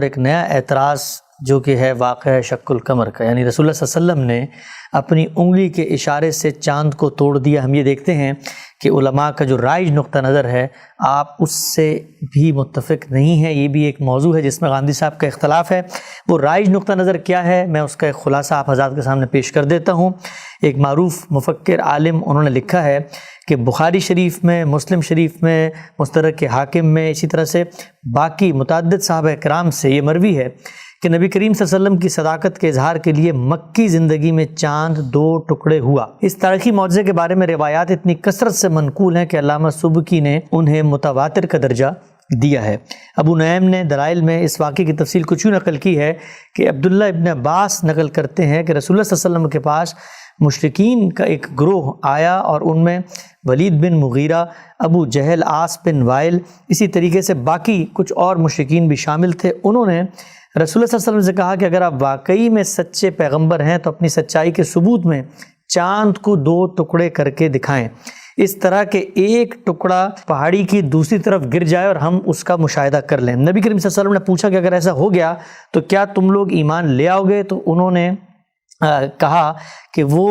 ایک نیا اعتراض جو کہ ہے واقعہ شق القمر کا، یعنی رسول اللہ صلی اللہ علیہ وسلم نے اپنی انگلی کے اشارے سے چاند کو توڑ دیا۔ ہم یہ دیکھتے ہیں کہ علماء کا جو رائج نقطہ نظر ہے آپ اس سے بھی متفق نہیں ہیں۔ یہ بھی ایک موضوع ہے جس میں غامدی صاحب کا اختلاف ہے۔ وہ رائج نقطہ نظر کیا ہے، میں اس کا ایک خلاصہ آپ حضرات کے سامنے پیش کر دیتا ہوں۔ ایک معروف مفکر عالم انہوں نے لکھا ہے کہ بخاری شریف میں، مسلم شریف میں، مستدرک حاکم میں، اسی طرح سے باقی متعدد صحابہ کرام سے یہ مروی ہے کہ نبی کریم صلی اللہ علیہ وسلم کی صداقت کے اظہار کے لیے مکی زندگی میں چاند 2 ٹکڑے ہوا۔ اس تاریخی معجزے کے بارے میں روایات اتنی کثرت سے منقول ہیں کہ علامہ سبکی نے انہیں متواتر کا درجہ دیا ہے۔ ابو نعیم نے دلائل میں اس واقعے کی تفصیل کچھ یوں نقل کی ہے کہ عبداللہ ابن عباس نقل کرتے ہیں کہ رسول اللہ صلی اللہ علیہ وسلم کے پاس مشرکین کا ایک گروہ آیا اور ان میں ولید بن مغیرہ، ابو جہل، عاص بن وائل، اسی طریقے سے باقی کچھ اور مشرکین بھی شامل تھے۔ انہوں نے رسول اللہ صلی اللہ علیہ وسلم سے کہا کہ اگر آپ واقعی میں سچے پیغمبر ہیں تو اپنی سچائی کے ثبوت میں چاند کو 2 ٹکڑے کر کے دکھائیں، اس طرح کہ ایک ٹکڑا پہاڑی کی دوسری طرف گر جائے اور ہم اس کا مشاہدہ کر لیں۔ نبی کریم صلی اللہ علیہ وسلم نے پوچھا کہ اگر ایسا ہو گیا تو کیا تم لوگ ایمان لے آؤ گے؟ تو انہوں نے کہا کہ وہ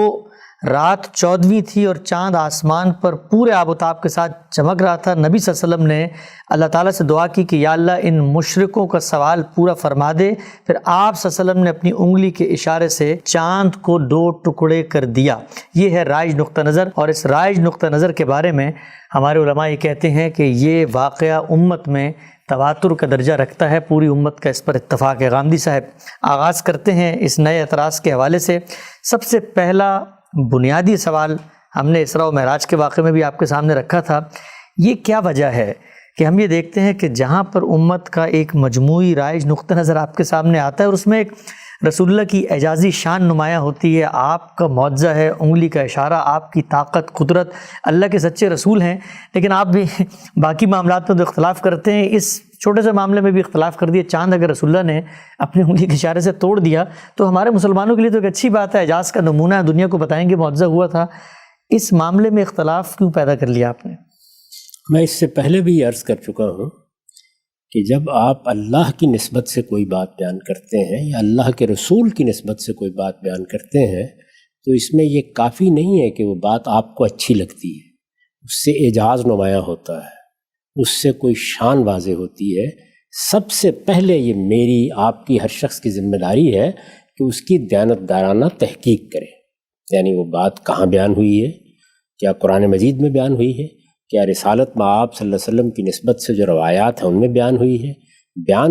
رات 14ویں تھی اور چاند آسمان پر پورے آب و تاب کے ساتھ چمک رہا تھا۔ نبی صلی اللہ علیہ وسلم نے اللہ تعالیٰ سے دعا کی کہ یا اللہ ان مشرکوں کا سوال پورا فرما دے۔ پھر آپ صلی اللہ علیہ وسلم نے اپنی انگلی کے اشارے سے چاند کو 2 ٹکڑے کر دیا۔ یہ ہے رائج نقطہ نظر، اور اس رائج نقطہ نظر کے بارے میں ہمارے علماء یہ کہتے ہیں کہ یہ واقعہ امت میں تواتر کا درجہ رکھتا ہے، پوری امت کا اس پر اتفاق ہے۔ غامدی صاحب آغاز کرتے ہیں اس نئے اعتراض کے حوالے سے۔ سب سے پہلا بنیادی سوال ہم نے اسراء و معراج کے واقعے میں بھی آپ کے سامنے رکھا تھا، یہ کیا وجہ ہے کہ ہم یہ دیکھتے ہیں کہ جہاں پر امت کا ایک مجموعی رائج نقطہ نظر آپ کے سامنے آتا ہے اور اس میں ایک رسول اللہ کی اعجازی شان نمایاں ہوتی ہے، آپ کا معجزہ ہے، انگلی کا اشارہ، آپ کی طاقت، قدرت، اللہ کے سچے رسول ہیں، لیکن آپ بھی باقی معاملات میں تو اختلاف کرتے ہیں، اس چھوٹے سے معاملے میں بھی اختلاف کر دیا۔ چاند اگر رسول اللہ نے اپنی انگلی کے اشارے سے توڑ دیا تو ہمارے مسلمانوں کے لیے تو ایک اچھی بات ہے، اعجاز کا نمونہ ہے، دنیا کو بتائیں گے معجزہ ہوا تھا۔ اس معاملے میں اختلاف کیوں پیدا کر لیا آپ نے؟ میں اس سے پہلے بھی عرض کر چکا ہوں کہ جب آپ اللہ کی نسبت سے کوئی بات بیان کرتے ہیں یا اللہ کے رسول کی نسبت سے کوئی بات بیان کرتے ہیں تو اس میں یہ کافی نہیں ہے کہ وہ بات آپ کو اچھی لگتی ہے، اس سے اعجاز نمایاں ہوتا ہے، اس سے کوئی شان واضح ہوتی ہے۔ سب سے پہلے یہ میری آپ کی ہر شخص کی ذمہ داری ہے کہ اس کی دیانتدارانہ تحقیق کرے، یعنی وہ بات کہاں بیان ہوئی ہے، کیا قرآن مجید میں بیان ہوئی ہے، کیا رسالت مآب صلی اللہ علیہ وسلم کی نسبت سے جو روایات ہیں ان میں بیان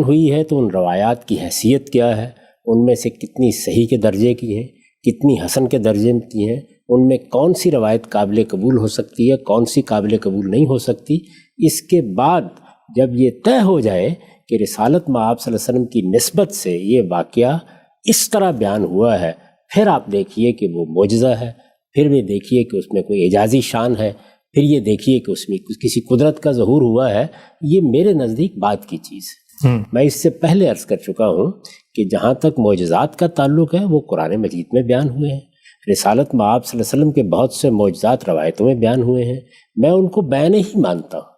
ہوئی ہے تو ان روایات کی حیثیت کیا ہے، ان میں سے کتنی صحیح کے درجے کی ہیں، کتنی حسن کے درجے کی ہیں، ان میں کون سی روایت قابل قبول ہو سکتی ہے، کون سی قابل قبول نہیں ہو سکتی۔ اس کے بعد جب یہ طے ہو جائے کہ رسالت مآب صلی اللہ علیہ وسلم کی نسبت سے یہ واقعہ اس طرح بیان ہوا ہے، پھر آپ دیکھیے کہ وہ معجزہ ہے، پھر بھی دیکھیے کہ اس میں کوئی اعجازی شان ہے، پھر یہ دیکھیے کہ اس میں کسی قدرت کا ظہور ہوا ہے۔ یہ میرے نزدیک بات کی چیز ہے۔ میں اس سے پہلے عرض کر چکا ہوں کہ جہاں تک معجزات کا تعلق ہے وہ قرآن مجید میں بیان ہوئے ہیں، رسالت مآب صلی اللہ علیہ وسلم کے بہت سے معجزات روایتوں میں بیان ہوئے ہیں، میں ان کو بیان ہی مانتا ہوں،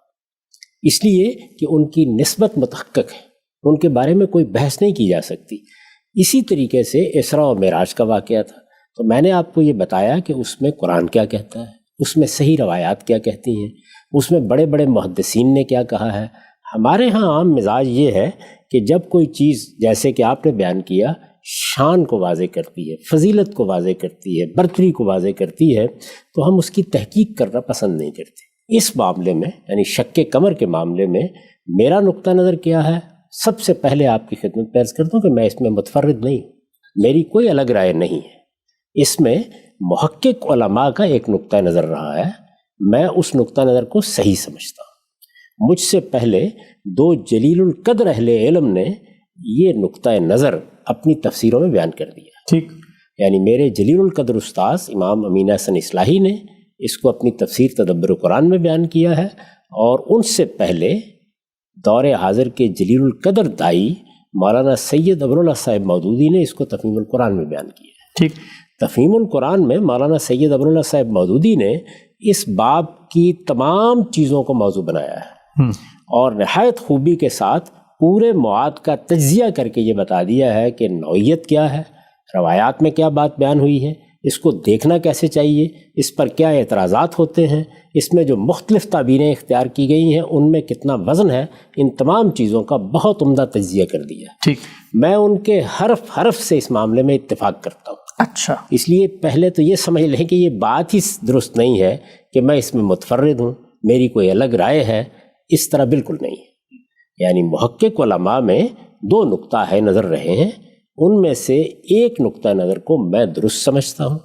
اس لیے کہ ان کی نسبت متحقق ہے، ان کے بارے میں کوئی بحث نہیں کی جا سکتی۔ اسی طریقے سے اسراء و معراج کا واقعہ تھا تو میں نے آپ کو یہ بتایا کہ اس میں قرآن کیا کہتا ہے، اس میں صحیح روایات کیا کہتی ہیں، اس میں بڑے بڑے محدثین نے کیا کہا ہے۔ ہمارے ہاں عام مزاج یہ ہے کہ جب کوئی چیز جیسے کہ آپ نے بیان کیا شان کو واضح کرتی ہے، فضیلت کو واضح کرتی ہے، برتری کو واضح کرتی ہے تو ہم اس کی تحقیق کرنا پسند نہیں کرتے۔ اس معاملے میں یعنی شق قمر کے معاملے میں میرا نقطہ نظر کیا ہے، سب سے پہلے آپ کی خدمت میں عرض کرتا ہوں کہ میں اس میں متفرد نہیں ہوں، میری کوئی الگ رائے نہیں ہے، اس میں محقق علماء کا ایک نقطہ نظر رہا ہے، میں اس نقطہ نظر کو صحیح سمجھتا ہوں۔ مجھ سے پہلے 2 جلیل القدر اہل علم نے یہ نقطہ نظر اپنی تفسیروں میں بیان کر دیا، ٹھیک، یعنی میرے جلیل القدر استاذ امام امین حسن اصلاحی نے اس کو اپنی تفسیر تدبر قرآن میں بیان کیا ہے، اور ان سے پہلے دور حاضر کے جلیل القدر دائی مولانا سید ابراللہ صاحب مودودی نے اس کو تفہیم القرآن میں بیان کیا ہے۔ ٹھیک، تفہیم القرآن میں مولانا سید ابراللہ صاحب مودودی نے اس باب کی تمام چیزوں کو موضوع بنایا ہے اور نہایت خوبی کے ساتھ پورے مواد کا تجزیہ کر کے یہ بتا دیا ہے کہ نوعیت کیا ہے، روایات میں کیا بات بیان ہوئی ہے، اس کو دیکھنا کیسے چاہیے، اس پر کیا اعتراضات ہوتے ہیں، اس میں جو مختلف تعبیریں اختیار کی گئی ہیں ان میں کتنا وزن ہے، ان تمام چیزوں کا بہت عمدہ تجزیہ کر دیا۔ ٹھیک، میں ان کے حرف سے اس معاملے میں اتفاق کرتا ہوں۔ اچھا، اس لیے پہلے تو یہ سمجھ لیں کہ یہ بات ہی درست نہیں ہے کہ میں اس میں متفرد ہوں، میری کوئی الگ رائے ہے، اس طرح بالکل نہیں ہے۔ یعنی محقق علماء میں 2 نقطہ نظر رہے ہیں، ان میں سے ایک نقطہ نظر کو میں درست سمجھتا ہوں،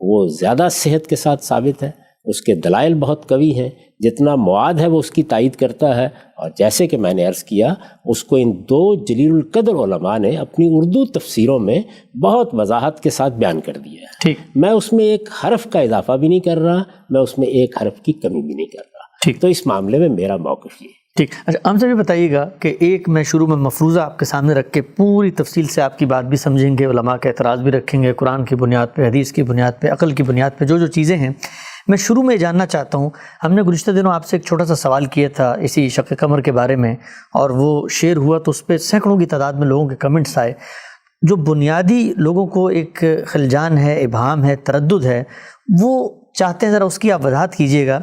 وہ زیادہ صحت کے ساتھ ثابت ہے، اس کے دلائل بہت قوی ہیں، جتنا مواد ہے وہ اس کی تائید کرتا ہے، اور جیسے کہ میں نے عرض کیا اس کو ان 2 جلیل القدر علماء نے اپنی اردو تفسیروں میں بہت وضاحت کے ساتھ بیان کر دیا ہے۔ ٹھیک، میں اس میں ایک حرف کا اضافہ بھی نہیں کر رہا، میں اس میں ایک حرف کی کمی بھی نہیں کر رہا۔ ٹھیک، تو اس معاملے میں میرا موقف یہ ہے۔ ٹھیک، اچھا ہم سے بھی بتائیے گا کہ ایک میں شروع میں مفروضہ آپ کے سامنے رکھ کے پوری تفصیل سے آپ کی بات بھی سمجھیں گے، علماء کے اعتراض بھی رکھیں گے، قرآن کی بنیاد پہ، حدیث کی بنیاد پہ، عقل کی بنیاد پہ جو چیزیں ہیں، میں شروع میں جاننا چاہتا ہوں، ہم نے گزشتہ دنوں آپ سے ایک چھوٹا سا سوال کیا تھا اسی شق قمر کے بارے میں، اور وہ شیئر ہوا تو اس پہ سینکڑوں کی تعداد میں لوگوں کے کمنٹس آئے۔ جو بنیادی لوگوں کو ایک خلجان ہے، ابہام ہے، تردد ہے، وہ چاہتے ہیں ذرا اس کی آپ وضاحت کیجیے گا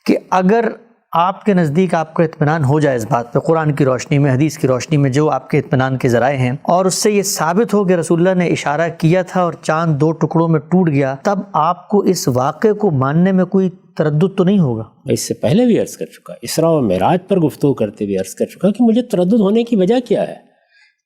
کہ اگر آپ کے نزدیک آپ کو اطمینان ہو جائے اس بات پہ، قرآن کی روشنی میں، حدیث کی روشنی میں، جو آپ کے اطمینان کے ذرائع ہیں، اور اس سے یہ ثابت ہو کہ رسول اللہ نے اشارہ کیا تھا اور چاند 2 ٹکڑوں میں ٹوٹ گیا، تب آپ کو اس واقعے کو ماننے میں کوئی تردد تو نہیں ہوگا؟ میں اس سے پہلے بھی عرض کر چکا، اسراء و معراج پر گفتگو کرتے ہوئے عرض کر چکا کہ مجھے تردد ہونے کی وجہ کیا ہے۔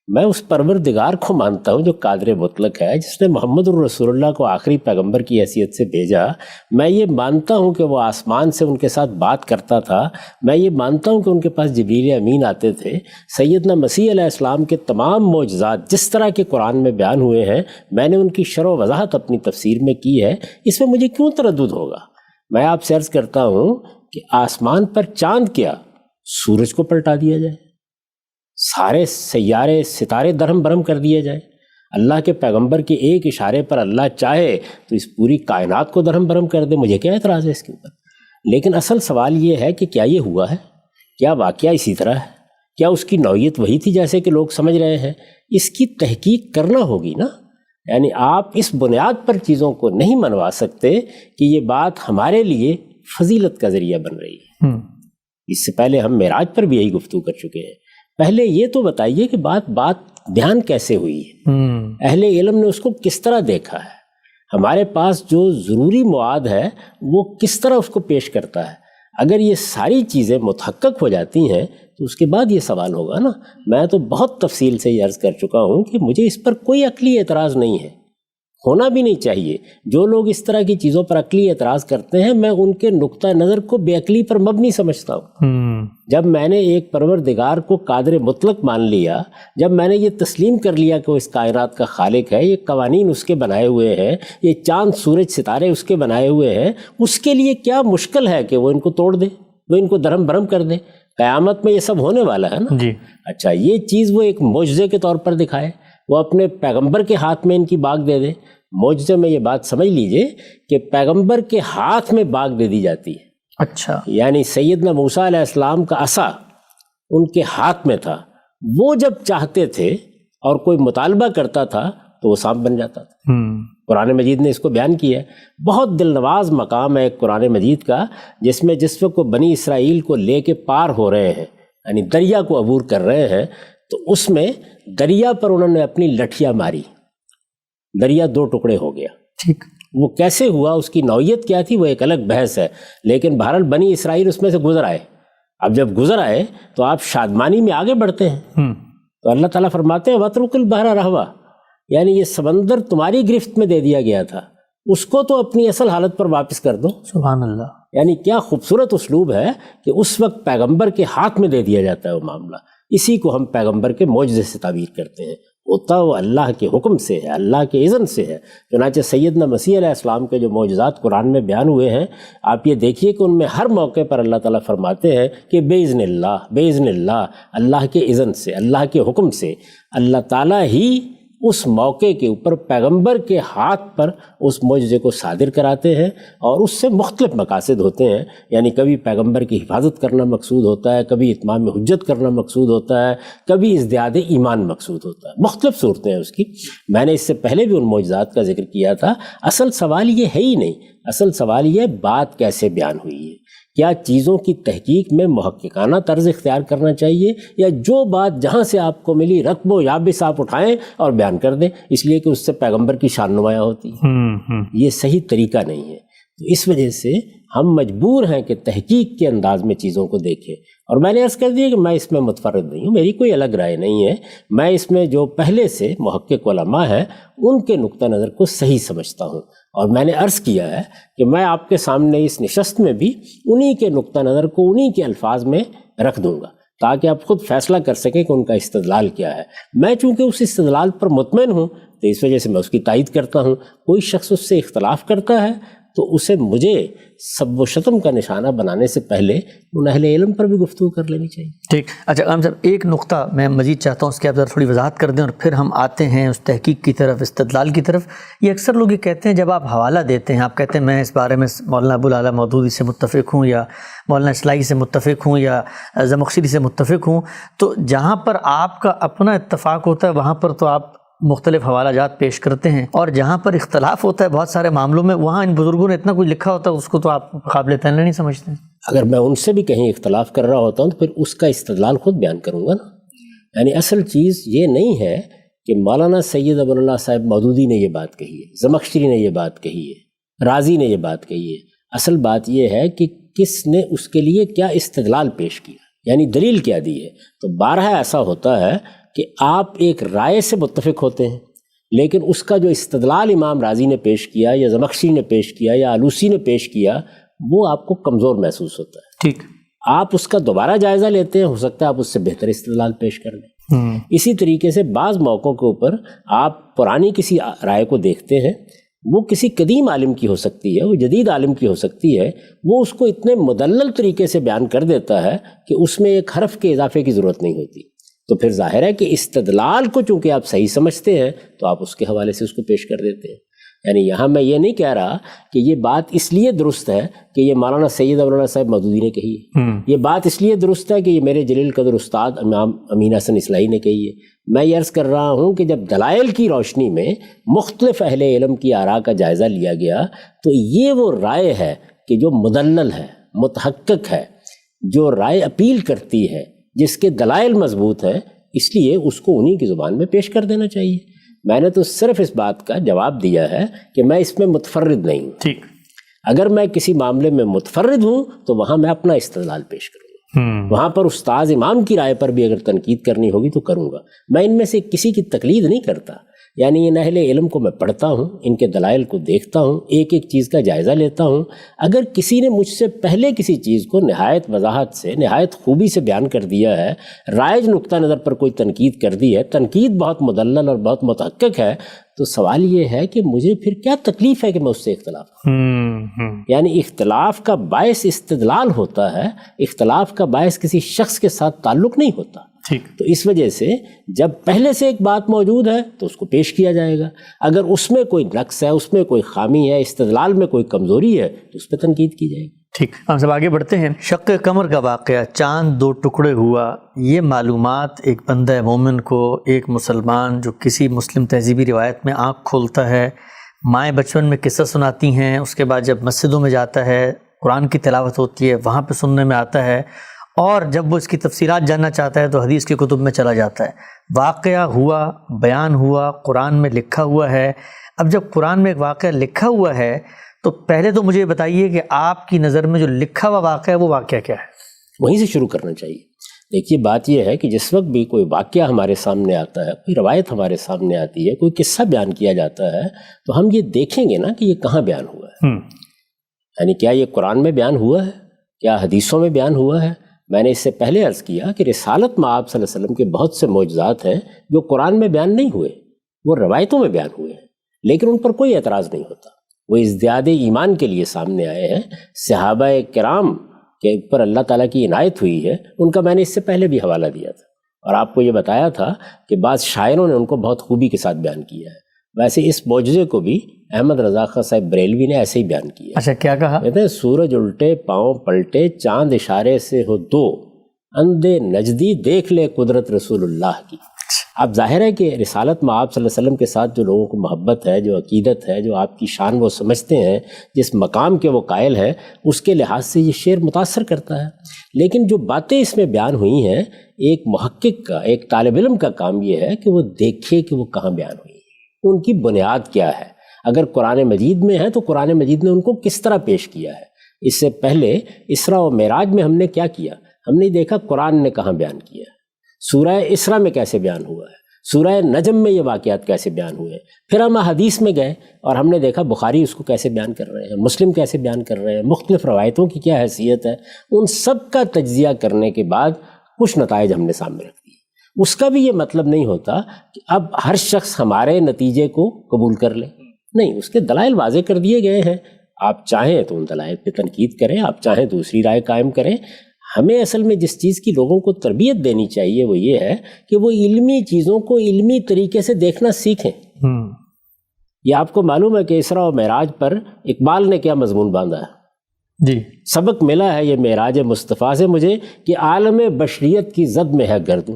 میں اس پروردگار کو مانتا ہوں جو قادر مطلق ہے، جس نے محمد الرسول اللہ کو آخری پیغمبر کی حیثیت سے بھیجا۔ میں یہ مانتا ہوں کہ وہ آسمان سے ان کے ساتھ بات کرتا تھا، میں یہ مانتا ہوں کہ ان کے پاس جبریل امین آتے تھے۔ سیدنا مسیح علیہ السلام کے تمام معجزات جس طرح کے قرآن میں بیان ہوئے ہیں، میں نے ان کی شرح و وضاحت اپنی تفسیر میں کی ہے، اس میں مجھے کیوں تردد ہوگا؟ میں آپ سے عرض کرتا ہوں کہ آسمان پر چاند کیا، سورج کو پلٹا دیا جائے، سارے سیارے ستارے درہم برہم کر دیے جائیں، اللہ کے پیغمبر کے ایک اشارے پر اللہ چاہے تو اس پوری کائنات کو درہم برہم کر دے، مجھے کیا اعتراض ہے اس کے اوپر؟ لیکن اصل سوال یہ ہے کہ کیا یہ ہوا ہے؟ کیا واقعہ اسی طرح ہے؟ کیا اس کی نوعیت وہی تھی جیسے کہ لوگ سمجھ رہے ہیں؟ اس کی تحقیق کرنا ہوگی نا۔ یعنی آپ اس بنیاد پر چیزوں کو نہیں منوا سکتے کہ یہ بات ہمارے لیے فضیلت کا ذریعہ بن رہی ہے۔ اس سے پہلے ہم معراج پر بھی یہی گفتگو کر چکے ہیں۔ پہلے یہ تو بتائیے کہ بات بیان کیسے ہوئی ہے، اہل علم نے اس کو کس طرح دیکھا ہے، ہمارے پاس جو ضروری مواد ہے وہ کس طرح اس کو پیش کرتا ہے۔ اگر یہ ساری چیزیں متحقق ہو جاتی ہیں تو اس کے بعد یہ سوال ہوگا نا۔ میں تو بہت تفصیل سے یہ عرض کر چکا ہوں کہ مجھے اس پر کوئی عقلی اعتراض نہیں ہے، ہونا بھی نہیں چاہیے۔ جو لوگ اس طرح کی چیزوں پر عقلی اعتراض کرتے ہیں، میں ان کے نقطہ نظر کو بے عقلی پر مبنی سمجھتا ہوں۔ جب میں نے ایک پروردگار کو قادر مطلق مان لیا، جب میں نے یہ تسلیم کر لیا کہ وہ اس کائنات کا خالق ہے، یہ قوانین اس کے بنائے ہوئے ہیں، یہ چاند سورج ستارے اس کے بنائے ہوئے ہیں، اس کے لیے کیا مشکل ہے کہ وہ ان کو توڑ دے، وہ ان کو درہم برہم کر دے؟ قیامت میں یہ سب ہونے والا ہے نا۔ جی اچھا، یہ چیز وہ ایک معجزے کے طور پر دکھائے، وہ اپنے پیغمبر کے ہاتھ میں ان کی باغ دے دے۔ معجزے میں یہ بات سمجھ لیجئے کہ پیغمبر کے ہاتھ میں باغ دے دی جاتی ہے۔ اچھا، یعنی سیدنا موسیٰ علیہ السلام کا عصا ان کے ہاتھ میں تھا، وہ جب چاہتے تھے اور کوئی مطالبہ کرتا تھا تو وہ سانپ بن جاتا تھا۔ قرآن مجید نے اس کو بیان کیا ہے۔ بہت دل نواز مقام ہے قرآن مجید کا، جس میں جس وقت وہ بنی اسرائیل کو لے کے پار ہو رہے ہیں، یعنی دریا کو عبور کر رہے ہیں، تو اس میں دریا پر انہوں نے اپنی لٹھیاں ماری، دریا 2 ٹکڑے ہو گیا۔ ٹھیک، وہ کیسے ہوا، اس کی نوعیت کیا تھی، وہ ایک الگ بحث ہے، لیکن بہرحال بنی اسرائیل اس میں سے گزر آئے۔ اب جب گزر آئے تو آپ شادمانی میں آگے بڑھتے ہیں، تو اللہ تعالیٰ فرماتے ہیں وَاتْرُكِ الْبَحْرَ رَهْوًا، یعنی یہ سمندر تمہاری گرفت میں دے دیا گیا تھا، اس کو تو اپنی اصل حالت پر واپس کر دو۔ سبحان اللہ۔ یعنی کیا خوبصورت اسلوب ہے کہ اس وقت پیغمبر کے ہاتھ میں دے دیا جاتا ہے وہ معاملہ۔ اسی کو ہم پیغمبر کے معجزے سے تعبیر کرتے ہیں، ہوتا وہ اللہ کے حکم سے ہے، اللہ کے اذن سے ہے۔ چنانچہ سیدنا مسیح علیہ السلام کے جو معجزات قرآن میں بیان ہوئے ہیں، آپ یہ دیکھیے کہ ان میں ہر موقع پر اللہ تعالیٰ فرماتے ہیں کہ بِإِذْنِ اللَّهِ، بِإِذْنِ اللَّهِ، اللہ کے اذن سے، اللہ کے حکم سے۔ اللہ تعالیٰ ہی اس موقع کے اوپر پیغمبر کے ہاتھ پر اس معجزے کو صادر کراتے ہیں، اور اس سے مختلف مقاصد ہوتے ہیں. یعنی کبھی پیغمبر کی حفاظت کرنا مقصود ہوتا ہے، کبھی اتمام حجت کرنا مقصود ہوتا ہے، کبھی ازدیاد ایمان مقصود ہوتا ہے. مختلف صورتیں ہیں اس کی. میں نے اس سے پہلے بھی ان معجزات کا ذکر کیا تھا. اصل سوال یہ ہے ہی نہیں، اصل سوال یہ بات کیسے بیان ہوئی ہے. کیا چیزوں کی تحقیق میں محققانہ طرز اختیار کرنا چاہیے، یا جو بات جہاں سے آپ کو ملی رقب و یابس آپ اٹھائیں اور بیان کر دیں اس لیے کہ اس سے پیغمبر کی شان نمایاں ہوتی ہے؟ یہ صحیح طریقہ نہیں ہے. تو اس وجہ سے ہم مجبور ہیں کہ تحقیق کے انداز میں چیزوں کو دیکھیں. اور میں نے عرض کر دیا کہ میں اس میں متفرد نہیں ہوں، میری کوئی الگ رائے نہیں ہے. میں اس میں جو پہلے سے محقق علماء ہیں ان کے نقطہ نظر کو صحیح سمجھتا ہوں. اور میں نے عرض کیا ہے کہ میں آپ کے سامنے اس نشست میں بھی انہی کے نقطہ نظر کو انہی کے الفاظ میں رکھ دوں گا تاکہ آپ خود فیصلہ کر سکیں کہ ان کا استدلال کیا ہے. میں چونکہ اس استدلال پر مطمئن ہوں تو اس وجہ سے میں اس کی تائید کرتا ہوں. کوئی شخص اس سے اختلاف کرتا ہے تو اسے مجھے سب و شتم کا نشانہ بنانے سے پہلے ان اہل علم پر بھی گفتگو کر لینی چاہیے. ٹھیک. اچھا غلام صاحب، ایک نقطہ میں مزید چاہتا ہوں، اس کی آپ ذرا تھوڑی وضاحت کر دیں اور پھر ہم آتے ہیں اس تحقیق کی طرف، استدلال کی طرف. یہ اکثر لوگ یہ کہتے ہیں جب آپ حوالہ دیتے ہیں، آپ کہتے ہیں میں اس بارے میں مولانا ابوالعالیٰ مودودی سے متفق ہوں، یا مولانا اصلاحی سے متفق ہوں، یا زمخشری سے متفق ہوں، تو جہاں پر آپ کا اپنا اتفاق ہوتا ہے وہاں پر تو آپ مختلف حوالہ جات پیش کرتے ہیں، اور جہاں پر اختلاف ہوتا ہے بہت سارے معاملوں میں وہاں ان بزرگوں نے اتنا کچھ لکھا ہوتا ہے اس کو تو آپ قابل تعین نہیں سمجھتے ہیں. اگر میں ان سے بھی کہیں اختلاف کر رہا ہوتا ہوں تو پھر اس کا استدلال خود بیان کروں گا نا. یعنی اصل چیز یہ نہیں ہے کہ مولانا سید ابوالعلا صاحب مودودی نے یہ بات کہی ہے، زمخشری نے یہ بات کہی ہے، رازی نے یہ بات کہی ہے. اصل بات یہ ہے کہ کس نے اس کے لیے کیا استدلال پیش کیا، یعنی دلیل کیا دی ہے. تو بارہا ایسا ہوتا ہے کہ آپ ایک رائے سے متفق ہوتے ہیں لیکن اس کا جو استدلال امام رازی نے پیش کیا یا زمخشری نے پیش کیا یا آلوسی نے پیش کیا وہ آپ کو کمزور محسوس ہوتا ہے. ٹھیک. آپ اس کا دوبارہ جائزہ لیتے ہیں، ہو سکتا ہے آپ اس سے بہتر استدلال پیش کر لیں. اسی طریقے سے بعض موقعوں کے اوپر آپ پرانی کسی رائے کو دیکھتے ہیں، وہ کسی قدیم عالم کی ہو سکتی ہے، وہ جدید عالم کی ہو سکتی ہے، وہ اس کو اتنے مدلل طریقے سے بیان کر دیتا ہے کہ اس میں ایک حرف کے اضافے کی ضرورت نہیں ہوتی. تو پھر ظاہر ہے کہ استدلال کو چونکہ آپ صحیح سمجھتے ہیں تو آپ اس کے حوالے سے اس کو پیش کر دیتے ہیں. یعنی یہاں میں یہ نہیں کہہ رہا کہ یہ بات اس لیے درست ہے کہ یہ مولانا سید ابوالعلا صاحب مودودی نے کہی ہے، یہ بات اس لیے درست ہے کہ یہ میرے جلیل قدر استاد امام امین حسن اصلاحی نے کہی ہے. میں یہ عرض کر رہا ہوں کہ جب دلائل کی روشنی میں مختلف اہل علم کی آراء کا جائزہ لیا گیا تو یہ وہ رائے ہے کہ جو مدلل ہے، متحقق ہے، جو رائے اپیل کرتی ہے، جس کے دلائل مضبوط ہیں، اس لیے اس کو انہی کی زبان میں پیش کر دینا چاہیے. میں نے تو صرف اس بات کا جواب دیا ہے کہ میں اس میں متفرد نہیں ہوں. ٹھیک. اگر میں کسی معاملے میں متفرد ہوں تو وہاں میں اپنا استدلال پیش کروں گا. وہاں پر استاذ امام کی رائے پر بھی اگر تنقید کرنی ہوگی تو کروں گا. میں ان میں سے کسی کی تقلید نہیں کرتا. یعنی ان اہل علم کو میں پڑھتا ہوں، ان کے دلائل کو دیکھتا ہوں، ایک ایک چیز کا جائزہ لیتا ہوں. اگر کسی نے مجھ سے پہلے کسی چیز کو نہایت وضاحت سے، نہایت خوبی سے بیان کر دیا ہے، رائج نقطہ نظر پر کوئی تنقید کر دی ہے، تنقید بہت مدلل اور بہت متحقق ہے، تو سوال یہ ہے کہ مجھے پھر کیا تکلیف ہے کہ میں اس سے اختلاف کروں. یعنی اختلاف کا باعث استدلال ہوتا ہے، اختلاف کا باعث کسی شخص کے ساتھ تعلق نہیں ہوتا. ٹھیک. تو اس وجہ سے جب پہلے سے ایک بات موجود ہے تو اس کو پیش کیا جائے گا. اگر اس میں کوئی نقص ہے، اس میں کوئی خامی ہے، استدلال میں کوئی کمزوری ہے تو اس پہ تنقید کی جائے گی. ٹھیک. ہم سب آگے بڑھتے ہیں. شق قمر کا واقعہ، چاند 2 ٹکڑے ہوا، یہ معلومات ایک بندہ مومن کو، ایک مسلمان جو کسی مسلم تہذیبی روایت میں آنکھ کھولتا ہے، مائیں بچپن میں قصہ سناتی ہیں، اس کے بعد جب مسجدوں میں جاتا ہے، قرآن کی تلاوت ہوتی ہے، وہاں پہ سننے میں آتا ہے، اور جب وہ اس کی تفسیرات جاننا چاہتا ہے تو حدیث کی کتب میں چلا جاتا ہے. واقعہ ہوا، بیان ہوا، قرآن میں لکھا ہوا ہے. اب جب قرآن میں ایک واقعہ لکھا ہوا ہے تو پہلے تو مجھے بتائیے کہ آپ کی نظر میں جو لکھا ہوا واقعہ ہے وہ واقعہ کیا ہے؟ وہیں سے شروع کرنا چاہیے. دیکھیے بات یہ ہے کہ جس وقت بھی کوئی واقعہ ہمارے سامنے آتا ہے، کوئی روایت ہمارے سامنے آتی ہے، کوئی قصہ بیان کیا جاتا ہے، تو ہم یہ دیکھیں گے نا کہ یہ کہاں بیان ہوا ہے. یعنی کیا یہ قرآن میں بیان ہوا ہے، کیا حدیثوں میں بیان ہوا ہے. میں نے اس سے پہلے عرض کیا کہ رسالت میں آپ صلی اللہ علیہ وسلم کے بہت سے معجزات ہیں جو قرآن میں بیان نہیں ہوئے، وہ روایتوں میں بیان ہوئے ہیں، لیکن ان پر کوئی اعتراض نہیں ہوتا. وہ ازدیاد ایمان کے لیے سامنے آئے ہیں. صحابہ کرام کے اوپر اللہ تعالیٰ کی عنایت ہوئی ہے، ان کا میں نے اس سے پہلے بھی حوالہ دیا تھا. اور آپ کو یہ بتایا تھا کہ بعض شاعروں نے ان کو بہت خوبی کے ساتھ بیان کیا ہے. ویسے اس معجزے کو بھی احمد رضا خان صاحب بریلوی نے ایسے ہی بیان کیا. اچھا، کیا کہا؟ کہتے ہیں سورج الٹے پاؤں پلٹے چاند اشارے سے ہو دو، اندھے نجدی دیکھ لے قدرت رسول اللہ کی. اب ظاہر ہے کہ رسالت میں آپ صلی اللہ علیہ وسلم کے ساتھ جو لوگوں کو محبت ہے، جو عقیدت ہے، جو آپ کی شان وہ سمجھتے ہیں، جس مقام کے وہ قائل ہیں، اس کے لحاظ سے یہ شعر متاثر کرتا ہے. لیکن جو باتیں اس میں بیان ہوئی ہیں، ایک محقق کا، ایک طالب علم کا کام یہ ہے کہ وہ دیکھے کہ وہ کہاں بیان ہوئی ہیں، ان کی بنیاد کیا ہے. اگر قرآن مجید میں ہے تو قرآن مجید نے ان کو کس طرح پیش کیا ہے. اس سے پہلے اسراء و معراج میں ہم نے کیا کیا؟ ہم نے دیکھا قرآن نے کہاں بیان کیا ہے، سورہ اسراء میں کیسے بیان ہوا ہے، سورہ نجم میں یہ واقعات کیسے بیان ہوئے. پھر ہم حدیث میں گئے اور ہم نے دیکھا بخاری اس کو کیسے بیان کر رہے ہیں، مسلم کیسے بیان کر رہے ہیں، مختلف روایتوں کی کیا حیثیت ہے. ان سب کا تجزیہ کرنے کے بعد کچھ نتائج ہم نے سامنے رکھ دیے. اس کا بھی یہ مطلب نہیں ہوتا کہ اب ہر شخص ہمارے نتیجے کو قبول کر لے، نہیں، اس کے دلائل واضح کر دیے گئے ہیں. آپ چاہیں تو ان دلائل پہ تنقید کریں، آپ چاہیں دوسری رائے قائم کریں. ہمیں اصل میں جس چیز کی لوگوں کو تربیت دینی چاہیے وہ یہ ہے کہ وہ علمی چیزوں کو علمی طریقے سے دیکھنا سیکھیں. یہ آپ کو معلوم ہے کہ اسراء و معراج پر اقبال نے کیا مضمون باندھا ہے؟ جی، سبق ملا ہے یہ معراج مصطفیٰ سے مجھے کہ عالم بشریت کی زد میں ہے گردوں.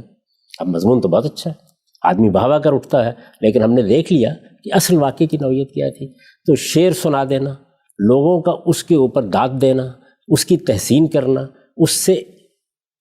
اب مضمون تو بہت اچھا ہے، آدمی بہوا کر اٹھتا ہے، لیکن ہم نے دیکھ لیا کہ اصل واقعے کی نوعیت کیا تھی. تو شعر سنا دینا، لوگوں کا اس کے اوپر داد دینا، اس کی تحسین کرنا، اس سے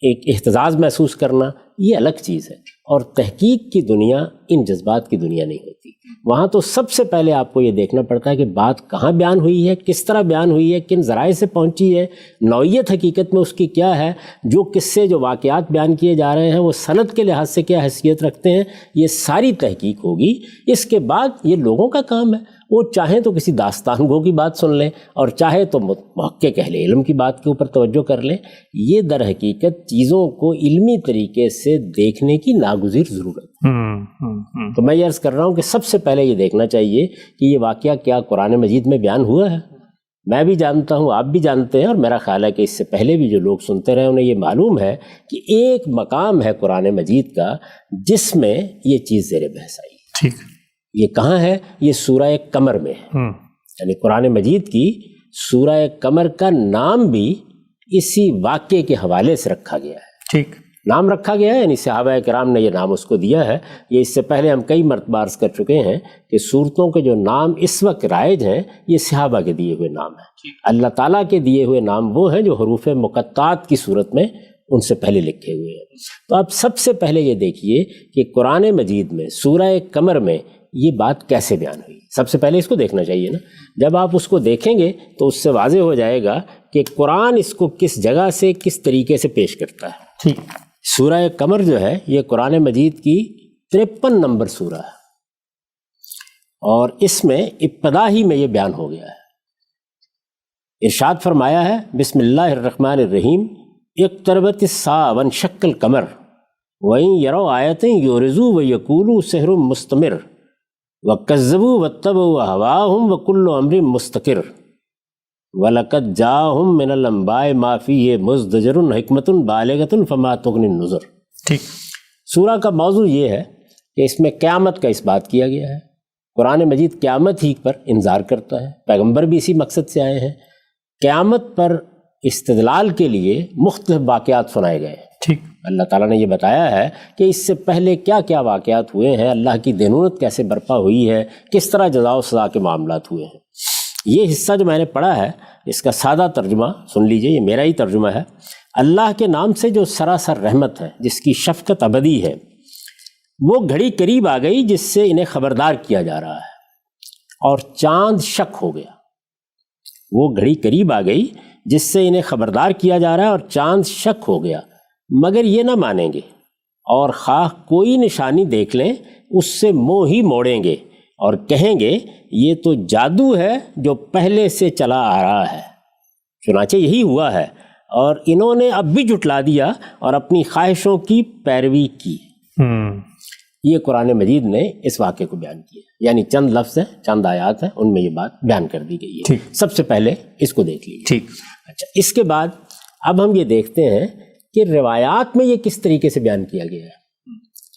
ایک احتزاز محسوس کرنا، یہ الگ چیز ہے. اور تحقیق کی دنیا ان جذبات کی دنیا نہیں ہوتی. وہاں تو سب سے پہلے آپ کو یہ دیکھنا پڑتا ہے کہ بات کہاں بیان ہوئی ہے، کس طرح بیان ہوئی ہے، کن ذرائع سے پہنچی ہے، نوعیت حقیقت میں اس کی کیا ہے، جو قصے جو واقعات بیان کیے جا رہے ہیں وہ سند کے لحاظ سے کیا حیثیت رکھتے ہیں. یہ ساری تحقیق ہوگی. اس کے بعد یہ لوگوں کا کام ہے، وہ چاہیں تو کسی داستان گو کی بات سن لیں اور چاہے تو محقق اہل علم کی بات کے اوپر توجہ کر لیں. یہ در حقیقت چیزوں کو علمی طریقے سے دیکھنے کی ناگزیر ضرورت ہے. تو میں یہ عرض کر رہا ہوں کہ سب سے پہلے یہ دیکھنا چاہیے کہ یہ واقعہ کیا قرآن مجید میں بیان ہوا ہے. میں بھی جانتا ہوں، آپ بھی جانتے ہیں، اور میرا خیال ہے کہ اس سے پہلے بھی جو لوگ سنتے رہے انہیں یہ معلوم ہے کہ ایک مقام ہے قرآن مجید کا جس میں یہ چیز زیر بحث آئی. ٹھیک، یہ کہاں ہے؟ یہ سورہ قمر میں ہے. یعنی قرآن مجید کی سورہ قمر کا نام بھی اسی واقعے کے حوالے سے رکھا گیا ہے. ٹھیک، نام رکھا گیا ہے، یعنی صحابہ کرام نے یہ نام اس کو دیا ہے. یہ اس سے پہلے ہم کئی مرتبہ عرض کر چکے ہیں کہ صورتوں کے جو نام اس وقت رائج ہیں یہ صحابہ کے دیے ہوئے نام ہیں. اللہ تعالیٰ کے دیے ہوئے نام وہ ہیں جو حروف مقطعات کی صورت میں ان سے پہلے لکھے ہوئے ہیں. تو آپ سب سے پہلے یہ دیکھیے کہ قرآن مجید میں سورہ قمر میں یہ بات کیسے بیان ہوئی. سب سے پہلے اس کو دیکھنا چاہیے نا. جب آپ اس کو دیکھیں گے تو اس سے واضح ہو جائے گا کہ قرآن اس کو کس جگہ سے کس طریقے سے پیش کرتا ہے. ٹھیک، سورہ قمر جو ہے یہ قرآن مجید کی 53 نمبر سورہ ہے اور اس میں ابتدا ہی میں یہ بیان ہو گیا ہے. ارشاد فرمایا ہے بسم اللہ الرحمن الرحیم اقتربت الساعة وانشق القمر وَإِن يَرَوْا آیَةً يُعْرِضُوا وَيَقُولُوا سِحْرٌ مُسْتَمِرٌ وَكَذَّبُوا وَاتَّبَعُوا أَهْوَاءَهُمْ وَكُلُّ أَمْرٍ مُسْتَقِرٌ وَلَقَدْ جَاءَهُم مِّنَ الْأَنبَاءِ مَا فِيهِ مُزْدَجَرٌ حِكْمَةٌ بَالِغَةٌ فَمَا تُغْنِ النُّذُرُ. ٹھیک، سورہ کا موضوع یہ ہے کہ اس میں قیامت کا اس بات کیا گیا ہے. قرآن مجید قیامت ہی پر انذار کرتا ہے، پیغمبر بھی اسی مقصد سے آئے ہیں. قیامت پر استدلال کے لیے مختلف واقعات سنائے گئے. ٹھیک، اللہ تعالیٰ نے یہ بتایا ہے کہ اس سے پہلے کیا کیا واقعات ہوئے ہیں، اللہ کی دینونت کیسے برپا ہوئی ہے، کس طرح جزا و سزا کے معاملات ہوئے ہیں. یہ حصہ جو میں نے پڑھا ہے اس کا سادہ ترجمہ سن لیجئے، یہ میرا ہی ترجمہ ہے. اللہ کے نام سے جو سراسر رحمت ہے، جس کی شفقت ابدی ہے، وہ گھڑی قریب آ گئی جس سے انہیں خبردار کیا جا رہا ہے اور چاند شک ہو گیا. وہ گھڑی قریب آ گئی جس سے انہیں خبردار کیا جا رہا ہے اور چاند شک ہو گیا، مگر یہ نہ مانیں گے اور خواہ کوئی نشانی دیکھ لیں اس سے منہ ہی موڑیں گے اور کہیں گے یہ تو جادو ہے جو پہلے سے چلا آ رہا ہے. چنانچہ یہی ہوا ہے اور انہوں نے اب بھی جھٹلا دیا اور اپنی خواہشوں کی پیروی کی. یہ قرآن مجید نے اس واقعے کو بیان کیا، یعنی چند لفظ ہیں، چند آیات ہیں، ان میں یہ بات بیان کر دی گئی ہے. سب سے پہلے اس کو دیکھ لیجیے. ٹھیک، اچھا، اس کے بعد اب ہم یہ دیکھتے ہیں کہ روایات میں یہ کس طریقے سے بیان کیا گیا ہے.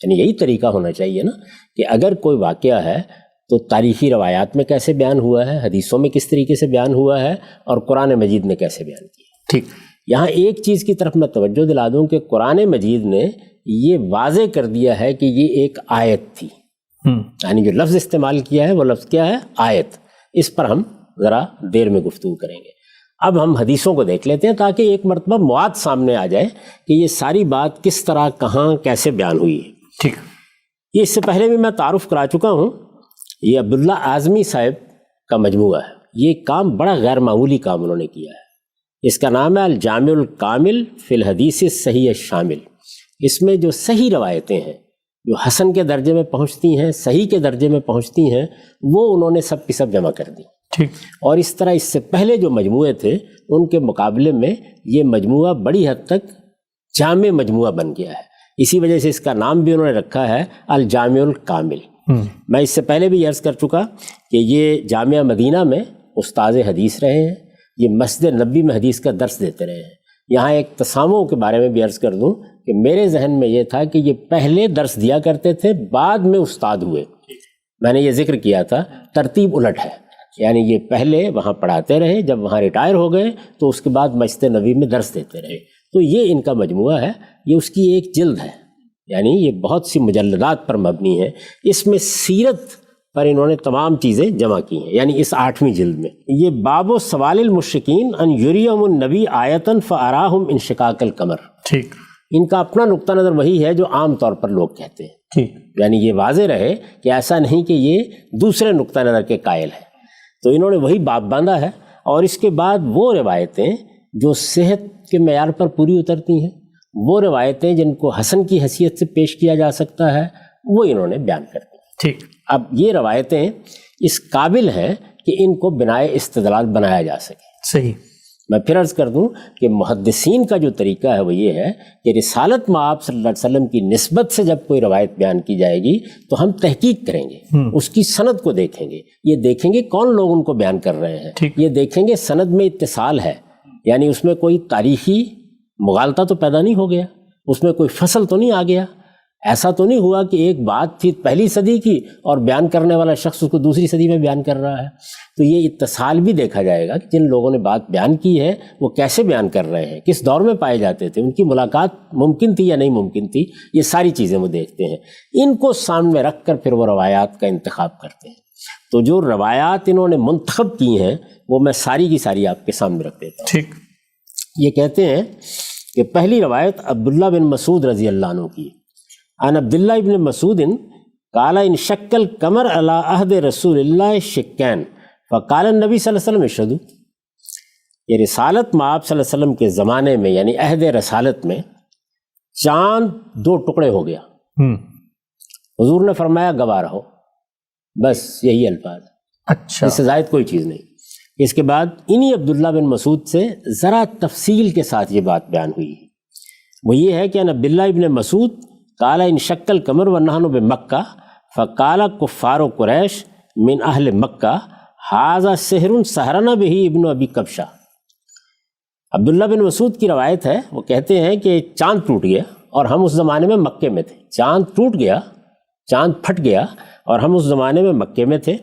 یعنی یہی طریقہ ہونا چاہیے نا کہ اگر کوئی واقعہ ہے تو تاریخی روایات میں کیسے بیان ہوا ہے، حدیثوں میں کس طریقے سے بیان ہوا ہے، اور قرآن مجید نے کیسے بیان کیا۔ ٹھیک، یہاں ایک چیز کی طرف میں توجہ دلا دوں کہ قرآن مجید نے یہ واضح کر دیا ہے کہ یہ ایک آیت تھی، یعنی جو لفظ استعمال کیا ہے وہ لفظ کیا ہے؟ آیت۔ اس پر ہم ذرا دیر میں گفتگو کریں گے۔ اب ہم حدیثوں کو دیکھ لیتے ہیں تاکہ ایک مرتبہ مواد سامنے آ جائے کہ یہ ساری بات کس طرح کہاں کیسے بیان ہوئی ہے۔ ٹھیک، یہ اس سے پہلے بھی میں تعارف کرا چکا ہوں، یہ عبداللہ اعظمی صاحب کا مجموعہ ہے۔ یہ کام بڑا غیر معمولی کام انہوں نے کیا ہے۔ اس کا نام ہے الجامع الکامل فی الحدیث الصحیح الشامل۔ اس میں جو صحیح روایتیں ہیں، جو حسن کے درجے میں پہنچتی ہیں، صحیح کے درجے میں پہنچتی ہیں، وہ انہوں نے سب کی سب جمع کر دی۔ ٹھیک، اور اس طرح اس سے پہلے جو مجموعے تھے ان کے مقابلے میں یہ مجموعہ بڑی حد تک جامع مجموعہ بن گیا ہے۔ اسی وجہ سے اس کا نام بھی انہوں نے رکھا ہے الجامع الکامل۔ میں اس سے پہلے بھی عرض کر چکا کہ یہ جامعہ مدینہ میں استاذ حدیث رہے ہیں، یہ مسجد نبوی میں حدیث کا درس دیتے رہے ہیں۔ یہاں ایک تسامح کے بارے میں بھی عرض کر دوں کہ میرے ذہن میں یہ تھا کہ یہ پہلے درس دیا کرتے تھے، بعد میں استاد ہوئے۔ میں نے یہ ذکر کیا تھا، ترتیب الٹ ہے، یعنی یہ پہلے وہاں پڑھاتے رہے، جب وہاں ریٹائر ہو گئے تو اس کے بعد مسجد نبوی میں درس دیتے رہے۔ تو یہ ان کا مجموعہ ہے، یہ اس کی ایک جلد ہے، یعنی یہ بہت سی مجلدات پر مبنی ہے۔ اس میں سیرت پر انہوں نے تمام چیزیں جمع کی ہیں، یعنی اس 8ویں جلد میں۔ یہ باب سوال المشرکین ان یریہم النبی آیتن فاراہم انشقاق القمر۔ ٹھیک، ان کا اپنا نقطہ نظر وہی ہے جو عام طور پر لوگ کہتے ہیں، ٹھیک، یعنی یہ واضح رہے کہ ایسا نہیں کہ یہ دوسرے نقطہ نظر کے قائل ہیں۔ تو انہوں نے وہی باب باندھا ہے، اور اس کے بعد وہ روایتیں جو صحت کے معیار پر پوری اترتی ہیں، وہ روایتیں جن کو حسن کی حیثیت سے پیش کیا جا سکتا ہے، وہ انہوں نے بیان کر دی۔ ٹھیک، اب یہ روایتیں اس قابل ہیں کہ ان کو بنائے استدلال بنایا جا سکے۔ صحیح۔ میں پھر عرض کر دوں کہ محدثین کا جو طریقہ ہے وہ یہ ہے کہ رسالت مآب صلی اللہ علیہ وسلم کی نسبت سے جب کوئی روایت بیان کی جائے گی تو ہم تحقیق کریں گے، اس کی سند کو دیکھیں گے، یہ دیکھیں گے کون لوگ ان کو بیان کر رہے ہیں، یہ دیکھیں گے سند میں اتصال ہے، یعنی اس میں کوئی تاریخی مغالطہ تو پیدا نہیں ہو گیا، اس میں کوئی فصل تو نہیں آ گیا، ایسا تو نہیں ہوا کہ ایک بات تھی پہلی صدی کی اور بیان کرنے والا شخص اس کو دوسری صدی میں بیان کر رہا ہے۔ تو یہ اتصال بھی دیکھا جائے گا کہ جن لوگوں نے بات بیان کی ہے وہ کیسے بیان کر رہے ہیں، کس دور میں پائے جاتے تھے، ان کی ملاقات ممکن تھی یا نہیں ممکن تھی، یہ ساری چیزیں وہ دیکھتے ہیں۔ ان کو سامنے رکھ کر پھر وہ روایات کا انتخاب کرتے ہیں۔ تو جو روایات انہوں نے منتخب کی ہیں وہ میں ساری کی ساری آپ کے سامنے رکھ دیتا ہوں۔ ٹھیک، یہ کہتے ہیں کہ پہلی روایت عبداللہ بن مسعود رضی اللہ عنہ کی، عن عبداللہ ابن مسعود قال ان شک القمر علی عہد رسول اللہ شکین فقال النبی صلی اللہ علیہ وسلم اشہدوا۔ یہ رسالت مآب صلی اللہ علیہ وسلم کے زمانے میں یعنی عہد رسالت میں چاند 2 ٹکڑے ہو گیا، حضور نے فرمایا گواہ رہو، بس یہی الفاظ، اچھا، اس سے زائد کوئی چیز نہیں۔ اس کے بعد انہی عبداللہ بن مسعود سے ذرا تفصیل کے ساتھ یہ بات بیان ہوئی ہے، وہ یہ ہے کہ عبداللہ ابن مسعود قال ان شک القمر ونحن بمکہ فقال کفار قریش من اہل مکہ ھذا سحر سحرنا بہ ابن ابی کبشہ۔ عبداللہ بن مسعود کی روایت ہے، وہ کہتے ہیں کہ چاند ٹوٹ گیا اور ہم اس زمانے میں مکے میں تھے، چاند ٹوٹ گیا، چاند پھٹ گیا اور ہم اس زمانے میں مکے میں تھے۔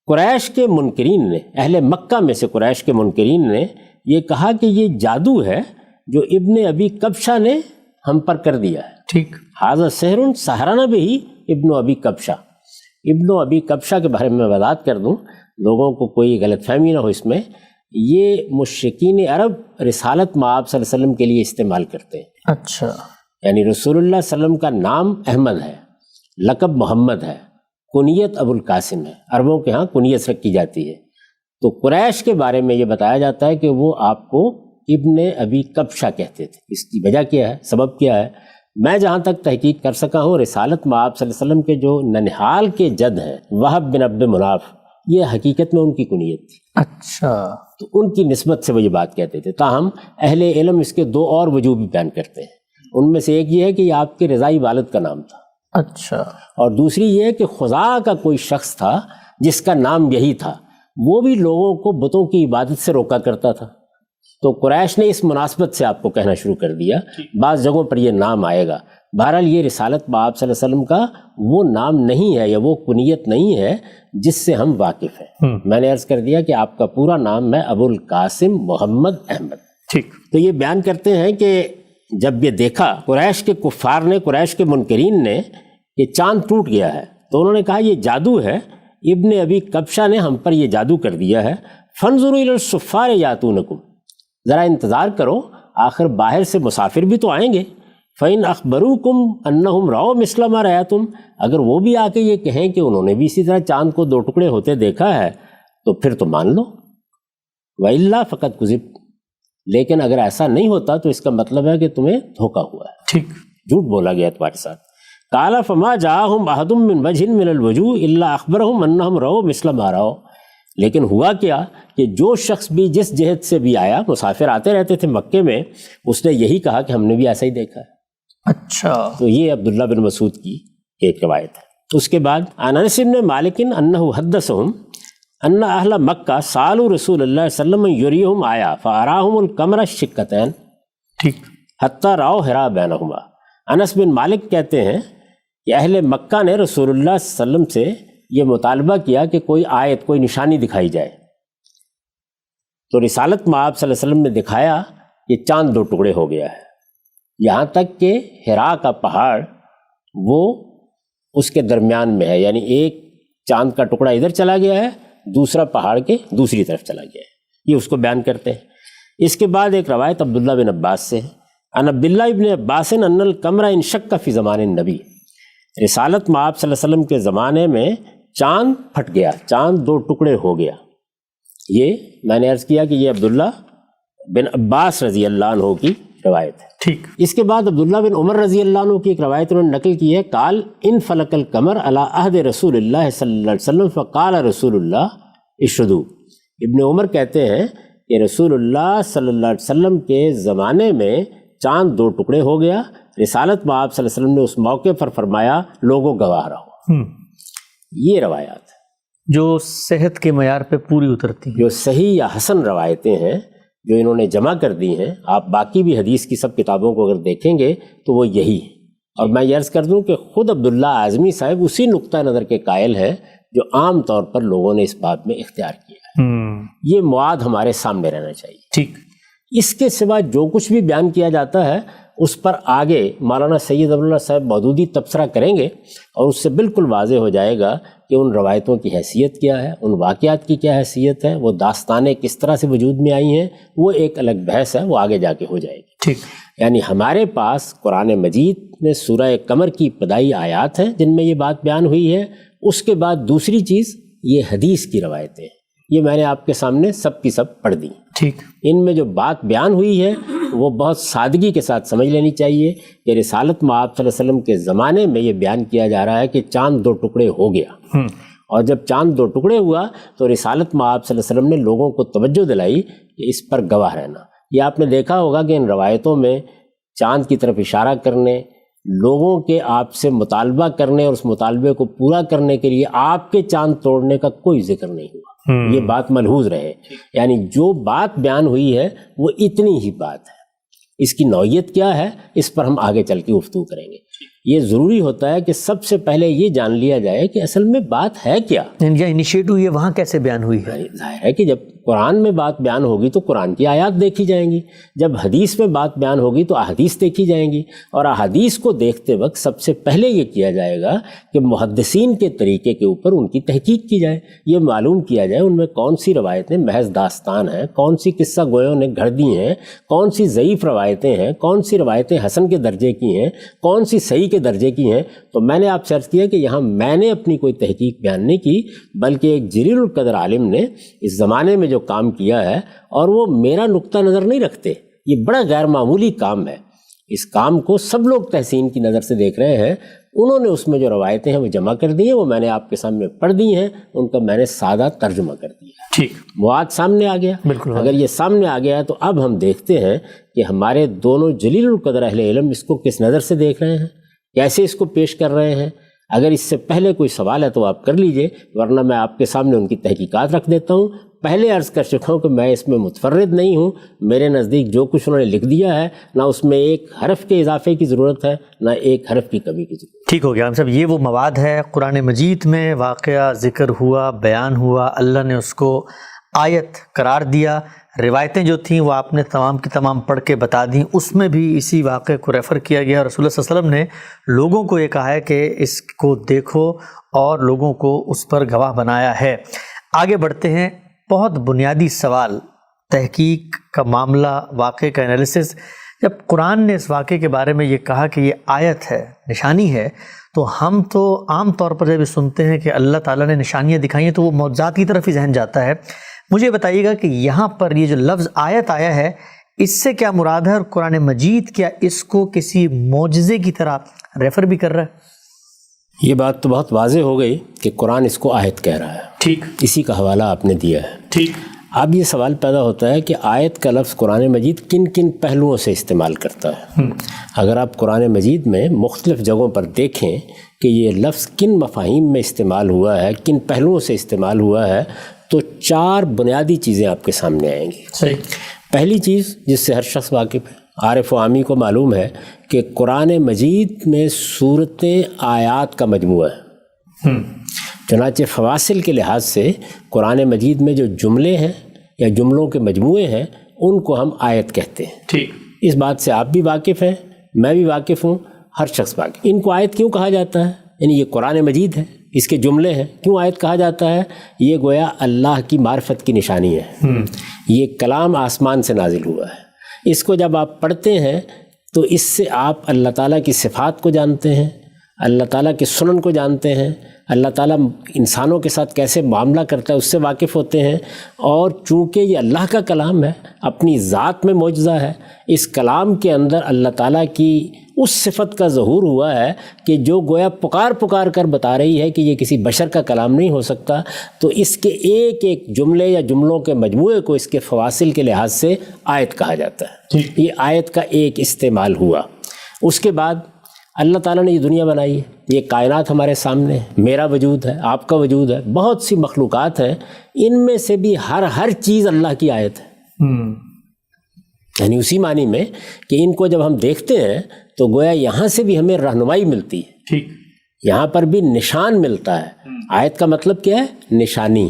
قریش کے منکرین نے، اہل مکہ میں سے قریش کے منکرین نے یہ کہا کہ یہ جادو ہے جو ابن ابی کبشہ نے ہم پر کر دیا ہے۔ ٹھیک، ھذا سحر سحرنا بہ ابن ابی کبشہ۔ ابن ابی کبشہ کے بارے میں وضاحت کر دوں، لوگوں کو کوئی غلط فہمی نہ ہو اس میں، یہ مشرکین عرب رسالت مآب صلی اللہ علیہ وسلم کے لیے استعمال کرتے ہیں۔ اچھا، یعنی رسول اللہ صلی اللہ علیہ وسلم کا نام احمد ہے، لقب محمد ہے، کنیت ابو القاسم ہے، عربوں کے ہاں کنیت رکھی جاتی ہے۔ تو قریش کے بارے میں یہ بتایا جاتا ہے کہ وہ آپ کو ابن ابی کبشہ کہتے تھے۔ اس کی وجہ کیا ہے، سبب کیا ہے؟ میں جہاں تک تحقیق کر سکا ہوں، رسالت مآب صلی اللہ علیہ وسلم کے جو ننہال کے جد ہیں وہب بن عبد مناف، یہ حقیقت میں ان کی کنیت تھی۔ اچھا، تو ان کی نسبت سے وہ یہ بات کہتے تھے۔ تاہم اہل علم اس کے 2 اور وجوہ بھی بیان کرتے ہیں، ان میں سے ایک یہ ہے کہ یہ آپ کے رضائی والد کا نام تھا، اچھا، اور دوسری یہ ہے کہ خزاعہ کا کوئی شخص تھا جس کا نام یہی تھا، وہ بھی لوگوں کو بتوں کی عبادت سے روکا کرتا تھا۔ تو قریش نے اس مناسبت سے آپ کو کہنا شروع کر دیا۔ بعض جگہوں پر یہ نام آئے گا، بہرحال یہ رسالت آپ صلی اللہ علیہ وسلم کا وہ نام نہیں ہے یا وہ کنیت نہیں ہے جس سے ہم واقف ہیں۔ میں نے عرض کر دیا کہ آپ کا پورا نام ہے ابو القاسم محمد احمد۔ ٹھیک، تو یہ بیان کرتے ہیں کہ جب یہ دیکھا قریش کے کفار نے، قریش کے منکرین نے کہ چاند ٹوٹ گیا ہے، تو انہوں نے کہا یہ جادو ہے، ابن ابی کبشہ نے ہم پر یہ جادو کر دیا ہے۔ فانظروا الی السفار یاتونکم، ذرا انتظار کرو، آخر باہر سے مسافر بھی تو آئیں گے۔ فَإِنْ أَخْبَرُوكُمْ أَنَّهُمْ رَأَوْا مِثْلَ مَا رَأَيْتُمْ، اگر وہ بھی آ کے یہ کہیں کہ انہوں نے بھی اسی طرح چاند کو 2 ٹکڑے ہوتے دیکھا ہے تو پھر تو مان لو۔ وَإِلَّا فَقَدْ كُذِبْتُمْ، لیکن اگر ایسا نہیں ہوتا تو اس کا مطلب ہے کہ تمہیں دھوکہ ہوا ہے، ٹھیک، جھوٹ بولا گیا تمہارے ساتھ۔ قَالَ فَمَا جَاءَهُمْ أَحَدٌ مِّنْ وَجْهٍ مِّنَ الْوُجُوهِ إِلَّا أَخْبَرَهُمْ أَنَّهُمْ رَأَوْا مِثْلَ مَا رَأَوْا، لیکن ہوا کیا کہ جو شخص بھی جس جہت سے بھی آیا، مسافر آتے رہتے تھے مکے میں، اس نے یہی کہا کہ ہم نے بھی ایسا ہی دیکھا ہے۔ اچھا، تو یہ عبداللہ بن مسعود کی ایک روایت ہے۔ اس کے بعد عن انس بن مالک انہ حدثهم ان اہل مکہ سالوا رسول اللہ صلی اللہ علیہ وسلم یریہم آیا فاراہم القمر الشقتین ٹھیک، حتی راؤ حرا بینہما۔ انس بن مالک کہتے ہیں کہ اہل مکہ نے رسول اللہ صلی اللہ علیہ وسلم سے یہ مطالبہ کیا کہ کوئی آیت، کوئی نشانی دکھائی جائے، تو رسالت میں آپ صلی اللہ علیہ وسلم نے دکھایا کہ چاند 2 ٹکڑے ہو گیا ہے، یہاں تک کہ حرا کا پہاڑ وہ اس کے درمیان میں ہے، یعنی ایک چاند کا ٹکڑا ادھر چلا گیا ہے، دوسرا پہاڑ کے دوسری طرف چلا گیا ہے، یہ اس کو بیان کرتے ہیں۔ اس کے بعد ایک روایت عبداللہ بن عباس سے ہے، ان عبداللہ ابن عباس ان القمر انشق فی زمان النبی، رسالت میں آپ صلی اللہ علیہ وسلم کے زمانے میں چاند پھٹ گیا، چاند 2 ٹکڑے ہو گیا۔ یہ میں نے عرض کیا کہ یہ عبداللہ بن عباس رضی اللہ عنہ کی روایت ہے۔ ٹھیک، اس کے بعد عبداللہ بن عمر رضی اللہ عنہ کی ایک روایت انہوں نے نقل کی ہے، قال ان فلک القمر علی عہد رسول اللہ صلی اللہ علیہ وسلم فقال رسول اللہ اشہدوا۔ ابن عمر کہتے ہیں کہ رسول اللہ صلی اللہ علیہ وسلم کے زمانے میں چاند 2 ٹکڑے ہو گیا، رسالت میں آپ صلی اللہ علیہ وسلم نے اس موقع پر فرمایا لوگوں گواہ رہو۔ یہ روایات جو صحت کے معیار پہ پوری اترتی ہیں۔ جو صحیح یا حسن روایتیں ہیں جو انہوں نے جمع کر دی ہیں، آپ باقی بھی حدیث کی سب کتابوں کو اگر دیکھیں گے تو وہ یہی ہے۔ اور میں یہ عرض کر دوں کہ خود عبداللہ اعظمی صاحب اسی نقطہ نظر کے قائل ہیں جو عام طور پر لوگوں نے اس بات میں اختیار کیا ہے۔ یہ مواد ہمارے سامنے رہنا چاہیے۔ ٹھیک، اس کے سوا جو کچھ بھی بیان کیا جاتا ہے اس پر آگے مولانا سید عبداللہ صاحب مودودی تبصرہ کریں گے اور اس سے بالکل واضح ہو جائے گا کہ ان روایتوں کی حیثیت کیا ہے، ان واقعات کی کیا حیثیت ہے، وہ داستانیں کس طرح سے وجود میں آئی ہیں، وہ ایک الگ بحث ہے، وہ آگے جا کے ہو جائے گی۔ ٹھیک، یعنی ہمارے پاس قرآن مجید میں سورہ قمر کی ابتدائی آیات ہیں جن میں یہ بات بیان ہوئی ہے، اس کے بعد دوسری چیز یہ حدیث کی روایتیں ہیں، یہ میں نے آپ کے سامنے سب کی سب پڑھ دی۔ ٹھیک، ان میں جو بات بیان ہوئی ہے وہ بہت سادگی کے ساتھ سمجھ لینی چاہیے کہ رسالت میں آپ صلی اللہ علیہ وسلم کے زمانے میں یہ بیان کیا جا رہا ہے کہ چاند 2 ٹکڑے ہو گیا، اور جب چاند 2 ٹکڑے ہوا تو رسالت میں آپ صلی اللہ علیہ وسلم نے لوگوں کو توجہ دلائی کہ اس پر گواہ رہنا۔ یہ آپ نے دیکھا ہوگا کہ ان روایتوں میں چاند کی طرف اشارہ کرنے، لوگوں کے آپ سے مطالبہ کرنے اور اس مطالبے کو پورا کرنے کے لیے آپ کے چاند توڑنے کا کوئی ذکر نہیں ہوا۔ یہ بات ملحوظ رہے، یعنی جو بات بیان ہوئی ہے وہ اتنی ہی بات ہے، اس کی نوعیت کیا ہے اس پر ہم آگے چل کے گفتگو کریں گے۔ یہ ضروری ہوتا ہے کہ سب سے پہلے یہ جان لیا جائے کہ اصل میں بات ہے کیا۔ یہ انیشیٹو یہ وہاں کیسے بیان ہوئی ہے؟ ظاہر ہے کہ جب قرآن میں بات بیان ہوگی تو قرآن کی آیات دیکھی جائیں گی، جب حدیث میں بات بیان ہوگی تو احادیث دیکھی جائیں گی، اور احادیث کو دیکھتے وقت سب سے پہلے یہ کیا جائے گا کہ محدثین کے طریقے کے اوپر ان کی تحقیق کی جائے، یہ معلوم کیا جائے ان میں کون سی روایتیں محض داستان ہیں، کون سی قصہ گویوں نے گھڑ دی ہیں، کون سی ضعیف روایتیں ہیں، کون سی روایتیں حسن کے درجے کی ہیں، کون سی صحیح کے درجے کی ہیں۔ تو میں نے آپ سے عرض کیا کہ یہاں میں نے اپنی کوئی تحقیق بیان نہیں کی، بلکہ ایک جلیل القدر عالم نے اس زمانے میں جو کام کیا ہے، اور وہ میرا نقطہ نظر نہیں رکھتے، یہ بڑا غیر معمولی کام ہے، اس کام کو سب لوگ تحسین کی نظر سے دیکھ رہے ہیں، انہوں نے اس میں جو روایتیں ہیں وہ جمع کر دی ہیں، وہ میں نے آپ کے سامنے پڑھ دی ہیں، ان کا میں نے سادہ ترجمہ کر دیا۔ ٹھیک، مواد سامنے آ گیا۔ بالکل، اگر یہ سامنے آ گیا ہے تو اب ہم دیکھتے ہیں کہ ہمارے دونوں جلیل القدر اہل علم اس کو کس نظر سے دیکھ رہے ہیں، کیسے اس کو پیش کر رہے ہیں۔ اگر اس سے پہلے کوئی سوال ہے تو آپ کر لیجئے، ورنہ میں آپ کے سامنے ان کی تحقیقات رکھ دیتا ہوں۔ پہلے عرض کر چکا ہوں کہ میں اس میں متفرد نہیں ہوں، میرے نزدیک جو کچھ انہوں نے لکھ دیا ہے نہ اس میں ایک حرف کے اضافے کی ضرورت ہے نہ ایک حرف کی کمی کی ضرورت ہے۔ ٹھیک ہو گیا ہم صاحب، یہ وہ مواد ہے قرآن مجید میں واقعہ ذکر ہوا، بیان ہوا، اللہ نے اس کو آیت قرار دیا، روایتیں جو تھیں وہ آپ نے تمام کی تمام پڑھ کے بتا دیں، اس میں بھی اسی واقعے کو ریفر کیا گیا۔ رسول اللہ صلی اللہ علیہ وسلم نے لوگوں کو یہ کہا ہے کہ اس کو دیکھو اور لوگوں کو اس پر گواہ بنایا ہے۔ آگے بڑھتے ہیں، بہت بنیادی سوال، تحقیق کا معاملہ، واقعے کا انالیسس۔ جب قرآن نے اس واقعے کے بارے میں یہ کہا کہ یہ آیت ہے، نشانی ہے، تو ہم تو عام طور پر جب یہ سنتے ہیں کہ اللہ تعالیٰ نے نشانیاں دکھائی ہیں تو وہ معجزات کی طرف ہی ذہن جاتا ہے۔ مجھے بتائیے گا کہ یہاں پر یہ جو لفظ آیت آیا ہے اس سے کیا مراد ہے، اور قرآن مجید کیا اس کو کسی معجزے کی طرح ریفر بھی کر رہا ہے؟ یہ بات تو بہت واضح ہو گئی کہ قرآن اس کو آیت کہہ رہا ہے، ٹھیک، اسی کا حوالہ آپ نے دیا ہے۔ ٹھیک، اب یہ سوال پیدا ہوتا ہے کہ آیت کا لفظ قرآن مجید کن کن پہلوؤں سے استعمال کرتا ہے۔ اگر آپ قرآن مجید میں مختلف جگہوں پر دیکھیں کہ یہ لفظ کن مفاہیم میں استعمال ہوا ہے، کن پہلوؤں سے استعمال ہوا ہے، تو 4 بنیادی چیزیں آپ کے سامنے آئیں گی۔ صحیح۔ پہلی چیز جس سے ہر شخص واقف ہے، عارف و عامی کو معلوم ہے کہ قرآن مجید میں صورتیں آیات کا مجموعہ ہے۔ چنانچہ فواصل کے لحاظ سے قرآن مجید میں جو جملے ہیں یا جملوں کے مجموعے ہیں ان کو ہم آیت کہتے ہیں۔ ٹھیک، اس بات سے آپ بھی واقف ہیں، میں بھی واقف ہوں، ہر شخص واقف۔ ان کو آیت کیوں کہا جاتا ہے؟ یعنی یہ قرآن مجید ہے، اس کے جملے ہیں، کیوں آیت کہا جاتا ہے؟ یہ گویا اللہ کی معرفت کی نشانی ہے۔ یہ کلام آسمان سے نازل ہوا ہے، اس کو جب آپ پڑھتے ہیں تو اس سے آپ اللہ تعالیٰ کی صفات کو جانتے ہیں، اللہ تعالیٰ کے سنن کو جانتے ہیں، اللہ تعالیٰ انسانوں کے ساتھ کیسے معاملہ کرتا ہے اس سے واقف ہوتے ہیں۔ اور چونکہ یہ اللہ کا کلام ہے، اپنی ذات میں معجزہ ہے، اس کلام کے اندر اللہ تعالیٰ کی اس صفت کا ظہور ہوا ہے کہ جو گویا پکار کر بتا رہی ہے کہ یہ کسی بشر کا کلام نہیں ہو سکتا، تو اس کے ایک ایک جملے یا جملوں کے مجموعے کو اس کے فواصل کے لحاظ سے آیت کہا جاتا ہے۔ یہ آیت کا ایک استعمال ہوا۔ اس کے بعد اللہ تعالیٰ نے یہ دنیا بنائی ہے، یہ کائنات ہمارے سامنے ہے، میرا وجود ہے، آپ کا وجود ہے، بہت سی مخلوقات ہیں، ان میں سے بھی ہر چیز اللہ کی آیت ہے۔ یعنی اسی معنی میں کہ ان کو جب ہم دیکھتے ہیں تو گویا یہاں سے بھی ہمیں رہنمائی ملتی ہے، ٹھیک، یہاں پر بھی نشان ملتا ہے۔ آیت کا مطلب کیا ہے؟ نشانی،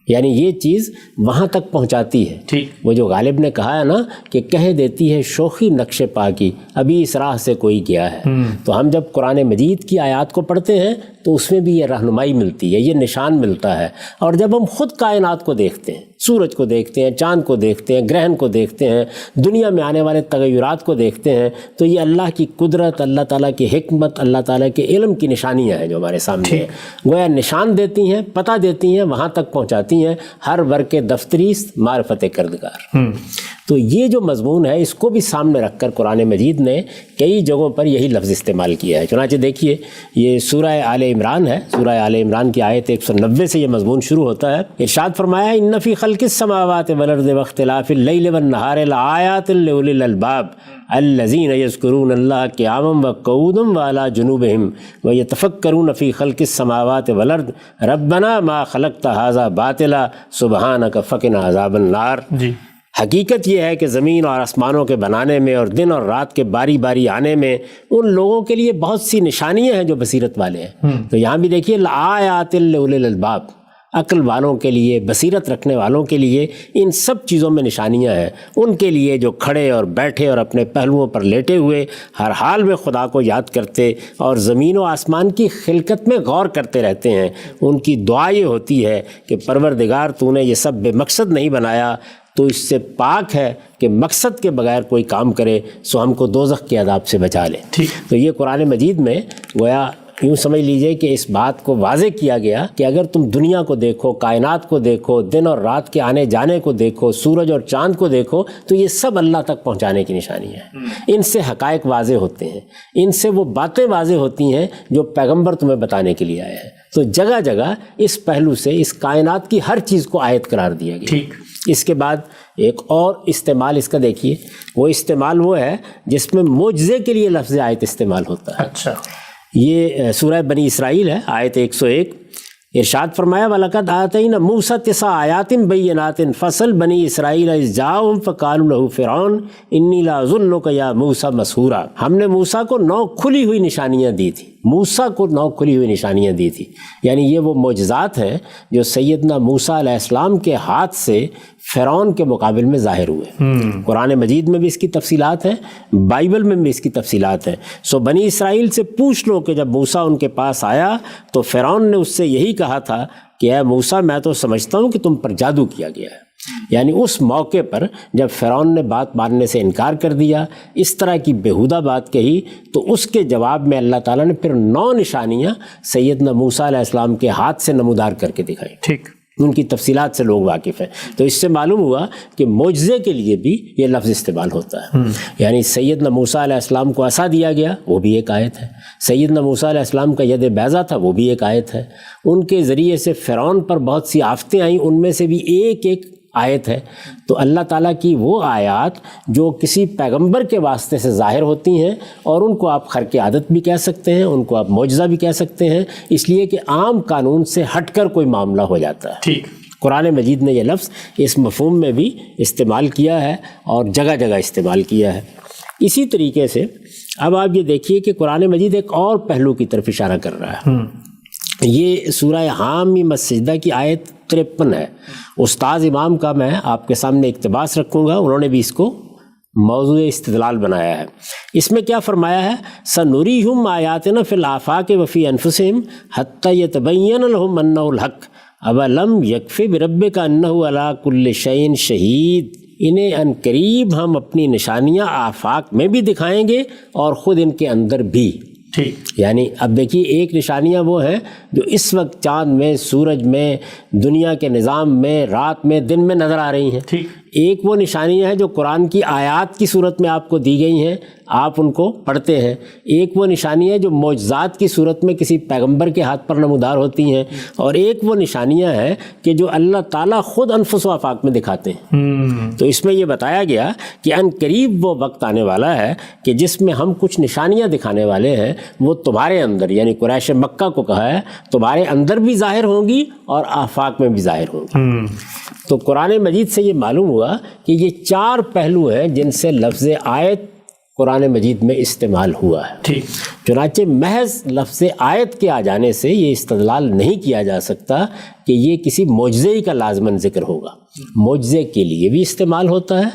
یعنی یہ چیز وہاں تک پہنچاتی ہے۔ ٹھیک، وہ جو غالب نے کہا ہے نا کہ کہہ دیتی ہے شوخی نقش پا کی، ابھی اس راہ سے کوئی گیا ہے۔ تو ہم جب قرآن مجید کی آیات کو پڑھتے ہیں تو اس میں بھی یہ رہنمائی ملتی ہے، یہ نشان ملتا ہے۔ اور جب ہم خود کائنات کو دیکھتے ہیں، سورج کو دیکھتے ہیں، چاند کو دیکھتے ہیں، گرہن کو دیکھتے ہیں، دنیا میں آنے والے تغیرات کو دیکھتے ہیں، تو یہ اللہ کی قدرت، اللہ تعالیٰ کی حکمت، اللہ تعالیٰ کے علم کی نشانیاں ہیں جو ہمارے سامنے ہیں۔ گویا نشان دیتی ہیں، پتہ دیتی ہیں، وہاں تک پہنچاتی ہیں، ہر ورق دفتریست معرفت کردگار۔ تو یہ جو مضمون ہے اس کو بھی سامنے رکھ کر قرآن مجید نے کئی جگہوں پر یہی لفظ استعمال کیا ہے۔ چنانچہ دیکھیے یہ سورہ آل عمران ہے، سورہ آل عمران کی آیت 190 سے یہ مضمون شروع ہوتا ہے۔ ارشاد فرمایا ان فی خلق السماوات والارض واختلاف اللیل والنہار لآیات لأولی الالباب الذین یذکرون اللہ قیاما وقعودا وعلی جنوبہم ویتفکرون فی خلق السماوات والارض ربنا ما خلقت ھذا باطلا سبحانک فقنا عذاب النار۔ حقیقت یہ ہے کہ زمین اور آسمانوں کے بنانے میں اور دن اور رات کے باری باری آنے میں ان لوگوں کے لیے بہت سی نشانیاں ہیں جو بصیرت والے ہیں۔ تو یہاں بھی دیکھیے لآیات لأولی الالباب، عقل والوں کے لیے، بصیرت رکھنے والوں کے لیے ان سب چیزوں میں نشانیاں ہیں، ان کے لیے جو کھڑے اور بیٹھے اور اپنے پہلوؤں پر لیٹے ہوئے ہر حال میں خدا کو یاد کرتے اور زمین و آسمان کی خلقت میں غور کرتے رہتے ہیں۔ ان کی دعا یہ ہوتی ہے کہ پروردگار تو نے یہ سب بے مقصد نہیں بنایا، تو اس سے پاک ہے کہ مقصد کے بغیر کوئی کام کرے، سو ہم کو دوزخ کے عذاب سے بچا لے۔ تو یہ قرآن مجید میں گویا یوں سمجھ لیجئے کہ اس بات کو واضح کیا گیا کہ اگر تم دنیا کو دیکھو، کائنات کو دیکھو، دن اور رات کے آنے جانے کو دیکھو، سورج اور چاند کو دیکھو، تو یہ سب اللہ تک پہنچانے کی نشانی ہے۔ ان سے حقائق واضح ہوتے ہیں، ان سے وہ باتیں واضح ہوتی ہیں جو پیغمبر تمہیں بتانے کے لیے آئے ہیں۔ تو جگہ جگہ اس پہلو سے اس کائنات کی ہر چیز کو آیت قرار دیا گیا۔ اس کے بعد ایک اور استعمال اس کا دیکھیے، وہ استعمال وہ ہے جس میں معجزے کے لیے لفظ آیت استعمال ہوتا ہے۔ اچھا، یہ سورہ بنی اسرائیل ہے، آیت 101۔ ارشاد فرمایا وَلَقَدْ آتَيْنَا مُوسَىٰ 9 آیَاتٍ بَيِّنَاتٍ فَاسْأَلْ بَنِی اسرائیل اذ جَاءَهُمْ فَقَالُوا لَهُ فِرْعَوْنُ إِنِّی لَأَظُنُّکَ یَا مُوسَىٰ مَسْحُورًا۔ ہم نے موسیٰ کو 9 کھلی ہوئی نشانیاں دی تھی، موسیٰ کو 9 کھلی ہوئی نشانیاں دی تھی، یعنی یہ وہ معجزات ہیں جو سیدنا موسیٰ علیہ السلام کے ہاتھ سے فرعون کے مقابل میں ظاہر ہوئے۔ قرآن مجید میں بھی اس کی تفصیلات ہیں، بائبل میں بھی اس کی تفصیلات ہیں۔ سو بنی اسرائیل سے پوچھ لو کہ جب موسیٰ ان کے پاس آیا تو فرعون نے اس سے یہی کہا تھا کہ اے موسیٰ میں تو سمجھتا ہوں کہ تم پر جادو کیا گیا ہے۔ یعنی اس موقع پر جب فرعون نے بات ماننے سے انکار کر دیا، اس طرح کی بیہودہ بات کہی، تو اس کے جواب میں اللہ تعالیٰ نے پھر 9 نشانیاں سیدنا موسیٰ علیہ السلام کے ہاتھ سے نمودار کر کے دکھائی۔ ٹھیک، ان کی تفصیلات سے لوگ واقف ہیں، تو اس سے معلوم ہوا کہ معجزے کے لیے بھی یہ لفظ استعمال ہوتا ہے۔ یعنی سیدنا موسیٰ علیہ السلام کو عصا دیا گیا، وہ بھی ایک آیت ہے۔ سیدنا موسیٰ علیہ السلام کا ید بیضہ تھا، وہ بھی ایک آیت ہے۔ ان کے ذریعے سے فرعون پر بہت سی آفتیں آئیں، ان میں سے بھی ایک آیت ہے۔ تو اللہ تعالیٰ کی وہ آیات جو کسی پیغمبر کے واسطے سے ظاہر ہوتی ہیں، اور ان کو آپ خرق عادت بھی کہہ سکتے ہیں، ان کو آپ معجزہ بھی کہہ سکتے ہیں، اس لیے کہ عام قانون سے ہٹ کر کوئی معاملہ ہو جاتا ہے۔ ٹھیک، قرآن مجید نے یہ لفظ اس مفہوم میں بھی استعمال کیا ہے اور جگہ جگہ استعمال کیا ہے۔ اسی طریقے سے اب آپ یہ دیکھیے کہ قرآن مجید ایک اور پہلو کی طرف اشارہ کر رہا ہے۔ یہ سورہ حامیم السجدہ کی آیت 53 ہے۔ استاذ امام کا میں آپ کے سامنے اقتباس رکھوں گا، انہوں نے بھی اس کو موضوع استدلال بنایا ہے۔ اس میں کیا فرمایا ہے؟ سَنُرِيهُمْ آیَاتِنَا فِی الْآفَاقِ وَفِی أَنفُسِهِمْ حَتَّى يَتَبَيَّنَ لَهُمْ أَنَّهُ الْحَقُّ أَوَلَمْ يَکْفِ بِرَبِّکَ أَنَّهُ عَلَىٰ كُلِّ شَیْءٍ شَہِیدٌ۔ انہیں ان قریب ہم اپنی نشانیاں آفاق میں بھی دکھائیں گے اور خود ان کے اندر بھی۔ ٹھیک، یعنی اب دیکھیے ایک نشانیاں وہ ہیں جو اس وقت چاند میں، سورج میں، دنیا کے نظام میں، رات میں، دن میں نظر آ رہی ہیں۔ ٹھیک، ایک وہ نشانیاں ہیں جو قرآن کی آیات کی صورت میں آپ کو دی گئی ہیں، آپ ان کو پڑھتے ہیں۔ ایک وہ نشانیاں جو معجزات کی صورت میں کسی پیغمبر کے ہاتھ پر نمودار ہوتی ہیں، اور ایک وہ نشانیاں ہیں کہ جو اللہ تعالیٰ خود انفس و آفاق میں دکھاتے ہیں۔ تو اس میں یہ بتایا گیا کہ ان قریب وہ وقت آنے والا ہے کہ جس میں ہم کچھ نشانیاں دکھانے والے ہیں، وہ تمہارے اندر، یعنی قریش مکہ کو کہا ہے، تمہارے اندر بھی ظاہر ہوں گی اور آفاق میں بھی ظاہر ہوں گی۔ تو قرآن مجید سے یہ معلوم ہوا کہ یہ 4 پہلو ہیں جن سے لفظ آیت قرآن مجید میں استعمال ہوا ہے۔ ٹھیک، چنانچہ محض لفظ آیت کے آ جانے سے یہ استدلال نہیں کیا جا سکتا کہ یہ کسی معجزے کا لازماً ذکر ہوگا۔ معجزے کے لیے بھی استعمال ہوتا ہے،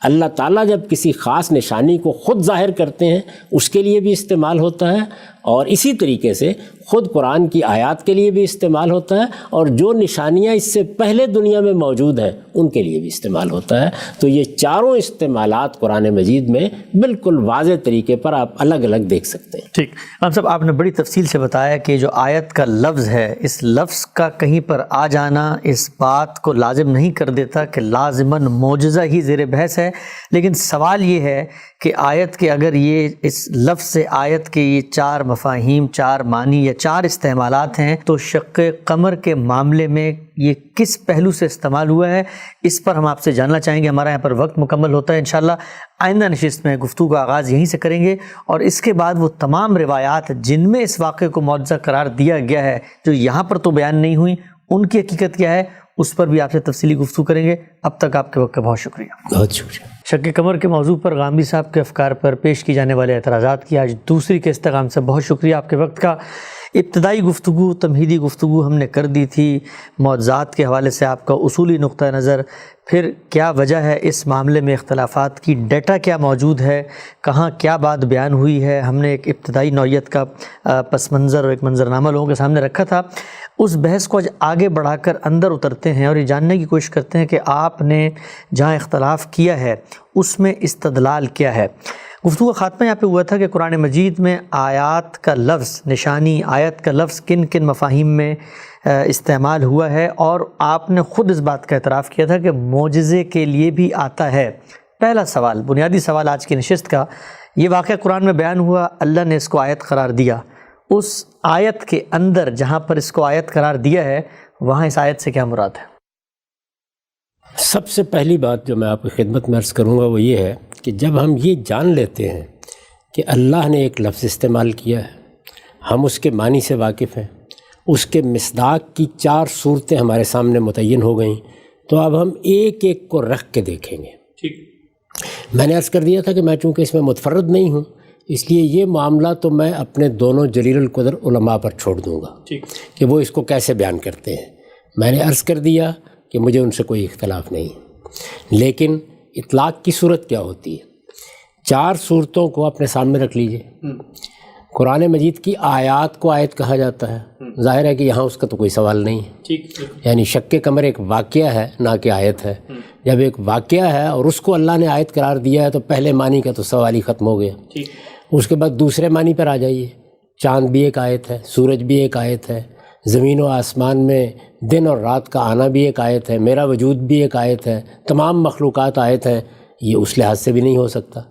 اللہ تعالیٰ جب کسی خاص نشانی کو خود ظاہر کرتے ہیں اس کے لیے بھی استعمال ہوتا ہے، اور اسی طریقے سے خود قرآن کی آیات کے لیے بھی استعمال ہوتا ہے، اور جو نشانیاں اس سے پہلے دنیا میں موجود ہیں ان کے لیے بھی استعمال ہوتا ہے۔ تو یہ چاروں استعمالات قرآن مجید میں بالکل واضح طریقے پر آپ الگ الگ دیکھ سکتے ہیں۔ ٹھیک، ہم صاحب آپ نے بڑی تفصیل سے بتایا کہ جو آیت کا لفظ ہے، اس لفظ کا کہیں پر آ جانا اس بات کو لازم نہیں کر دیتا کہ لازماً معجزہ ہی زیر بحث ہے، لیکن سوال یہ ہے کہ آیت کے اگر یہ اس لفظ سے آیت کے یہ 4 مفاہیم، 4 معنی یا 4 استعمالات ہیں، تو شق قمر کے معاملے میں یہ کس پہلو سے استعمال ہوا ہے، اس پر ہم آپ سے جاننا چاہیں گے۔ ہمارا یہاں پر وقت مکمل ہوتا ہے، انشاءاللہ آئندہ نشست میں گفتگو کا آغاز یہیں سے کریں گے، اور اس کے بعد وہ تمام روایات جن میں اس واقعے کو معجزہ قرار دیا گیا ہے، جو یہاں پر تو بیان نہیں ہوئی، ان کی حقیقت کیا ہے، اس پر بھی آپ سے تفصیلی گفتگو کریں گے۔ اب تک آپ کے وقت کا بہت شکریہ۔ بہت شکریہ۔ شق قمر کے موضوع پر غامدی صاحب کے افکار پر پیش کی جانے والے اعتراضات کی آج دوسری کے استغام سے بہت شکریہ آپ کے وقت کا۔ ابتدائی گفتگو، تمہیدی گفتگو ہم نے کر دی تھی، معجزات کے حوالے سے آپ کا اصولی نقطہ نظر، پھر کیا وجہ ہے اس معاملے میں اختلافات کی، ڈیٹا کیا موجود ہے، کہاں کیا بات بیان ہوئی ہے، ہم نے ایک ابتدائی نوعیت کا پس منظر اور ایک منظرنامہ لوگوں کے سامنے رکھا تھا۔ اس بحث کو آگے بڑھا کر اندر اترتے ہیں اور یہ جاننے کی کوشش کرتے ہیں کہ آپ نے جہاں اختلاف کیا ہے اس میں استدلال کیا ہے۔ گفتگو کا خاتمہ یہاں پہ ہوا تھا کہ قرآن مجید میں آیات کا لفظ، نشانی آیت کا لفظ کن کن مفاہیم میں استعمال ہوا ہے، اور آپ نے خود اس بات کا اعتراف کیا تھا کہ معجزے کے لیے بھی آتا ہے۔ پہلا سوال، بنیادی سوال آج کی نشست کا، یہ واقعہ قرآن میں بیان ہوا، اللہ نے اس کو آیت قرار دیا، اس آیت کے اندر جہاں پر اس کو آیت قرار دیا ہے وہاں اس آیت سے کیا مراد ہے؟ سب سے پہلی بات جو میں آپ کی خدمت میں عرض کروں گا وہ یہ ہے کہ جب ہم یہ جان لیتے ہیں کہ اللہ نے ایک لفظ استعمال کیا ہے، ہم اس کے معنی سے واقف ہیں، اس کے مصداق کی 4 صورتیں ہمارے سامنے متعین ہو گئیں، تو اب ہم ایک ایک کو رکھ کے دیکھیں گے۔ ٹھیک، میں نے عرض کر دیا تھا کہ میں چونکہ اس میں متفرد نہیں ہوں، اس لیے یہ معاملہ تو میں اپنے دونوں جلیل القدر علماء پر چھوڑ دوں گا کہ وہ اس کو کیسے بیان کرتے ہیں۔ میں نے عرض کر دیا کہ مجھے ان سے کوئی اختلاف نہیں، لیکن اطلاق کی صورت کیا ہوتی ہے؟ 4 صورتوں کو اپنے سامنے رکھ لیجئے۔ قرآن مجید کی آیات کو آیت کہا جاتا ہے، ظاہر ہے کہ یہاں اس کا تو کوئی سوال نہیں ہے، یعنی شق قمر ایک واقعہ ہے نہ کہ آیت ہے۔ جب ایک واقعہ ہے اور اس کو اللہ نے آیت قرار دیا ہے تو پہلے معنی کا تو سوال ہی ختم ہو گیا۔ اس کے بعد دوسرے معنی پر آ جائیے، چاند بھی ایک آیت ہے، سورج بھی ایک آیت ہے، زمین و آسمان میں دن اور رات کا آنا بھی ایک آیت ہے، میرا وجود بھی ایک آیت ہے، تمام مخلوقات آیت ہیں۔ یہ اس لحاظ سے بھی نہیں ہو سکتا،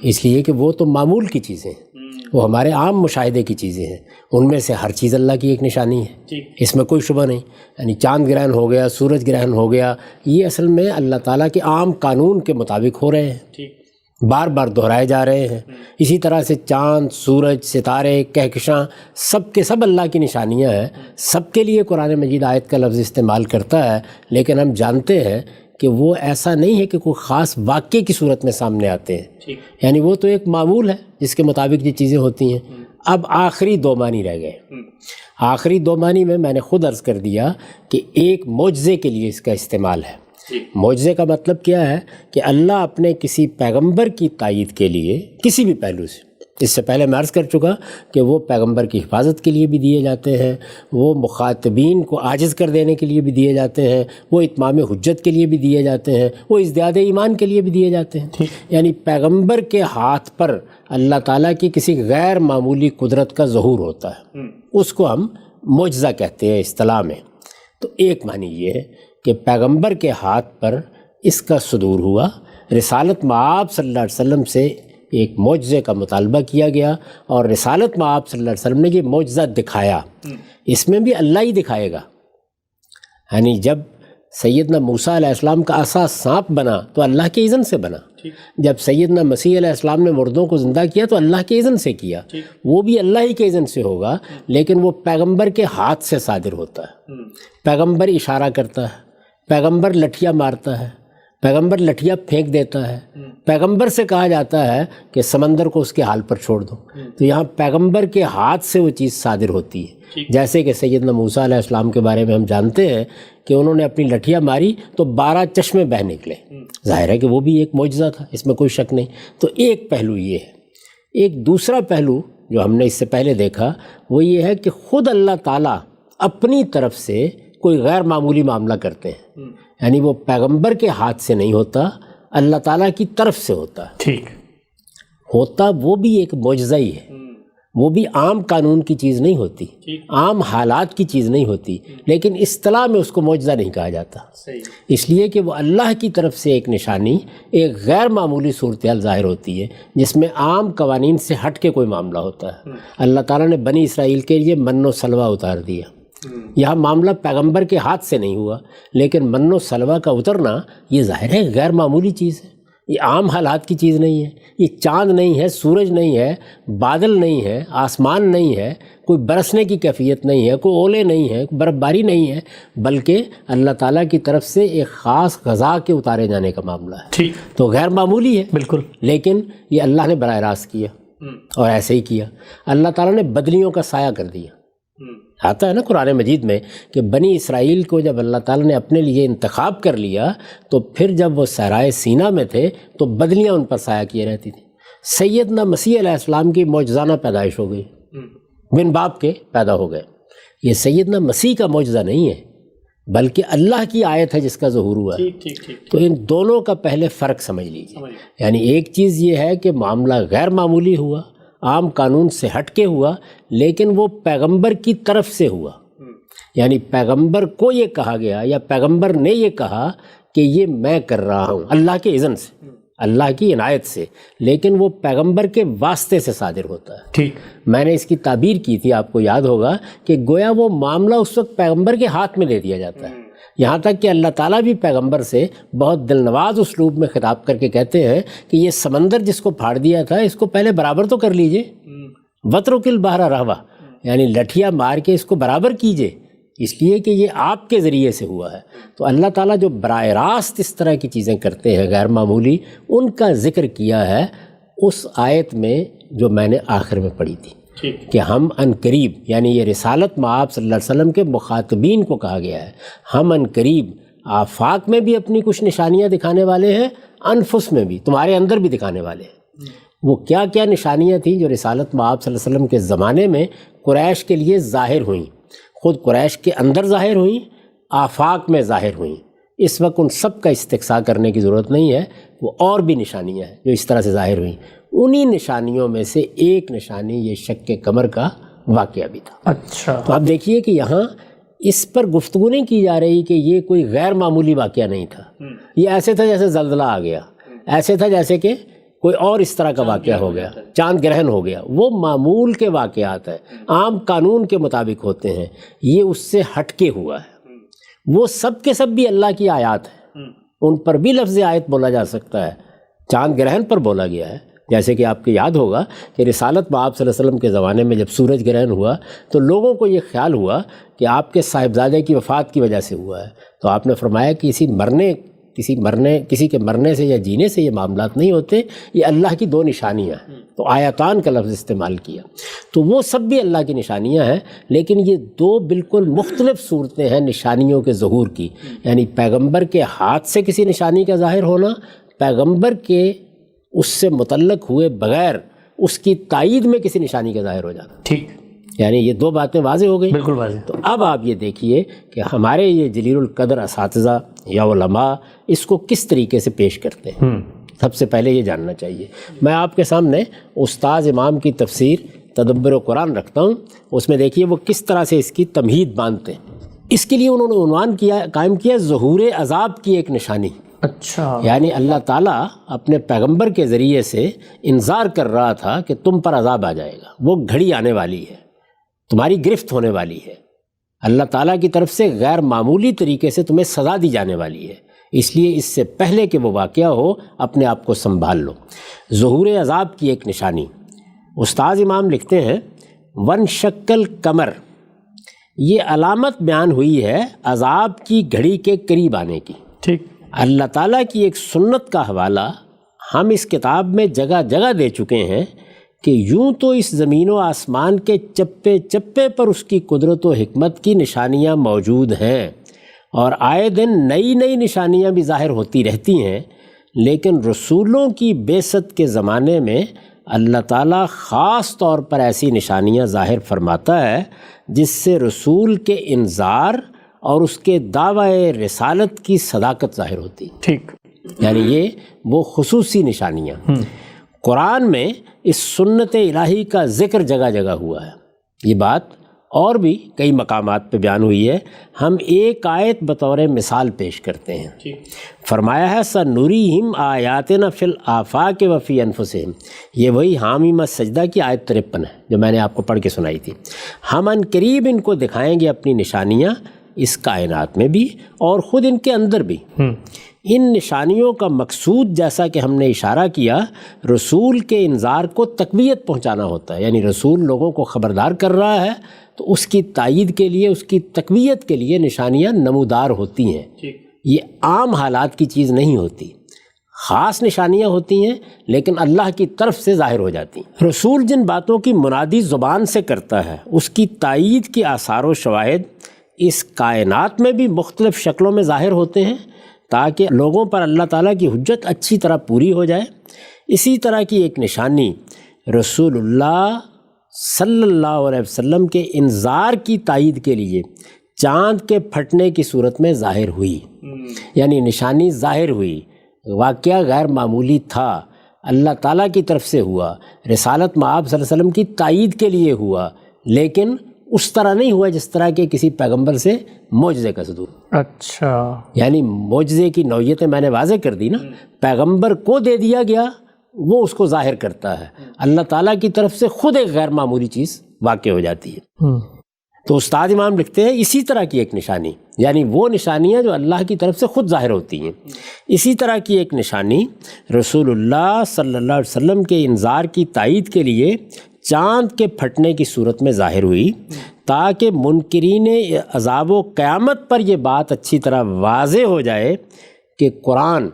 اس لیے کہ وہ تو معمول کی چیزیں ہیں، وہ ہمارے عام مشاہدے کی چیزیں ہیں، ان میں سے ہر چیز اللہ کی ایک نشانی ہے، اس میں کوئی شبہ نہیں۔ یعنی چاند گرہن ہو گیا، سورج گرہن ہو گیا، یہ اصل میں اللہ تعالیٰ کے عام قانون کے مطابق ہو رہے ہیں، بار بار دہرائے جا رہے ہیں۔ اسی طرح سے چاند، سورج، ستارے، کہکشاں سب کے سب اللہ کی نشانیاں ہیں، سب کے لیے قرآن مجید آیت کا لفظ استعمال کرتا ہے، لیکن ہم جانتے ہیں کہ وہ ایسا نہیں ہے کہ کوئی خاص واقعے کی صورت میں سامنے آتے ہیں، یعنی وہ تو ایک معمول ہے جس کے مطابق یہ چیزیں ہوتی ہیں۔ اب آخری 2 معنی رہ گئے۔ آخری 2 معنی میں نے خود عرض کر دیا کہ ایک معجزے کے لیے اس کا استعمال ہے۔ معجزے کا مطلب کیا ہے کہ اللہ اپنے کسی پیغمبر کی تائید کے لیے کسی بھی پہلو سے، اس سے پہلے میں عرض کر چکا کہ وہ پیغمبر کی حفاظت کے لیے بھی دیے جاتے ہیں، وہ مخاطبین کو عاجز کر دینے کے لیے بھی دیے جاتے ہیں، وہ اتمام حجت کے لیے بھی دیے جاتے ہیں، وہ ازدیاد ایمان کے لیے بھی دیے جاتے ہیں۔ یعنی پیغمبر کے ہاتھ پر اللہ تعالیٰ کی کسی غیر معمولی قدرت کا ظہور ہوتا ہے، اس کو ہم معجزہ کہتے ہیں اصطلاح میں۔ تو ایک معنی یہ ہے کہ پیغمبر کے ہاتھ پر اس کا صدور ہوا، رسالت مآب صلی اللہ علیہ وسلم سے ایک معجزے کا مطالبہ کیا گیا، اور رسالت مآب صلی اللہ علیہ وسلم نے یہ معجزہ دکھایا۔ اس میں بھی اللہ ہی دکھائے گا، یعنی جب سیدنا موسیٰ علیہ السلام کا عصا سانپ بنا تو اللہ کے اذن سے بنا، جب سیدنا مسیح علیہ السلام نے مردوں کو زندہ کیا تو اللہ کے اذن سے کیا، وہ بھی اللہ ہی کے اذن سے ہوگا، لیکن وہ پیغمبر کے ہاتھ سے صادر ہوتا ہے۔ پیغمبر اشارہ کرتا ہے، پیغمبر لٹھیاں مارتا ہے، پیغمبر لٹھیاں پھینک دیتا ہے، پیغمبر سے کہا جاتا ہے کہ سمندر کو اس کے حال پر چھوڑ دو، تو یہاں پیغمبر کے ہاتھ سے وہ چیز صادر ہوتی ہے۔ جیسے کہ سیدنا موسیٰ علیہ السلام کے بارے میں ہم جانتے ہیں کہ انہوں نے اپنی لٹھیاں ماری تو 12 چشمے بہہ نکلے، ظاہر ہے کہ وہ بھی ایک معجزہ تھا، اس میں کوئی شک نہیں۔ تو ایک پہلو یہ ہے۔ ایک دوسرا پہلو جو ہم نے اس سے پہلے دیکھا وہ یہ ہے کہ خود اللہ تعالیٰ اپنی طرف سے کوئی غیر معمولی معاملہ کرتے ہیں، یعنی وہ پیغمبر کے ہاتھ سے نہیں ہوتا، اللہ تعالیٰ کی طرف سے ہوتا ہے۔ ٹھیک ہوتا وہ بھی ایک معجزہ ہی ہے، وہ بھی عام قانون کی چیز نہیں ہوتی، عام حالات کی چیز نہیں ہوتی، لیکن اصطلاح میں اس کو معجزہ نہیں کہا جاتا، اس لیے کہ وہ اللہ کی طرف سے ایک نشانی، ایک غیر معمولی صورتحال ظاہر ہوتی ہے جس میں عام قوانین سے ہٹ کے کوئی معاملہ ہوتا ہے۔ اللہ تعالیٰ نے بنی اسرائیل کے لیے من و سلوہ اتار دیا، یہاں معاملہ پیغمبر کے ہاتھ سے نہیں ہوا، لیکن من و سلوہ کا اترنا یہ ظاہر ہے غیر معمولی چیز ہے، یہ عام حالات کی چیز نہیں ہے، یہ چاند نہیں ہے، سورج نہیں ہے، بادل نہیں ہے، آسمان نہیں ہے، کوئی برسنے کی کیفیت نہیں ہے، کوئی اولے نہیں ہے، برف باری نہیں ہے، بلکہ اللہ تعالیٰ کی طرف سے ایک خاص غذا کے اتارے جانے کا معاملہ ہے۔ ٹھیک، تو غیر معمولی ہے بالکل، لیکن یہ اللہ نے براہ راست کیا، اور ایسے ہی کیا۔ اللہ تعالیٰ نے بدلیوں کا سایہ کر دیا، آتا ہے نا قرآن مجید میں کہ بنی اسرائیل کو جب اللہ تعالیٰ نے اپنے لیے انتخاب کر لیا تو پھر جب وہ صحرائے سینا میں تھے تو بدلیاں ان پر سایہ کیے رہتی تھیں۔ سیدنا مسیح علیہ السلام کی معجزانہ پیدائش ہو گئی، بن باپ کے پیدا ہو گئے۔ یہ سیدنا مسیح کا معجزہ نہیں ہے بلکہ اللہ کی آیت ہے جس کا ظہور ہوا ہے۔ تو ان دونوں کا پہلے فرق سمجھ لیجیے، یعنی ایک چیز یہ ہے کہ معاملہ غیر معمولی ہوا، عام قانون سے ہٹ کے ہوا، لیکن وہ پیغمبر کی طرف سے ہوا، یعنی پیغمبر کو یہ کہا گیا یا پیغمبر نے یہ کہا کہ یہ میں کر رہا ہوں اللہ کے اذن سے، اللہ کی عنایت سے، لیکن وہ پیغمبر کے واسطے سے صادر ہوتا ہے۔ ٹھیک، میں نے اس کی تعبیر کی تھی، آپ کو یاد ہوگا کہ گویا وہ معاملہ اس وقت پیغمبر کے ہاتھ میں دے دیا جاتا ہے، یہاں تک کہ اللہ تعالیٰ بھی پیغمبر سے بہت دل نواز اسلوب میں خطاب کر کے کہتے ہیں کہ یہ سمندر جس کو پھاڑ دیا تھا اس کو پہلے برابر تو کر لیجئے، وَتْرُكِ الْبَحْرَ رَهْوًا، یعنی لٹھیا مار کے اس کو برابر کیجئے، اس لیے کہ یہ آپ کے ذریعے سے ہوا ہے۔ تو اللہ تعالیٰ جو براہ راست اس طرح کی چیزیں کرتے ہیں غیر معمولی، ان کا ذکر کیا ہے اس آیت میں جو میں نے آخر میں پڑھی تھی کہ ہم عنقریب، یعنی یہ رسالت مآب صلی اللہ علیہ وسلم کے مخاطبین کو کہا گیا ہے، ہم عنقریب آفاق میں بھی اپنی کچھ نشانیاں دکھانے والے ہیں، انفس میں بھی، تمہارے اندر بھی دکھانے والے ہیں۔ وہ کیا کیا نشانیاں تھیں جو رسالت مآب صلی اللہ علیہ وسلم کے زمانے میں قریش کے لیے ظاہر ہوئیں، خود قریش کے اندر ظاہر ہوئیں، آفاق میں ظاہر ہوئیں۔ اس وقت ان سب کا استقصاء کرنے کی ضرورت نہیں ہے، وہ اور بھی نشانیاں ہیں جو اس طرح سے ظاہر ہوئیں۔ انہی نشانیوں میں سے ایک نشانی یہ شق قمر کا واقعہ بھی تھا۔ اچھا، تو آپ دیکھیے کہ یہاں اس پر گفتگو نہیں کی جا رہی کہ یہ کوئی غیر معمولی واقعہ نہیں تھا، یہ ایسے تھا جیسے زلزلہ آ گیا، ایسے تھا جیسے کہ کوئی اور اس طرح کا واقعہ ہو گیا، چاند گرہن ہو گیا۔ وہ معمول کے واقعات ہیں، عام قانون کے مطابق ہوتے ہیں، یہ اس سے ہٹ کے ہوا ہے۔ وہ سب کے سب بھی اللہ کی آیات ہیں، ان پر بھی لفظ آیت بولا جا سکتا ہے، چاند گرہن پر بولا گیا ہے۔ جیسے کہ آپ کو یاد ہوگا کہ رسالت مآب صلی اللہ علیہ وسلم کے زمانے میں جب سورج گرہن ہوا تو لوگوں کو یہ خیال ہوا کہ آپ کے صاحبزادے کی وفات کی وجہ سے ہوا ہے، تو آپ نے فرمایا کہ کسی کے مرنے سے یا جینے سے یہ معاملات نہیں ہوتے، یہ اللہ کی دو نشانیاں ہیں، تو آیاتان کا لفظ استعمال کیا۔ تو وہ سب بھی اللہ کی نشانیاں ہیں، لیکن یہ دو بالکل مختلف صورتیں ہیں نشانیوں کے ظہور کی، یعنی پیغمبر کے ہاتھ سے کسی نشانی کا ظاہر ہونا، پیغمبر کے اس سے متعلق ہوئے بغیر اس کی تائید میں کسی نشانی کا ظاہر ہو جانا۔ ٹھیک، یعنی یہ دو باتیں واضح ہو گئی، بالکل واضح۔ تو اب آپ یہ دیکھیے کہ ہمارے یہ جلیل القدر اساتذہ یا علماء اس کو کس طریقے سے پیش کرتے ہیں۔ سب سے پہلے یہ جاننا چاہیے۔ میں آپ کے سامنے استاذ امام کی تفسیر تدبر قرآن رکھتا ہوں، اس میں دیکھیے وہ کس طرح سے اس کی تمہید باندھتے ہیں۔ اس کے لیے انہوں نے عنوان قائم کیا ظہور عذاب کی ایک نشانی۔ اچھا، یعنی اللہ تعالیٰ اپنے پیغمبر کے ذریعے سے انذار کر رہا تھا کہ تم پر عذاب آ جائے گا، وہ گھڑی آنے والی ہے، تمہاری گرفت ہونے والی ہے، اللہ تعالیٰ کی طرف سے غیر معمولی طریقے سے تمہیں سزا دی جانے والی ہے، اس لیے اس سے پہلے کہ وہ واقعہ ہو اپنے آپ کو سنبھال لو۔ ظہور عذاب کی ایک نشانی، استاذ امام لکھتے ہیں ون شکل قمر، یہ علامت بیان ہوئی ہے عذاب کی گھڑی کے قریب آنے کی۔ ٹھیک، اللہ تعالیٰ کی ایک سنت کا حوالہ ہم اس کتاب میں جگہ جگہ دے چکے ہیں کہ یوں تو اس زمین و آسمان کے چپے چپے پر اس کی قدرت و حکمت کی نشانیاں موجود ہیں، اور آئے دن نئی نئی نشانیاں بھی ظاہر ہوتی رہتی ہیں، لیکن رسولوں کی بعثت کے زمانے میں اللہ تعالیٰ خاص طور پر ایسی نشانیاں ظاہر فرماتا ہے جس سے رسول کے انذار اور اس کے دعوی رسالت کی صداقت ظاہر ہوتی ہے۔ ٹھیک، یعنی یہ وہ خصوصی نشانیاں۔ قرآن میں اس سنت الہی کا ذکر جگہ جگہ ہوا ہے، یہ بات اور بھی کئی مقامات پہ بیان ہوئی ہے۔ ہم ایک آیت بطور مثال پیش کرتے ہیں۔ فرمایا ہے سنُرِیہم آیاتنا فی الآفاق وفی انفسہم، یہ وہی حامیم سجدہ کی آیت 53 ہے جو میں نے آپ کو پڑھ کے سنائی تھی۔ ہم ان قریب ان کو دکھائیں گے اپنی نشانیاں اس کائنات میں بھی اور خود ان کے اندر بھی۔ ان نشانیوں کا مقصود جیسا کہ ہم نے اشارہ کیا رسول کے انذار کو تقویت پہنچانا ہوتا ہے، یعنی رسول لوگوں کو خبردار کر رہا ہے تو اس کی تائید کے لیے، اس کی تقویت کے لیے نشانیاں نمودار ہوتی ہیں۔ یہ عام حالات کی چیز نہیں ہوتی، خاص نشانیاں ہوتی ہیں لیکن اللہ کی طرف سے ظاہر ہو جاتی ہیں۔ رسول جن باتوں کی منادی زبان سے کرتا ہے اس کی تائید کے آثار و شواہد اس کائنات میں بھی مختلف شکلوں میں ظاہر ہوتے ہیں تاکہ لوگوں پر اللہ تعالیٰ کی حجت اچھی طرح پوری ہو جائے۔ اسی طرح کی ایک نشانی رسول اللہ صلی اللہ علیہ وسلم کے انذار کی تائید کے لیے چاند کے پھٹنے کی صورت میں ظاہر ہوئی، یعنی نشانی ظاہر ہوئی، واقعہ غیر معمولی تھا، اللہ تعالیٰ کی طرف سے ہوا، رسالت مآب صلی اللہ علیہ وسلم کی تائید کے لیے ہوا، لیکن اس طرح نہیں ہوا جس طرح کہ کسی پیغمبر سے معجزے کا صدور۔ اچھا، یعنی معجزے کی نوعیتیں میں نے واضح کر دی نا، پیغمبر کو دے دیا گیا، وہ اس کو ظاہر کرتا ہے، اللہ تعالیٰ کی طرف سے خود ایک غیر معمولی چیز واقع ہو جاتی ہے۔ تو استاد امام لکھتے ہیں اسی طرح کی ایک نشانی، یعنی وہ نشانیاں جو اللہ کی طرف سے خود ظاہر ہوتی ہیں، اسی طرح کی ایک نشانی رسول اللہ صلی اللہ علیہ وسلم کے انذار کی تائید کے لیے چاند کے پھٹنے کی صورت میں ظاہر ہوئی تاکہ منکرین عذاب و قیامت پر یہ بات اچھی طرح واضح ہو جائے کہ قرآن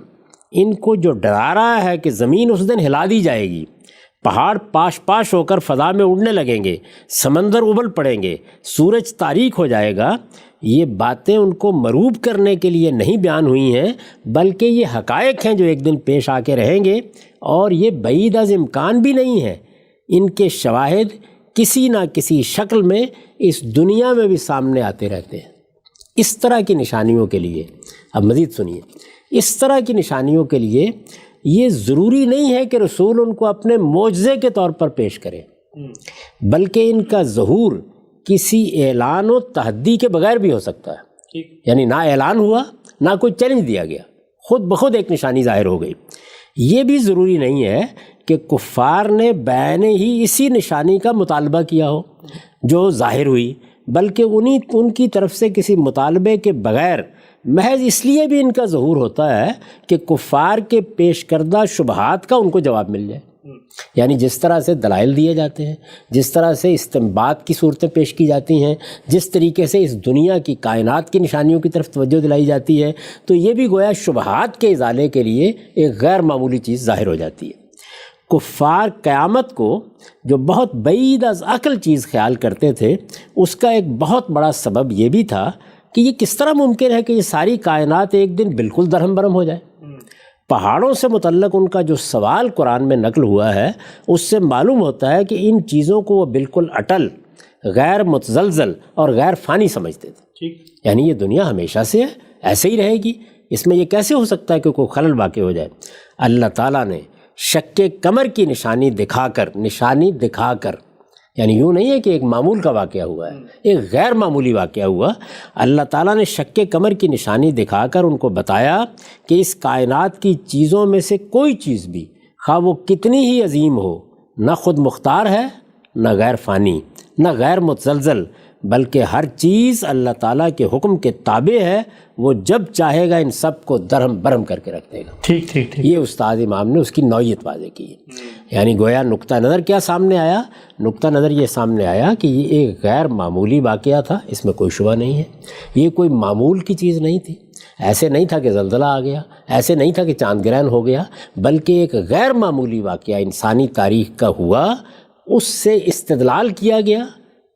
ان کو جو ڈرا رہا ہے کہ زمین اس دن ہلا دی جائے گی، پہاڑ پاش پاش ہو کر فضا میں اڑنے لگیں گے، سمندر ابل پڑیں گے، سورج تاریک ہو جائے گا، یہ باتیں ان کو مروب کرنے کے لیے نہیں بیان ہوئی ہیں، بلکہ یہ حقائق ہیں جو ایک دن پیش آ کے رہیں گے، اور یہ بعید از امکان بھی نہیں ہے۔ ان کے شواہد کسی نہ کسی شکل میں اس دنیا میں بھی سامنے آتے رہتے ہیں۔ اس طرح کی نشانیوں کے لیے، اب مزید سنیے، اس طرح کی نشانیوں کے لیے یہ ضروری نہیں ہے کہ رسول ان کو اپنے معجزے کے طور پر پیش کرے، بلکہ ان کا ظہور کسی اعلان و تحدی کے بغیر بھی ہو سکتا ہے، یعنی نہ اعلان ہوا نہ کوئی چیلنج دیا گیا، خود بخود ایک نشانی ظاہر ہو گئی۔ یہ بھی ضروری نہیں ہے کہ کفار نے بعین ہی اسی نشانی کا مطالبہ کیا ہو جو ظاہر ہوئی، بلکہ ان کی طرف سے کسی مطالبے کے بغیر محض اس لیے بھی ان کا ظہور ہوتا ہے کہ کفار کے پیش کردہ شبہات کا ان کو جواب مل جائے، یعنی جس طرح سے دلائل دیے جاتے ہیں، جس طرح سے استنباط کی صورتیں پیش کی جاتی ہیں، جس طریقے سے اس دنیا کی کائنات کی نشانیوں کی طرف توجہ دلائی جاتی ہے، تو یہ بھی گویا شبہات کے ازالے کے لیے ایک غیر معمولی چیز ظاہر ہو جاتی ہے۔ کفار قیامت کو جو بہت بعید از عقل چیز خیال کرتے تھے، اس کا ایک بہت بڑا سبب یہ بھی تھا کہ یہ کس طرح ممکن ہے کہ یہ ساری کائنات ایک دن بالکل درہم برہم ہو جائے۔ پہاڑوں سے متعلق ان کا جو سوال قرآن میں نقل ہوا ہے، اس سے معلوم ہوتا ہے کہ ان چیزوں کو وہ بالکل اٹل، غیر متزلزل اور غیر فانی سمجھتے تھے، یعنی یہ دنیا ہمیشہ سے ہے، ایسے ہی رہے گی، اس میں یہ کیسے ہو سکتا ہے کہ کوئی خلل واقع ہو جائے۔ اللہ تعالیٰ نے شک قمر کی نشانی دکھا کر، یعنی یوں نہیں ہے کہ ایک معمول کا واقعہ ہوا ہے، ایک غیر معمولی واقعہ ہوا، اللہ تعالیٰ نے شک قمر کی نشانی دکھا کر ان کو بتایا کہ اس کائنات کی چیزوں میں سے کوئی چیز بھی، خواہ وہ کتنی ہی عظیم ہو، نہ خود مختار ہے، نہ غیر فانی، نہ غیر متزلزل، بلکہ ہر چیز اللہ تعالیٰ کے حکم کے تابع ہے، وہ جب چاہے گا ان سب کو درہم برہم کر کے رکھ دے گا۔ ٹھیک یہ استاد امام نے اس کی نوعیت واضح کی ہے، یعنی گویا نقطہ نظر کیا سامنے آیا؟ نقطہ نظر یہ سامنے آیا کہ یہ ایک غیر معمولی واقعہ تھا، اس میں کوئی شبہ نہیں ہے، یہ کوئی معمول کی چیز نہیں تھی، ایسے نہیں تھا کہ زلزلہ آ گیا، ایسے نہیں تھا کہ چاند گرہن ہو گیا، بلکہ ایک غیر معمولی واقعہ انسانی تاریخ کا ہوا، اس سے استدلال کیا گیا،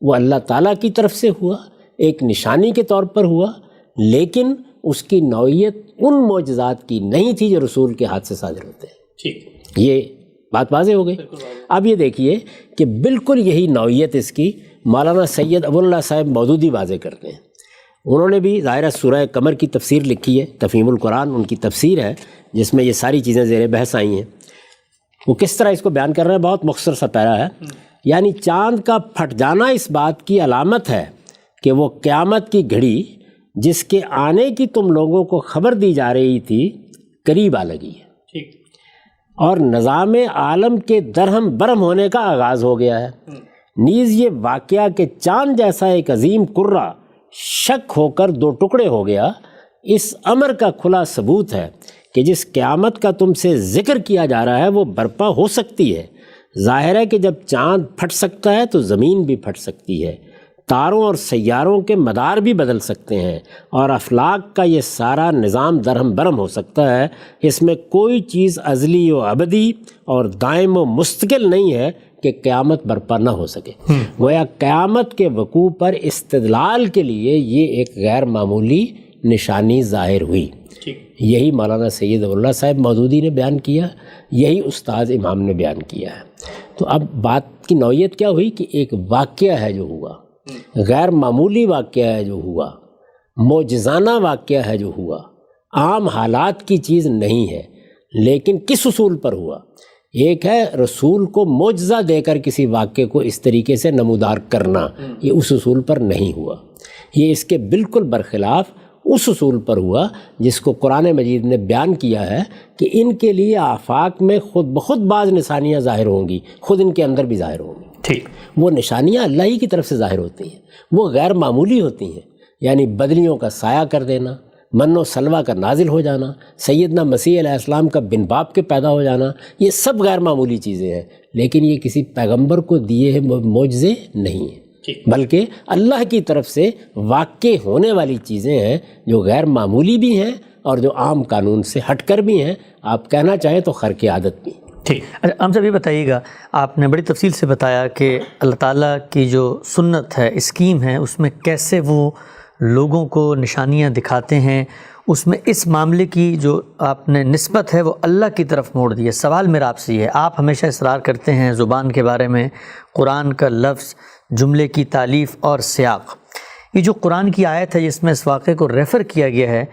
وہ اللہ تعالیٰ کی طرف سے ہوا، ایک نشانی کے طور پر ہوا، لیکن اس کی نوعیت ان معجزات کی نہیں تھی جو رسول کے ہاتھ سے صادر ہوتے ہیں۔ یہ بات واضح ہو گئی۔ اب یہ دیکھیے کہ بالکل یہی نوعیت اس کی مولانا سید ابو اللہ صاحب مودودی واضح کرتے ہیں۔ انہوں نے بھی ظاہرہ سورہ قمر کی تفسیر لکھی ہے، تفہیم القرآن ان کی تفسیر ہے، جس میں یہ ساری چیزیں زیر بحث آئی ہیں۔ وہ کس طرح اس کو بیان کر رہے ہیں، بہت مختصر سا پیرا ہے، یعنی چاند کا پھٹ جانا اس بات کی علامت ہے کہ وہ قیامت کی گھڑی جس کے آنے کی تم لوگوں کو خبر دی جا رہی تھی قریب آ لگی ہے، اور نظام عالم کے درہم برہم ہونے کا آغاز ہو گیا ہے۔ نیز یہ واقعہ کہ چاند جیسا ایک عظیم کرہ شک ہو کر دو ٹکڑے ہو گیا، اس امر کا کھلا ثبوت ہے کہ جس قیامت کا تم سے ذکر کیا جا رہا ہے وہ برپا ہو سکتی ہے۔ ظاہر ہے کہ جب چاند پھٹ سکتا ہے تو زمین بھی پھٹ سکتی ہے، تاروں اور سیاروں کے مدار بھی بدل سکتے ہیں، اور افلاک کا یہ سارا نظام درہم برہم ہو سکتا ہے۔ اس میں کوئی چیز ازلی و ابدی اور دائم و مستقل نہیں ہے کہ قیامت برپا نہ ہو سکے۔ گویا قیامت کے وقوع پر استدلال کے لیے یہ ایک غیر معمولی نشانی ظاہر ہوئی۔ یہی مولانا سید ابو اللہ صاحب مودودی نے بیان کیا، یہی استاد امام نے بیان کیا ہے۔ تو اب بات کی نوعیت کیا ہوئی کہ ایک واقعہ ہے جو ہوا، غیر معمولی واقعہ ہے جو ہوا، معجزانہ واقعہ ہے جو ہوا، عام حالات کی چیز نہیں ہے، لیکن کس اصول پر ہوا؟ ایک ہے رسول کو معجزہ دے کر کسی واقعے کو اس طریقے سے نمودار کرنا، یہ اس اصول پر نہیں ہوا، یہ اس کے بالکل برخلاف اس اصول پر ہوا جس کو قرآن مجید نے بیان کیا ہے کہ ان کے لیے آفاق میں خود بخود بعض نشانیاں ظاہر ہوں گی، خود ان کے اندر بھی ظاہر ہوں گی۔ ٹھیک، وہ نشانیاں اللہ ہی کی طرف سے ظاہر ہوتی ہیں، وہ غیر معمولی ہوتی ہیں، یعنی بدلیوں کا سایہ کر دینا، من و سلوہ کا نازل ہو جانا، سیدنا مسیح علیہ السلام کا بن باپ کے پیدا ہو جانا، یہ سب غیر معمولی چیزیں ہیں، لیکن یہ کسی پیغمبر کو دیے ہیں معجزے نہیں ہیں، بلکہ اللہ کی طرف سے واقع ہونے والی چیزیں ہیں جو غیر معمولی بھی ہیں اور جو عام قانون سے ہٹ کر بھی ہیں، آپ کہنا چاہیں تو خرق عادت بھی۔ ٹھیک، اچھا ہم سب یہ بتائیے گا، آپ نے بڑی تفصیل سے بتایا کہ اللہ تعالیٰ کی جو سنت ہے، اسکیم ہے، اس میں کیسے وہ لوگوں کو نشانیاں دکھاتے ہیں، اس میں اس معاملے کی جو آپ نے نسبت ہے وہ اللہ کی طرف موڑ دی ہے۔ سوال میرا آپ سے یہ ہے، آپ ہمیشہ اصرار کرتے ہیں زبان کے بارے میں، قرآن کا لفظ، جملے کی تالیف اور سیاق، یہ جو قرآن کی آیت ہے جس میں اس واقعے کو ریفر کیا گیا ہے،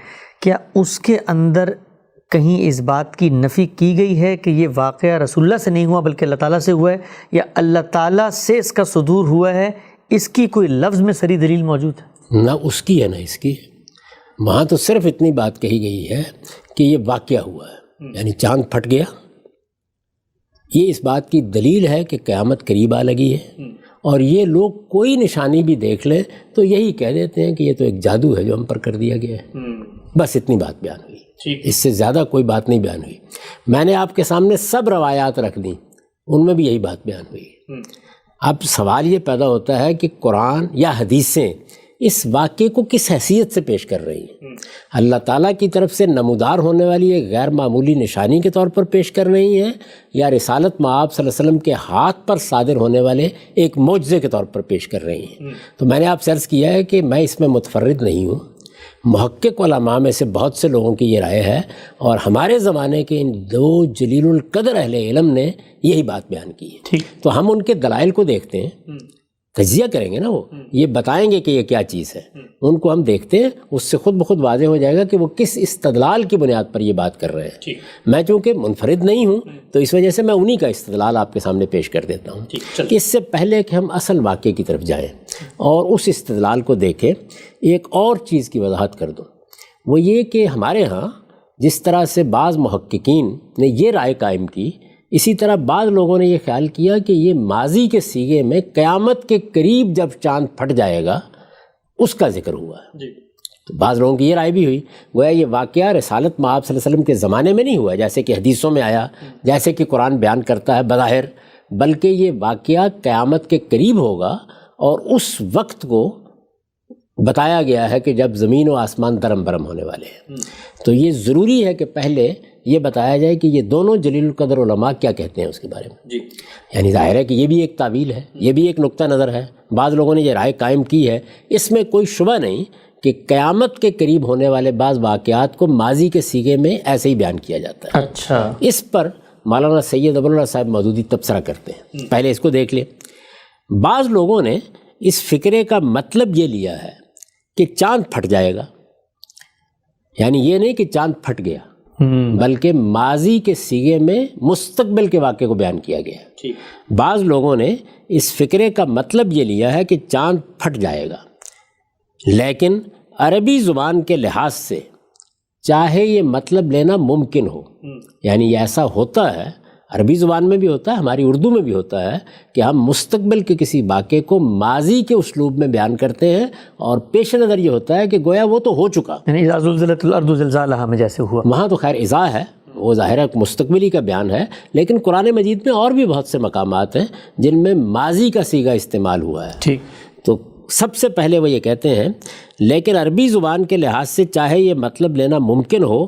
کیا اس کے اندر کہیں اس بات کی نفی کی گئی ہے کہ یہ واقعہ رسول اللہ سے نہیں ہوا بلکہ اللہ تعالیٰ سے ہوا ہے، یا اللہ تعالیٰ سے اس کا صدور ہوا ہے؟ اس کی کوئی لفظ میں صریح دلیل موجود ہے؟ نہ اس کی ہے نہ اس کی، وہاں تو صرف اتنی بات کہی گئی ہے کہ یہ واقعہ ہوا ہے، یعنی چاند پھٹ گیا۔ یہ اس بات کی دلیل ہے کہ قیامت قریب آ لگی ہے، اور یہ لوگ کوئی نشانی بھی دیکھ لیں تو یہی کہہ دیتے ہیں کہ یہ تو ایک جادو ہے جو ہم پر کر دیا گیا ہے۔ بس اتنی بات بیان ہوئی، اس سے زیادہ کوئی بات نہیں بیان ہوئی۔ میں نے آپ کے سامنے سب روایات رکھ دیں، ان میں بھی یہی بات بیان ہوئی۔ اب سوال یہ پیدا ہوتا ہے کہ قرآن یا حدیثیں اس واقعے کو کس حیثیت سے پیش کر رہی ہیں؟ اللہ تعالیٰ کی طرف سے نمودار ہونے والی ایک غیر معمولی نشانی کے طور پر پیش کر رہی ہیں، یا رسالت مآب صلی اللہ علیہ وسلم کے ہاتھ پر صادر ہونے والے ایک معجزے کے طور پر پیش کر رہی ہیں؟ تو میں نے آپ سے عرض کیا ہے کہ میں اس میں متفرد نہیں ہوں، محقق علماء میں سے بہت سے لوگوں کی یہ رائے ہے، اور ہمارے زمانے کے ان دو جلیل القدر اہل علم نے یہی بات بیان کی ہے۔ تو ہم ان کے دلائل کو دیکھتے ہیں، تجزیہ کریں گے نا، وہ یہ بتائیں گے کہ یہ کیا چیز ہے، ان کو ہم دیکھتے ہیں، اس سے خود بخود واضح ہو جائے گا کہ وہ کس استدلال کی بنیاد پر یہ بات کر رہے ہیں۔ میں چونکہ منفرد نہیں ہوں تو اس وجہ سے میں انہی کا استدلال آپ کے سامنے پیش کر دیتا ہوں۔ اس سے پہلے کہ ہم اصل واقعے کی طرف جائیں اور اس استدلال کو دیکھیں، ایک اور چیز کی وضاحت کر دوں، وہ یہ کہ ہمارے ہاں جس طرح سے بعض محققین نے یہ رائے قائم کی، اسی طرح بعض لوگوں نے یہ خیال کیا کہ یہ ماضی کے سیغے میں قیامت کے قریب جب چاند پھٹ جائے گا اس کا ذکر ہوا ہے۔ تو بعض لوگوں کی یہ رائے بھی ہوئی، گویا یہ واقعہ رسالت مآب صلی اللہ علیہ وسلم کے زمانے میں نہیں ہوا جیسے کہ حدیثوں میں آیا، جیسے کہ قرآن بیان کرتا ہے بظاہر، بلکہ یہ واقعہ قیامت کے قریب ہوگا، اور اس وقت کو بتایا گیا ہے کہ جب زمین و آسمان درم برم ہونے والے ہیں۔ تو یہ ضروری ہے کہ پہلے یہ بتایا جائے کہ یہ دونوں جلیل القدر علماء کیا کہتے ہیں اس کے بارے میں۔ یعنی ظاہر ہے کہ یہ بھی ایک تعویل ہے، یہ بھی ایک نقطہ نظر ہے، بعض لوگوں نے یہ رائے قائم کی ہے، اس میں کوئی شبہ نہیں کہ قیامت کے قریب ہونے والے بعض واقعات کو ماضی کے سیغے میں ایسے ہی بیان کیا جاتا ہے۔ اچھا، اس پر مولانا سید ابواللہ صاحب مودودی تبصرہ کرتے ہیں، پہلے اس کو دیکھ لیں۔ بعض لوگوں نے اس فکرے کا مطلب یہ لیا ہے کہ چاند پھٹ جائے گا، یعنی یہ نہیں کہ چاند پھٹ گیا، بلکہ ماضی کے سیغے میں مستقبل کے واقعے کو بیان کیا گیا۔ بعض لوگوں نے اس فکرے کا مطلب یہ لیا ہے کہ چاند پھٹ جائے گا، لیکن عربی زبان کے لحاظ سے چاہے یہ مطلب لینا ممکن ہو، یعنی یہ ایسا ہوتا ہے، عربی زبان میں بھی ہوتا ہے، ہماری اردو میں بھی ہوتا ہے کہ ہم مستقبل کے کسی واقعے کو ماضی کے اسلوب میں بیان کرتے ہیں، اور پیش نظر یہ ہوتا ہے کہ گویا وہ تو ہو چکا، یعنی اذا زلزلت الارض زلزالها میں جیسے ہوا، وہاں تو خیر اذا ہے، وہ ظاہر ہے مستقبلی کا بیان ہے، لیکن قرآن مجید میں اور بھی بہت سے مقامات ہیں جن میں ماضی کا صیغہ استعمال ہوا ہے۔ ٹھیک، تو سب سے پہلے وہ یہ کہتے ہیں لیکن عربی زبان کے لحاظ سے چاہے یہ مطلب لینا ممکن ہو،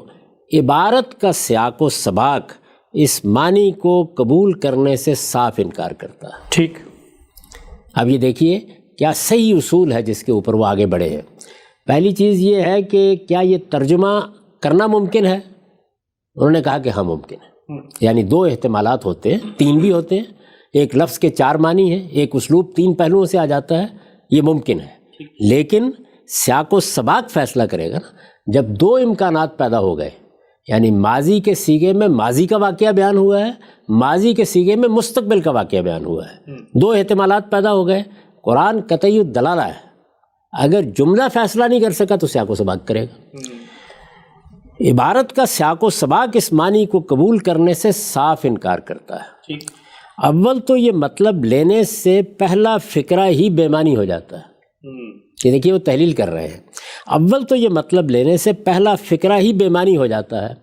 عبارت کا سیاق و سباق اس معنی کو قبول کرنے سے صاف انکار کرتا ہے۔ ٹھیک، اب یہ دیکھیے کیا صحیح اصول ہے جس کے اوپر وہ آگے بڑھے ہیں۔ پہلی چیز یہ ہے کہ کیا یہ ترجمہ کرنا ممکن ہے؟ انہوں نے کہا کہ ہاں ممکن ہے، یعنی دو احتمالات ہوتے ہیں، تین بھی ہوتے ہیں، ایک لفظ کے چار معنی ہیں، ایک اسلوب تین پہلوؤں سے آ جاتا ہے، یہ ممکن ہے، لیکن سیاق و سباق فیصلہ کرے گا نا۔ جب دو امکانات پیدا ہو گئے، یعنی ماضی کے سیغے میں ماضی کا واقعہ بیان ہوا ہے، ماضی کے سیغے میں مستقبل کا واقعہ بیان ہوا ہے، دو احتمالات پیدا ہو گئے، قرآن قطعی الدلالہ ہے، اگر جملہ فیصلہ نہیں کر سکا تو سیاق و سباق کرے گا۔ عبارت کا سیاق و سباق اس معنی کو قبول کرنے سے صاف انکار کرتا ہے۔ اول تو یہ مطلب لینے سے پہلا فکرہ ہی بے معنی ہو جاتا ہے، کہ دیکھیے وہ تحلیل کر رہے ہیں. اول تو یہ مطلب لینے سے پہلا فکرہ ہی بے معنی ہو جاتا ہے.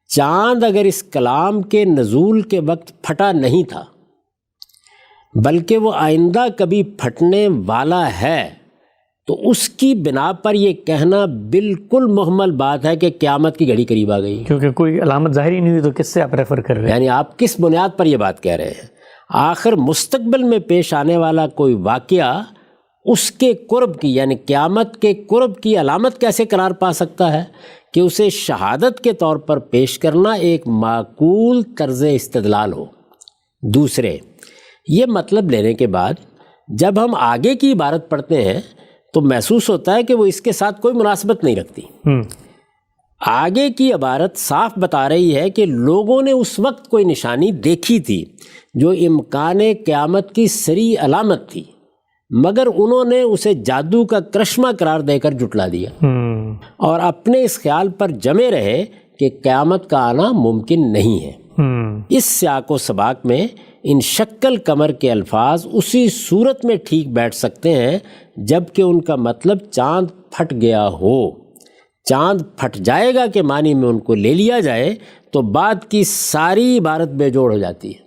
چاند اگر اس کلام کے نزول کے وقت پھٹا نہیں تھا بلکہ وہ آئندہ کبھی پھٹنے والا ہے تو اس کی بنا پر یہ کہنا بالکل محمل بات ہے کہ قیامت کی گھڑی قریب آ گئی. کیونکہ کوئی علامت ظاہر ہی نہیں ہوئی تو کس سے آپ ریفر کر رہے ہیں؟ یعنی آپ کس بنیاد پر یہ بات کہہ رہے ہیں؟ آخر مستقبل میں پیش آنے والا کوئی واقعہ اس کے قرب کی یعنی قیامت کے قرب کی علامت کیسے قرار پا سکتا ہے کہ اسے شہادت کے طور پر پیش کرنا ایک معقول طرز استدلال ہو. دوسرے، یہ مطلب لینے کے بعد جب ہم آگے کی عبارت پڑھتے ہیں تو محسوس ہوتا ہے کہ وہ اس کے ساتھ کوئی مناسبت نہیں رکھتی. آگے کی عبارت صاف بتا رہی ہے کہ لوگوں نے اس وقت کوئی نشانی دیکھی تھی جو امکان قیامت کی صریح علامت تھی، مگر انہوں نے اسے جادو کا کرشمہ قرار دے کر جھٹلا دیا اور اپنے اس خیال پر جمے رہے کہ قیامت کا آنا ممکن نہیں ہے. اس سیاق و سباق میں ان شکل قمر کے الفاظ اسی صورت میں ٹھیک بیٹھ سکتے ہیں جب کہ ان کا مطلب چاند پھٹ گیا ہو. چاند پھٹ جائے گا کے معنی میں ان کو لے لیا جائے تو بعد کی ساری عبارت بے جوڑ ہو جاتی ہے.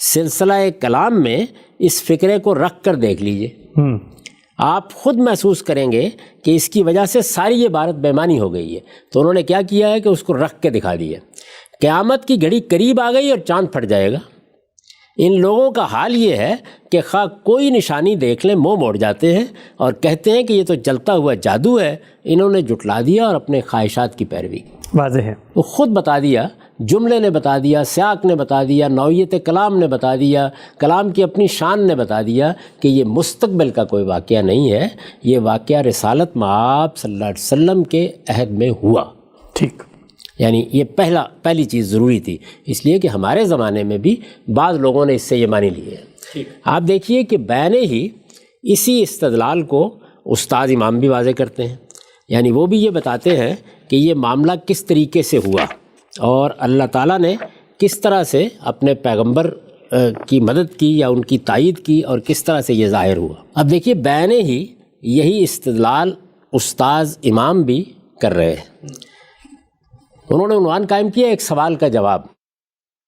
سلسلہ کلام میں اس فکرے کو رکھ کر دیکھ لیجئے، آپ خود محسوس کریں گے کہ اس کی وجہ سے ساری یہ عبارت بے معنی ہو گئی ہے. تو انہوں نے کیا کیا ہے کہ اس کو رکھ کے دکھا دیا. قیامت کی گھڑی قریب آ گئی اور چاند پھٹ جائے گا. ان لوگوں کا حال یہ ہے کہ خواہ کوئی نشانی دیکھ لیں منہ موڑ جاتے ہیں اور کہتے ہیں کہ یہ تو جلتا ہوا جادو ہے. انہوں نے جھٹلا دیا اور اپنے خواہشات کی پیروی کی. واضح ہے، وہ خود بتا دیا، جملے نے بتا دیا، سیاق نے بتا دیا، نوعیت کلام نے بتا دیا، کلام کی اپنی شان نے بتا دیا کہ یہ مستقبل کا کوئی واقعہ نہیں ہے، یہ واقعہ رسالت مآب صلی اللہ علیہ وسلم کے عہد میں ہوا. ٹھیک، یعنی یہ پہلی چیز ضروری تھی، اس لیے کہ ہمارے زمانے میں بھی بعض لوگوں نے اس سے یہ معنی لیے ہیں. آپ دیکھیے کہ بیان ہی اسی استدلال کو استاد امام بھی واضح کرتے ہیں. یعنی وہ بھی یہ بتاتے ہیں کہ یہ معاملہ کس طریقے سے ہوا اور اللہ تعالیٰ نے کس طرح سے اپنے پیغمبر کی مدد کی یا ان کی تائید کی اور کس طرح سے یہ ظاہر ہوا. اب دیکھیے بیان ہی یہی استدلال استاذ امام بھی کر رہے ہیں. انہوں نے عنوان قائم کیا ایک سوال کا جواب.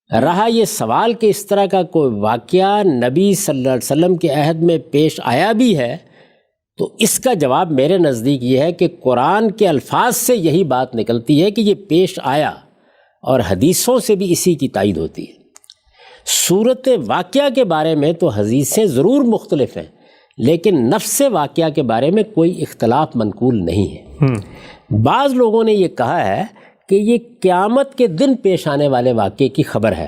رہا یہ سوال کہ اس طرح کا کوئی واقعہ نبی صلی اللہ علیہ وسلم کے عہد میں پیش آیا بھی ہے تو اس کا جواب میرے نزدیک یہ ہے کہ قرآن کے الفاظ سے یہی بات نکلتی ہے کہ یہ پیش آیا اور حدیثوں سے بھی اسی کی تائید ہوتی ہے. صورت واقعہ کے بارے میں تو حدیثیں ضرور مختلف ہیں لیکن نفس واقعہ کے بارے میں کوئی اختلاف منقول نہیں ہے. بعض لوگوں نے یہ کہا ہے کہ یہ قیامت کے دن پیش آنے والے واقعے کی خبر ہے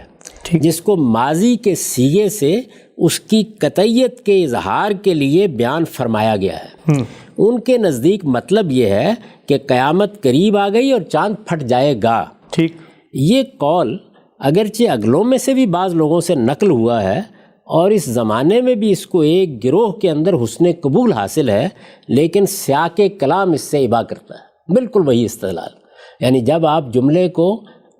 جس کو ماضی کے سیغے سے اس کی قطعیت کے اظہار کے لیے بیان فرمایا گیا ہے. ان کے نزدیک مطلب یہ ہے کہ قیامت قریب آ گئی اور چاند پھٹ جائے گا. ٹھیک، یہ قول اگرچہ اگلوں میں سے بھی بعض لوگوں سے نقل ہوا ہے اور اس زمانے میں بھی اس کو ایک گروہ کے اندر حسن قبول حاصل ہے لیکن سیاق کلام اس سے ابا کرتا ہے. بالکل وہی استدلال. یعنی جب آپ جملے کو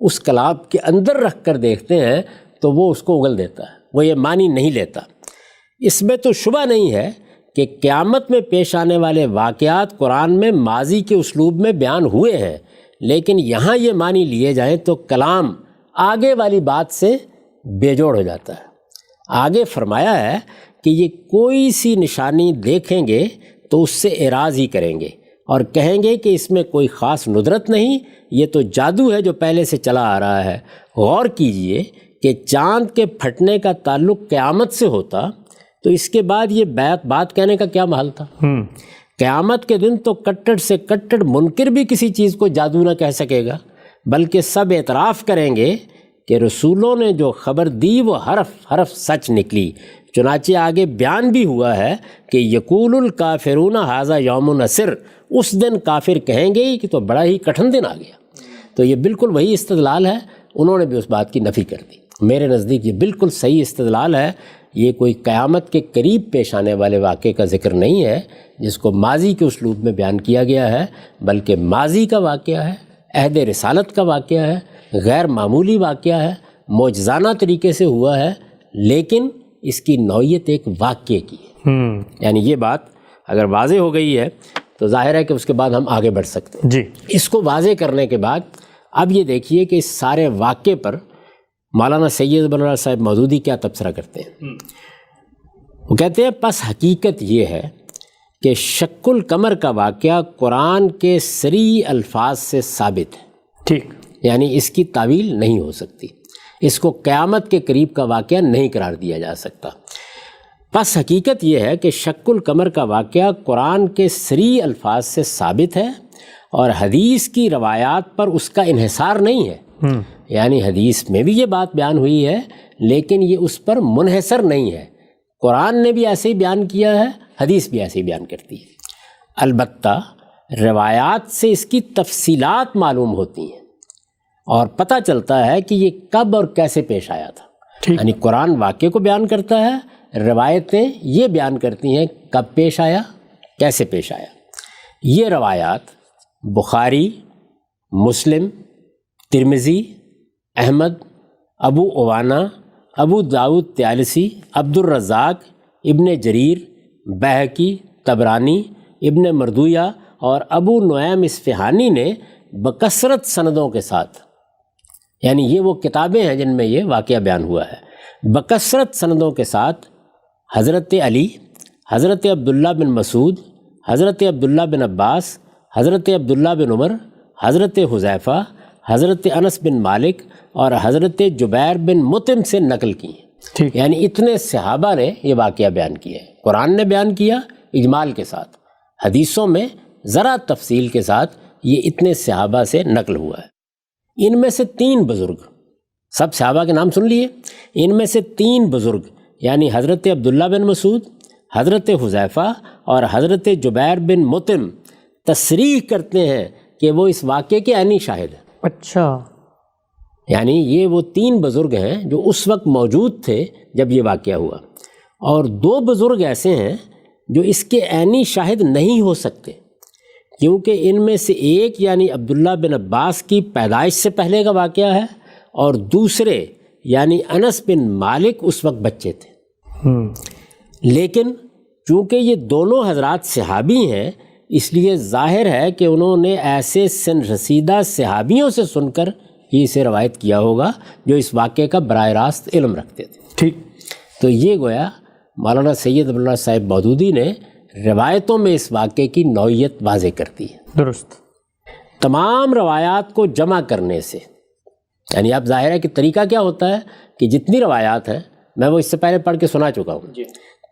اس کلام کے اندر رکھ کر دیکھتے ہیں تو وہ اس کو اگل دیتا ہے، وہ یہ معنی نہیں لیتا. اس میں تو شبہ نہیں ہے کہ قیامت میں پیش آنے والے واقعات قرآن میں ماضی کے اسلوب میں بیان ہوئے ہیں لیکن یہاں یہ معنی لیے جائیں تو کلام آگے والی بات سے بے جوڑ ہو جاتا ہے. آگے فرمایا ہے کہ یہ کوئی سی نشانی دیکھیں گے تو اس سے اعراض ہی کریں گے اور کہیں گے کہ اس میں کوئی خاص ندرت نہیں، یہ تو جادو ہے جو پہلے سے چلا آ رہا ہے. غور کیجئے کہ چاند کے پھٹنے کا تعلق قیامت سے ہوتا تو اس کے بعد یہ بات کہنے کا کیا محل تھا؟ قیامت کے دن تو کٹڑ سے کٹڑ منکر بھی کسی چیز کو جادو نہ کہہ سکے گا بلکہ سب اعتراف کریں گے کہ رسولوں نے جو خبر دی وہ حرف حرف سچ نکلی. چنانچہ آگے بیان بھی ہوا ہے کہ یقول الکافرون ھذا یوم نصر، اس دن کافر کہیں گے کہ تو بڑا ہی کٹھن دن آ گیا. تو یہ بالکل وہی استدلال ہے، انہوں نے بھی اس بات کی نفی کر دی. میرے نزدیک یہ بالکل صحیح استدلال ہے. یہ کوئی قیامت کے قریب پیش آنے والے واقعے کا ذکر نہیں ہے جس کو ماضی کے اسلوب میں بیان کیا گیا ہے بلکہ ماضی کا واقعہ ہے، عہد رسالت کا واقعہ ہے، غیر معمولی واقعہ ہے، معجزانہ طریقے سے ہوا ہے لیکن اس کی نوعیت ایک واقعے کی ہے. یعنی یہ بات اگر واضح ہو گئی ہے تو ظاہر ہے کہ اس کے بعد ہم آگے بڑھ سکتے ہیں۔ جی اس کو واضح کرنے کے بعد اب یہ دیکھیے کہ اس سارے واقعے پر مولانا سید ابو العلا صاحب مودودی کیا تبصرہ کرتے ہیں۔ وہ کہتے ہیں پس حقیقت یہ ہے کہ شق القمر کا واقعہ قرآن کے صریح الفاظ سے ثابت ہے، ٹھیک، یعنی اس کی تعویل نہیں ہو سکتی، اس کو قیامت کے قریب کا واقعہ نہیں قرار دیا جا سکتا۔ پس حقیقت یہ ہے کہ شق القمر کا واقعہ قرآن کے صریح الفاظ سے ثابت ہے اور حدیث کی روایات پر اس کا انحصار نہیں ہے، یعنی حدیث میں بھی یہ بات بیان ہوئی ہے لیکن یہ اس پر منحصر نہیں ہے، قرآن نے بھی ایسے ہی بیان کیا ہے، حدیث بھی ایسے ہی بیان کرتی ہے۔ البتہ روایات سے اس کی تفصیلات معلوم ہوتی ہیں اور پتہ چلتا ہے کہ یہ کب اور کیسے پیش آیا تھا، یعنی قرآن واقعے کو بیان کرتا ہے، روایتیں یہ بیان کرتی ہیں کب پیش آیا، کیسے پیش آیا۔ یہ روایات بخاری، مسلم، ترمذی، احمد، ابو عوانہ، ابو داؤد طیالسی، عبد الرزاق، ابن جریر، بیہقی، طبرانی، ابن مردویہ اور ابو نعیم اصفہانی نے بکثرت سندوں کے ساتھ، یعنی یہ وہ کتابیں ہیں جن میں یہ واقعہ بیان ہوا ہے، بکثرت سندوں کے ساتھ حضرت علی، حضرت عبداللہ بن مسعود، حضرت عبداللہ بن عباس، حضرت عبداللہ بن عمر، حضرت حذیفہ، حضرت انس بن مالک اور حضرت جبیر بن مطعم سے نقل کی ہیں، یعنی اتنے صحابہ نے یہ واقعہ بیان کیا ہے۔ قرآن نے بیان کیا اجمال کے ساتھ، حدیثوں میں ذرا تفصیل کے ساتھ یہ اتنے صحابہ سے نقل ہوا ہے۔ ان میں سے 3 بزرگ، سب صحابہ کے نام سن لیے، ان میں سے 3 بزرگ یعنی حضرت عبداللہ بن مسعود، حضرت حذیفہ اور حضرت جبیر بن مطعم تصریح کرتے ہیں کہ وہ اس واقعے کے عینی شاہد ہیں۔ اچھا، یعنی یہ وہ 3 بزرگ ہیں جو اس وقت موجود تھے جب یہ واقعہ ہوا، اور 2 بزرگ ایسے ہیں جو اس کے عینی شاہد نہیں ہو سکتے، کیونکہ ان میں سے ایک یعنی عبداللہ بن عباس کی پیدائش سے پہلے کا واقعہ ہے اور دوسرے یعنی انس بن مالک اس وقت بچے تھے۔ لیکن چونکہ یہ دونوں حضرات صحابی ہیں اس لیے ظاہر ہے کہ انہوں نے ایسے سن رسیدہ صحابیوں سے سن کر ہی اسے روایت کیا ہوگا جو اس واقعے کا براہ راست علم رکھتے تھے۔ ٹھیک، تو یہ گویا مولانا سید ابو العلا صاحب مودودی نے روایتوں میں اس واقعے کی نوعیت واضح کر دی ہے۔ درست، تمام روایات کو جمع کرنے سے، یعنی اب ظاہر ہے کہ طریقہ کیا ہوتا ہے کہ جتنی روایات ہیں میں وہ اس سے پہلے پڑھ کے سنا چکا ہوں،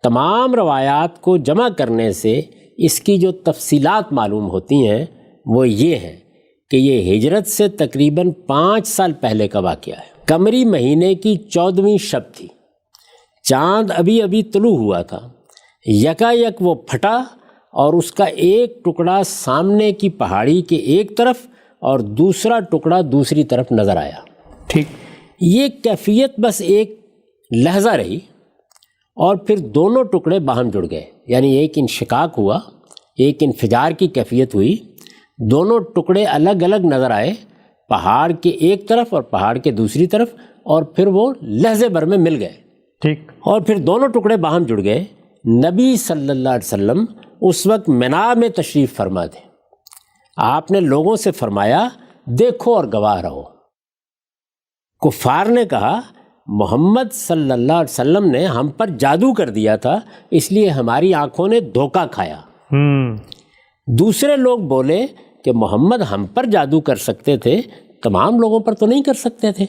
تمام روایات کو جمع کرنے سے اس کی جو تفصیلات معلوم ہوتی ہیں وہ یہ ہے کہ یہ ہجرت سے تقریباً 5 سال پہلے کا واقعہ ہے۔ قمری مہینے کی 14ویں شب تھی، چاند ابھی ابھی طلوع ہوا تھا، یکایک وہ پھٹا اور اس کا ایک ٹکڑا سامنے کی پہاڑی کے ایک طرف اور دوسرا ٹکڑا دوسری طرف نظر آیا۔ ٹھیک، یہ کیفیت بس ایک لحظہ رہی اور پھر دونوں ٹکڑے باہم جڑ گئے، یعنی ایک انشقاق ہوا، ایک انفجار کی کیفیت ہوئی، دونوں ٹکڑے الگ الگ نظر آئے، پہاڑ کے ایک طرف اور پہاڑ کے دوسری طرف، اور پھر وہ لحظے بھر میں مل گئے۔ ٹھیک، اور پھر دونوں ٹکڑے باہم جڑ گئے۔ نبی صلی اللہ علیہ وسلم اس وقت منا میں تشریف فرما تھے۔ آپ نے لوگوں سے فرمایا دیکھو اور گواہ رہو۔ کفار نے کہا محمد صلی اللہ علیہ وسلم نے ہم پر جادو کر دیا تھا، اس لیے ہماری آنکھوں نے دھوکہ کھایا۔ دوسرے لوگ بولے کہ محمد ہم پر جادو کر سکتے تھے، تمام لوگوں پر تو نہیں کر سکتے تھے،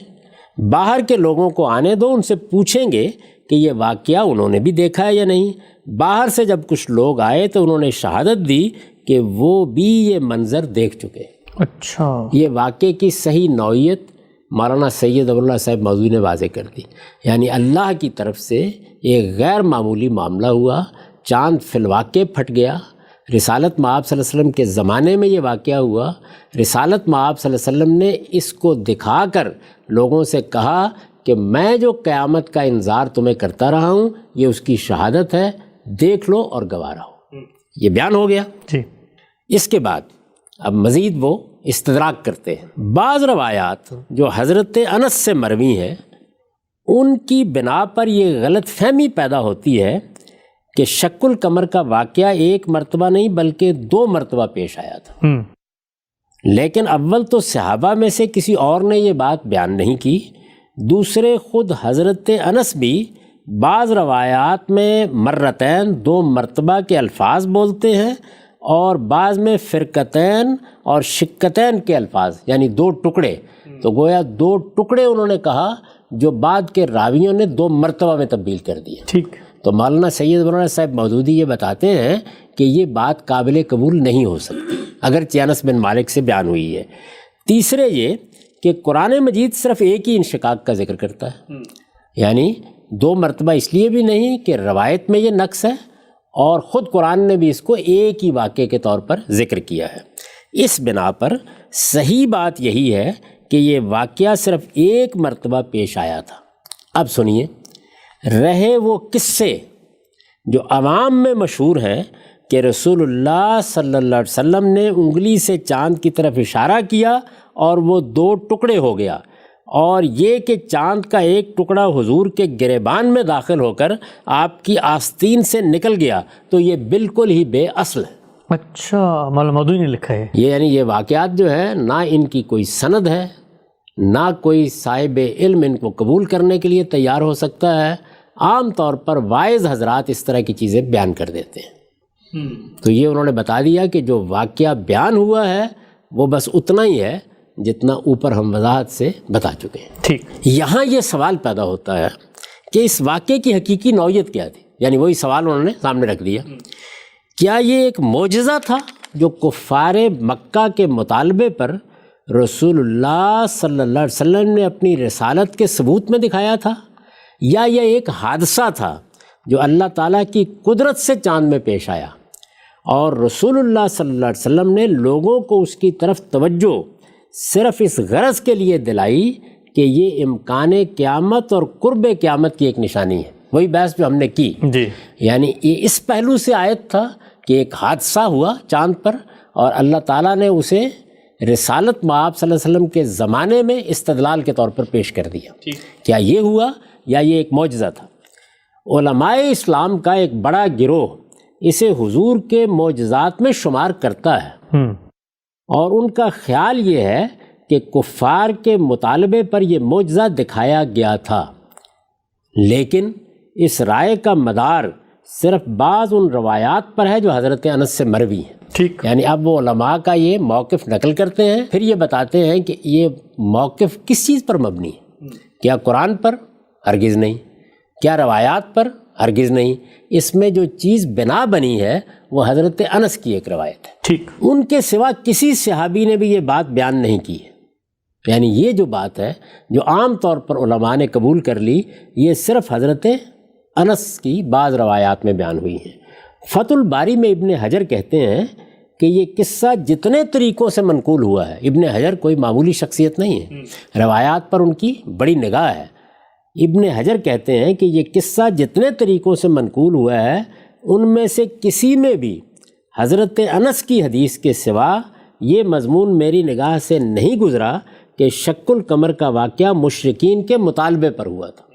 باہر کے لوگوں کو آنے دو، ان سے پوچھیں گے کہ یہ واقعہ انہوں نے بھی دیکھا ہے یا نہیں۔ باہر سے جب کچھ لوگ آئے تو انہوں نے شہادت دی کہ وہ بھی یہ منظر دیکھ چکے۔ اچھا، یہ واقعے کی صحیح نوعیت مولانا سید ابو العلا صاحب مودودی نے واضح کر دی، یعنی اللہ کی طرف سے ایک غیر معمولی معاملہ ہوا، چاند فی الواقع پھٹ گیا۔ رسالت مآب صلی اللہ علیہ وسلم کے زمانے میں یہ واقعہ ہوا، رسالت مآب صلی اللہ علیہ وسلم نے اس کو دکھا کر لوگوں سے کہا کہ میں جو قیامت کا انذار تمہیں کرتا رہا ہوں یہ اس کی شہادت ہے، دیکھ لو اور گواہ رہو۔ یہ بیان ہو گیا۔ جی، اس کے بعد اب مزید وہ استدراک کرتے ہیں۔ بعض روایات جو حضرت انس سے مروی ہیں ان کی بنا پر یہ غلط فہمی پیدا ہوتی ہے کہ شق القمر کا واقعہ ایک مرتبہ نہیں بلکہ 2 مرتبہ پیش آیا تھا، لیکن اول تو صحابہ میں سے کسی اور نے یہ بات بیان نہیں کی، دوسرے خود حضرت انس بھی بعض روایات میں مرتین 2 مرتبہ کے الفاظ بولتے ہیں، اور بعض میں فرقتین اور شقتین کے الفاظ، یعنی 2 ٹکڑے، تو گویا 2 ٹکڑے انہوں نے کہا جو بعد کے راویوں نے 2 مرتبہ میں تبدیل کر دیا۔ ٹھیک، تو مولانا سید مولانا صاحب مودودی یہ بتاتے ہیں کہ یہ بات قابل قبول نہیں ہو سکتی اگرچہ انس بن مالک سے بیان ہوئی ہے۔ تیسرے یہ کہ قرآن مجید صرف ایک ہی انشقاق کا ذکر کرتا ہے، یعنی 2 مرتبہ اس لیے بھی نہیں کہ روایت میں یہ نقص ہے، اور خود قرآن نے بھی اس کو ایک ہی واقعے کے طور پر ذکر کیا ہے۔ اس بنا پر صحیح بات یہی ہے کہ یہ واقعہ صرف 1 مرتبہ پیش آیا تھا۔ اب سنیے، رہے وہ قصے جو عوام میں مشہور ہیں کہ رسول اللہ صلی اللہ علیہ وسلم نے انگلی سے چاند کی طرف اشارہ کیا اور وہ 2 ٹکڑے ہو گیا، اور یہ کہ چاند کا ایک ٹکڑا حضور کے گریبان میں داخل ہو کر آپ کی آستین سے نکل گیا، تو یہ بالکل ہی بے اصل ہے۔ اچھا، مولانا مودودی نے لکھا ہے یعنی یہ واقعات جو ہے نہ ان کی کوئی سند ہے، نہ کوئی صاحب علم ان کو قبول کرنے کے لیے تیار ہو سکتا ہے۔ عام طور پر واعظ حضرات اس طرح کی چیزیں بیان کر دیتے ہیں۔ تو یہ انہوں نے بتا دیا کہ جو واقعہ بیان ہوا ہے وہ بس اتنا ہی ہے جتنا اوپر ہم وضاحت سے بتا چکے ہیں۔ ٹھیک، یہاں یہ سوال پیدا ہوتا ہے کہ اس واقعے کی حقیقی نوعیت کیا تھی، یعنی وہی سوال انہوں نے سامنے رکھ دیا، کیا یہ ایک معجزہ تھا جو کفار مکہ کے مطالبے پر رسول اللہ صلی اللہ علیہ وسلم نے اپنی رسالت کے ثبوت میں دکھایا تھا، یا یہ ایک حادثہ تھا جو اللہ تعالیٰ کی قدرت سے چاند میں پیش آیا اور رسول اللہ صلی اللہ علیہ وسلم نے لوگوں کو اس کی طرف توجہ صرف اس غرض کے لیے دلائی کہ یہ امکان قیامت اور قرب قیامت کی ایک نشانی ہے۔ وہی بحث جو ہم نے کی، جی، یعنی یہ اس پہلو سے آیت تھا کہ ایک حادثہ ہوا چاند پر اور اللہ تعالیٰ نے اسے رسالت مآب صلی اللہ علیہ وسلم کے زمانے میں استدلال کے طور پر پیش کر دیا۔ کیا یہ ہوا یا یہ ایک معجزہ تھا؟ علماء اسلام کا ایک بڑا گروہ اسے حضور کے معجزات میں شمار کرتا ہے، اور ان کا خیال یہ ہے کہ کفار کے مطالبے پر یہ معجزہ دکھایا گیا تھا، لیکن اس رائے کا مدار صرف بعض ان روایات پر ہے جو حضرت انس سے مروی ہیں۔ ٹھیک، یعنی اب وہ علماء کا یہ موقف نقل کرتے ہیں، پھر یہ بتاتے ہیں کہ یہ موقف کس چیز پر مبنی ہے، کیا قرآن پر؟ ہرگز نہیں۔ کیا روایات پر؟ ہرگز نہیں۔ اس میں جو چیز بنا بنی ہے وہ حضرت انس کی ایک روایت ہے، ٹھیک، ان کے سوا کسی صحابی نے بھی یہ بات بیان نہیں کی ہے۔ یعنی یہ جو بات ہے جو عام طور پر علماء نے قبول کر لی، یہ صرف حضرت انس کی بعض روایات میں بیان ہوئی ہیں۔ فتح الباری میں ابن حجر کہتے ہیں کہ یہ قصہ جتنے طریقوں سے منقول ہوا ہے، ابن حجر کوئی معمولی شخصیت نہیں ہے، روایات پر ان کی بڑی نگاہ ہے۔ ابن حجر کہتے ہیں کہ یہ قصہ جتنے طریقوں سے منقول ہوا ہے، ان میں سے کسی میں بھی حضرت انس کی حدیث کے سوا یہ مضمون میری نگاہ سے نہیں گزرا کہ شق القمر کا واقعہ مشرکین کے مطالبے پر ہوا تھا،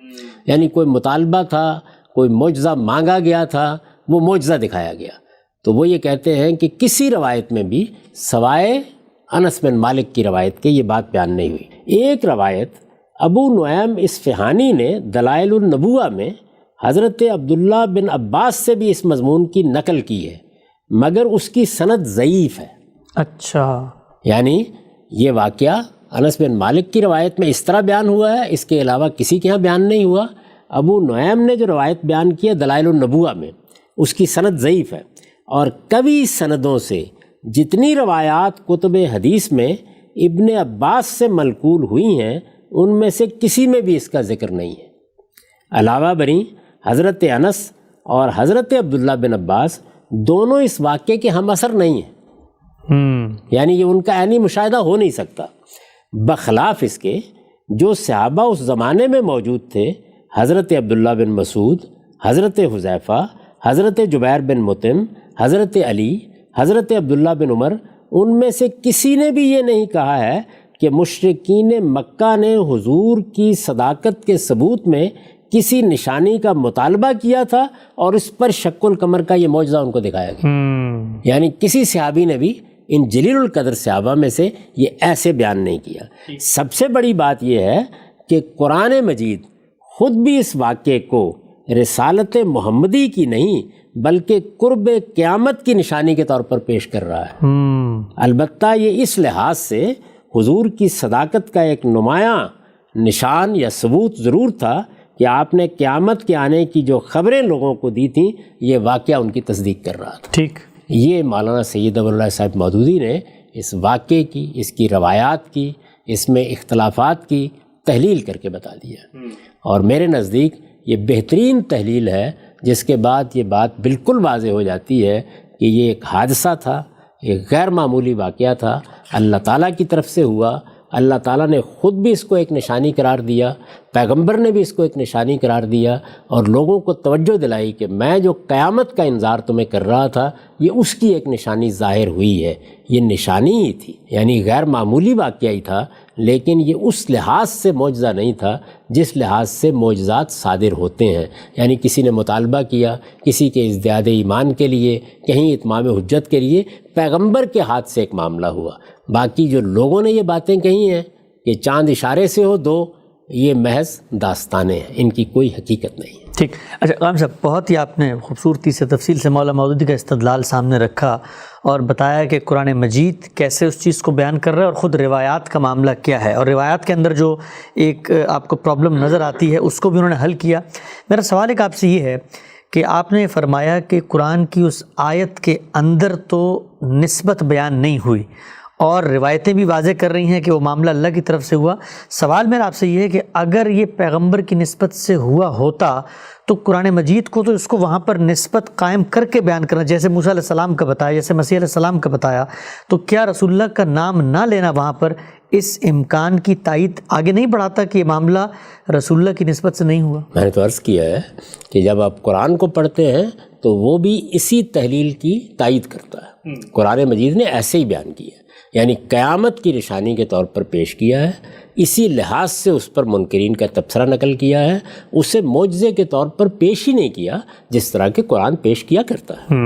یعنی کوئی مطالبہ تھا، کوئی معجزہ مانگا گیا تھا، وہ معجزہ دکھایا گیا۔ تو وہ یہ کہتے ہیں کہ کسی روایت میں بھی سوائے انس بن مالک کی روایت کے یہ بات بیان نہیں ہوئی۔ ایک روایت ابو نعیم اصفہانی نے دلائل النبوہ میں حضرت عبداللہ بن عباس سے بھی اس مضمون کی نقل کی ہے، مگر اس کی سند ضعیف ہے۔ اچھا، یعنی یہ واقعہ انس بن مالک کی روایت میں اس طرح بیان ہوا ہے، اس کے علاوہ کسی کے ہاں بیان نہیں ہوا۔ ابو نعیم نے جو روایت بیان کی ہے دلائل النبوہ میں، اس کی سند ضعیف ہے، اور کبھی سندوں سے جتنی روایات کتب حدیث میں ابن عباس سے منقول ہوئی ہیں ان میں سے کسی میں بھی اس کا ذکر نہیں ہے۔ علاوہ بری حضرت انس اور حضرت عبداللہ بن عباس دونوں اس واقعے کے ہم اثر نہیں ہیں، یعنی یہ ان کا عینی مشاہدہ ہو نہیں سکتا، بخلاف اس کے جو صحابہ اس زمانے میں موجود تھے، حضرت عبداللہ بن مسعود، حضرت حذیفہ، حضرت جبیر بن مطعم، حضرت علی، حضرت عبداللہ بن عمر، ان میں سے کسی نے بھی یہ نہیں کہا ہے کہ مشرکین مکہ نے حضور کی صداقت کے ثبوت میں کسی نشانی کا مطالبہ کیا تھا اور اس پر شق القمر کا یہ معجزہ ان کو دکھایا گیا۔ یعنی کسی صحابی نے بھی ان جلیل القدر صحابہ میں سے یہ ایسے بیان نہیں کیا۔ سب سے بڑی بات یہ ہے کہ قرآن مجید خود بھی اس واقعے کو رسالت محمدی کی نہیں بلکہ قرب قیامت کی نشانی کے طور پر پیش کر رہا ہے۔ البتہ یہ اس لحاظ سے حضور کی صداقت کا ایک نمایاں نشان یا ثبوت ضرور تھا کہ آپ نے قیامت کے آنے کی جو خبریں لوگوں کو دی تھیں یہ واقعہ ان کی تصدیق کر رہا تھا۔ ٹھیک، یہ مولانا سید ابواللہ صاحب مودودی نے اس واقعے کی، اس کی روایات کی، اس میں اختلافات کی تحلیل کر کے بتا دیا، اور میرے نزدیک یہ بہترین تحلیل ہے جس کے بعد یہ بات بالکل واضح ہو جاتی ہے کہ یہ ایک حادثہ تھا، ایک غیر معمولی واقعہ تھا، اللہ تعالیٰ کی طرف سے ہوا۔ اللہ تعالیٰ نے خود بھی اس کو ایک نشانی قرار دیا، پیغمبر نے بھی اس کو ایک نشانی قرار دیا، اور لوگوں کو توجہ دلائی کہ میں جو قیامت کا انذار تمہیں کر رہا تھا یہ اس کی ایک نشانی ظاہر ہوئی ہے۔ یہ نشانی ہی تھی، یعنی غیر معمولی واقعہ ہی تھا، لیکن یہ اس لحاظ سے معجزہ نہیں تھا جس لحاظ سے معجزات صادر ہوتے ہیں۔ یعنی کسی نے مطالبہ کیا کسی کے ازدیاد ایمان کے لیے، کہیں اتمام حجت کے لیے، پیغمبر کے ہاتھ سے ایک معاملہ ہوا۔ باقی جو لوگوں نے یہ باتیں کہی ہیں کہ چاند اشارے سے ہو دو، یہ محض داستانیں ہیں، ان کی کوئی حقیقت نہیں ہے۔ ٹھیک، اچھا غلام صاحب، بہت ہی آپ نے خوبصورتی سے تفصیل سے مولانا مودودی کا استدلال سامنے رکھا اور بتایا کہ قرآن مجید کیسے اس چیز کو بیان کر رہا ہے اور خود روایات کا معاملہ کیا ہے، اور روایات کے اندر جو ایک آپ کو پرابلم نظر آتی ہے اس کو بھی انہوں نے حل کیا۔ میرا سوال ایک آپ سے یہ ہے کہ آپ نے فرمایا کہ قرآن کی اس آیت کے اندر تو نسبت بیان نہیں ہوئی اور روایتیں بھی واضح کر رہی ہیں کہ وہ معاملہ اللہ کی طرف سے ہوا۔ سوال میرا آپ سے یہ ہے کہ اگر یہ پیغمبر کی نسبت سے ہوا ہوتا تو قرآن مجید کو تو اس کو وہاں پر نسبت قائم کر کے بیان کرنا، جیسے موسیٰ علیہ السلام کا بتایا، جیسے مسیح علیہ السلام کا بتایا، تو کیا رسول اللہ کا نام نہ لینا وہاں پر اس امکان کی تائید آگے نہیں بڑھاتا کہ یہ معاملہ رسول اللہ کی نسبت سے نہیں ہوا؟ میں نے تو عرض کیا ہے کہ جب آپ قرآن کو پڑھتے ہیں تو وہ بھی اسی تحلیل کی تائید کرتا ہے۔ قرآن مجید نے ایسے ہی بیان کیا ہے، یعنی قیامت کی نشانی کے طور پر پیش کیا ہے، اسی لحاظ سے اس پر منکرین کا تبصرہ نقل کیا ہے، اسے معجزے کے طور پر پیش ہی نہیں کیا جس طرح کہ قرآن پیش کیا کرتا ہے۔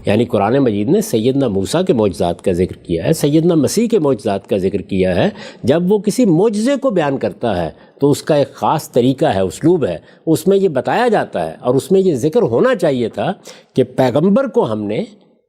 یعنی قرآن مجید نے سیدنا موسیٰ کے معجزات کا ذکر کیا ہے، سیدنا مسیح کے معجزات کا ذکر کیا ہے۔ جب وہ کسی معجزے کو بیان کرتا ہے تو اس کا ایک خاص طریقہ ہے، اسلوب ہے، اس میں یہ بتایا جاتا ہے، اور اس میں یہ ذکر ہونا چاہیے تھا کہ پیغمبر کو ہم نے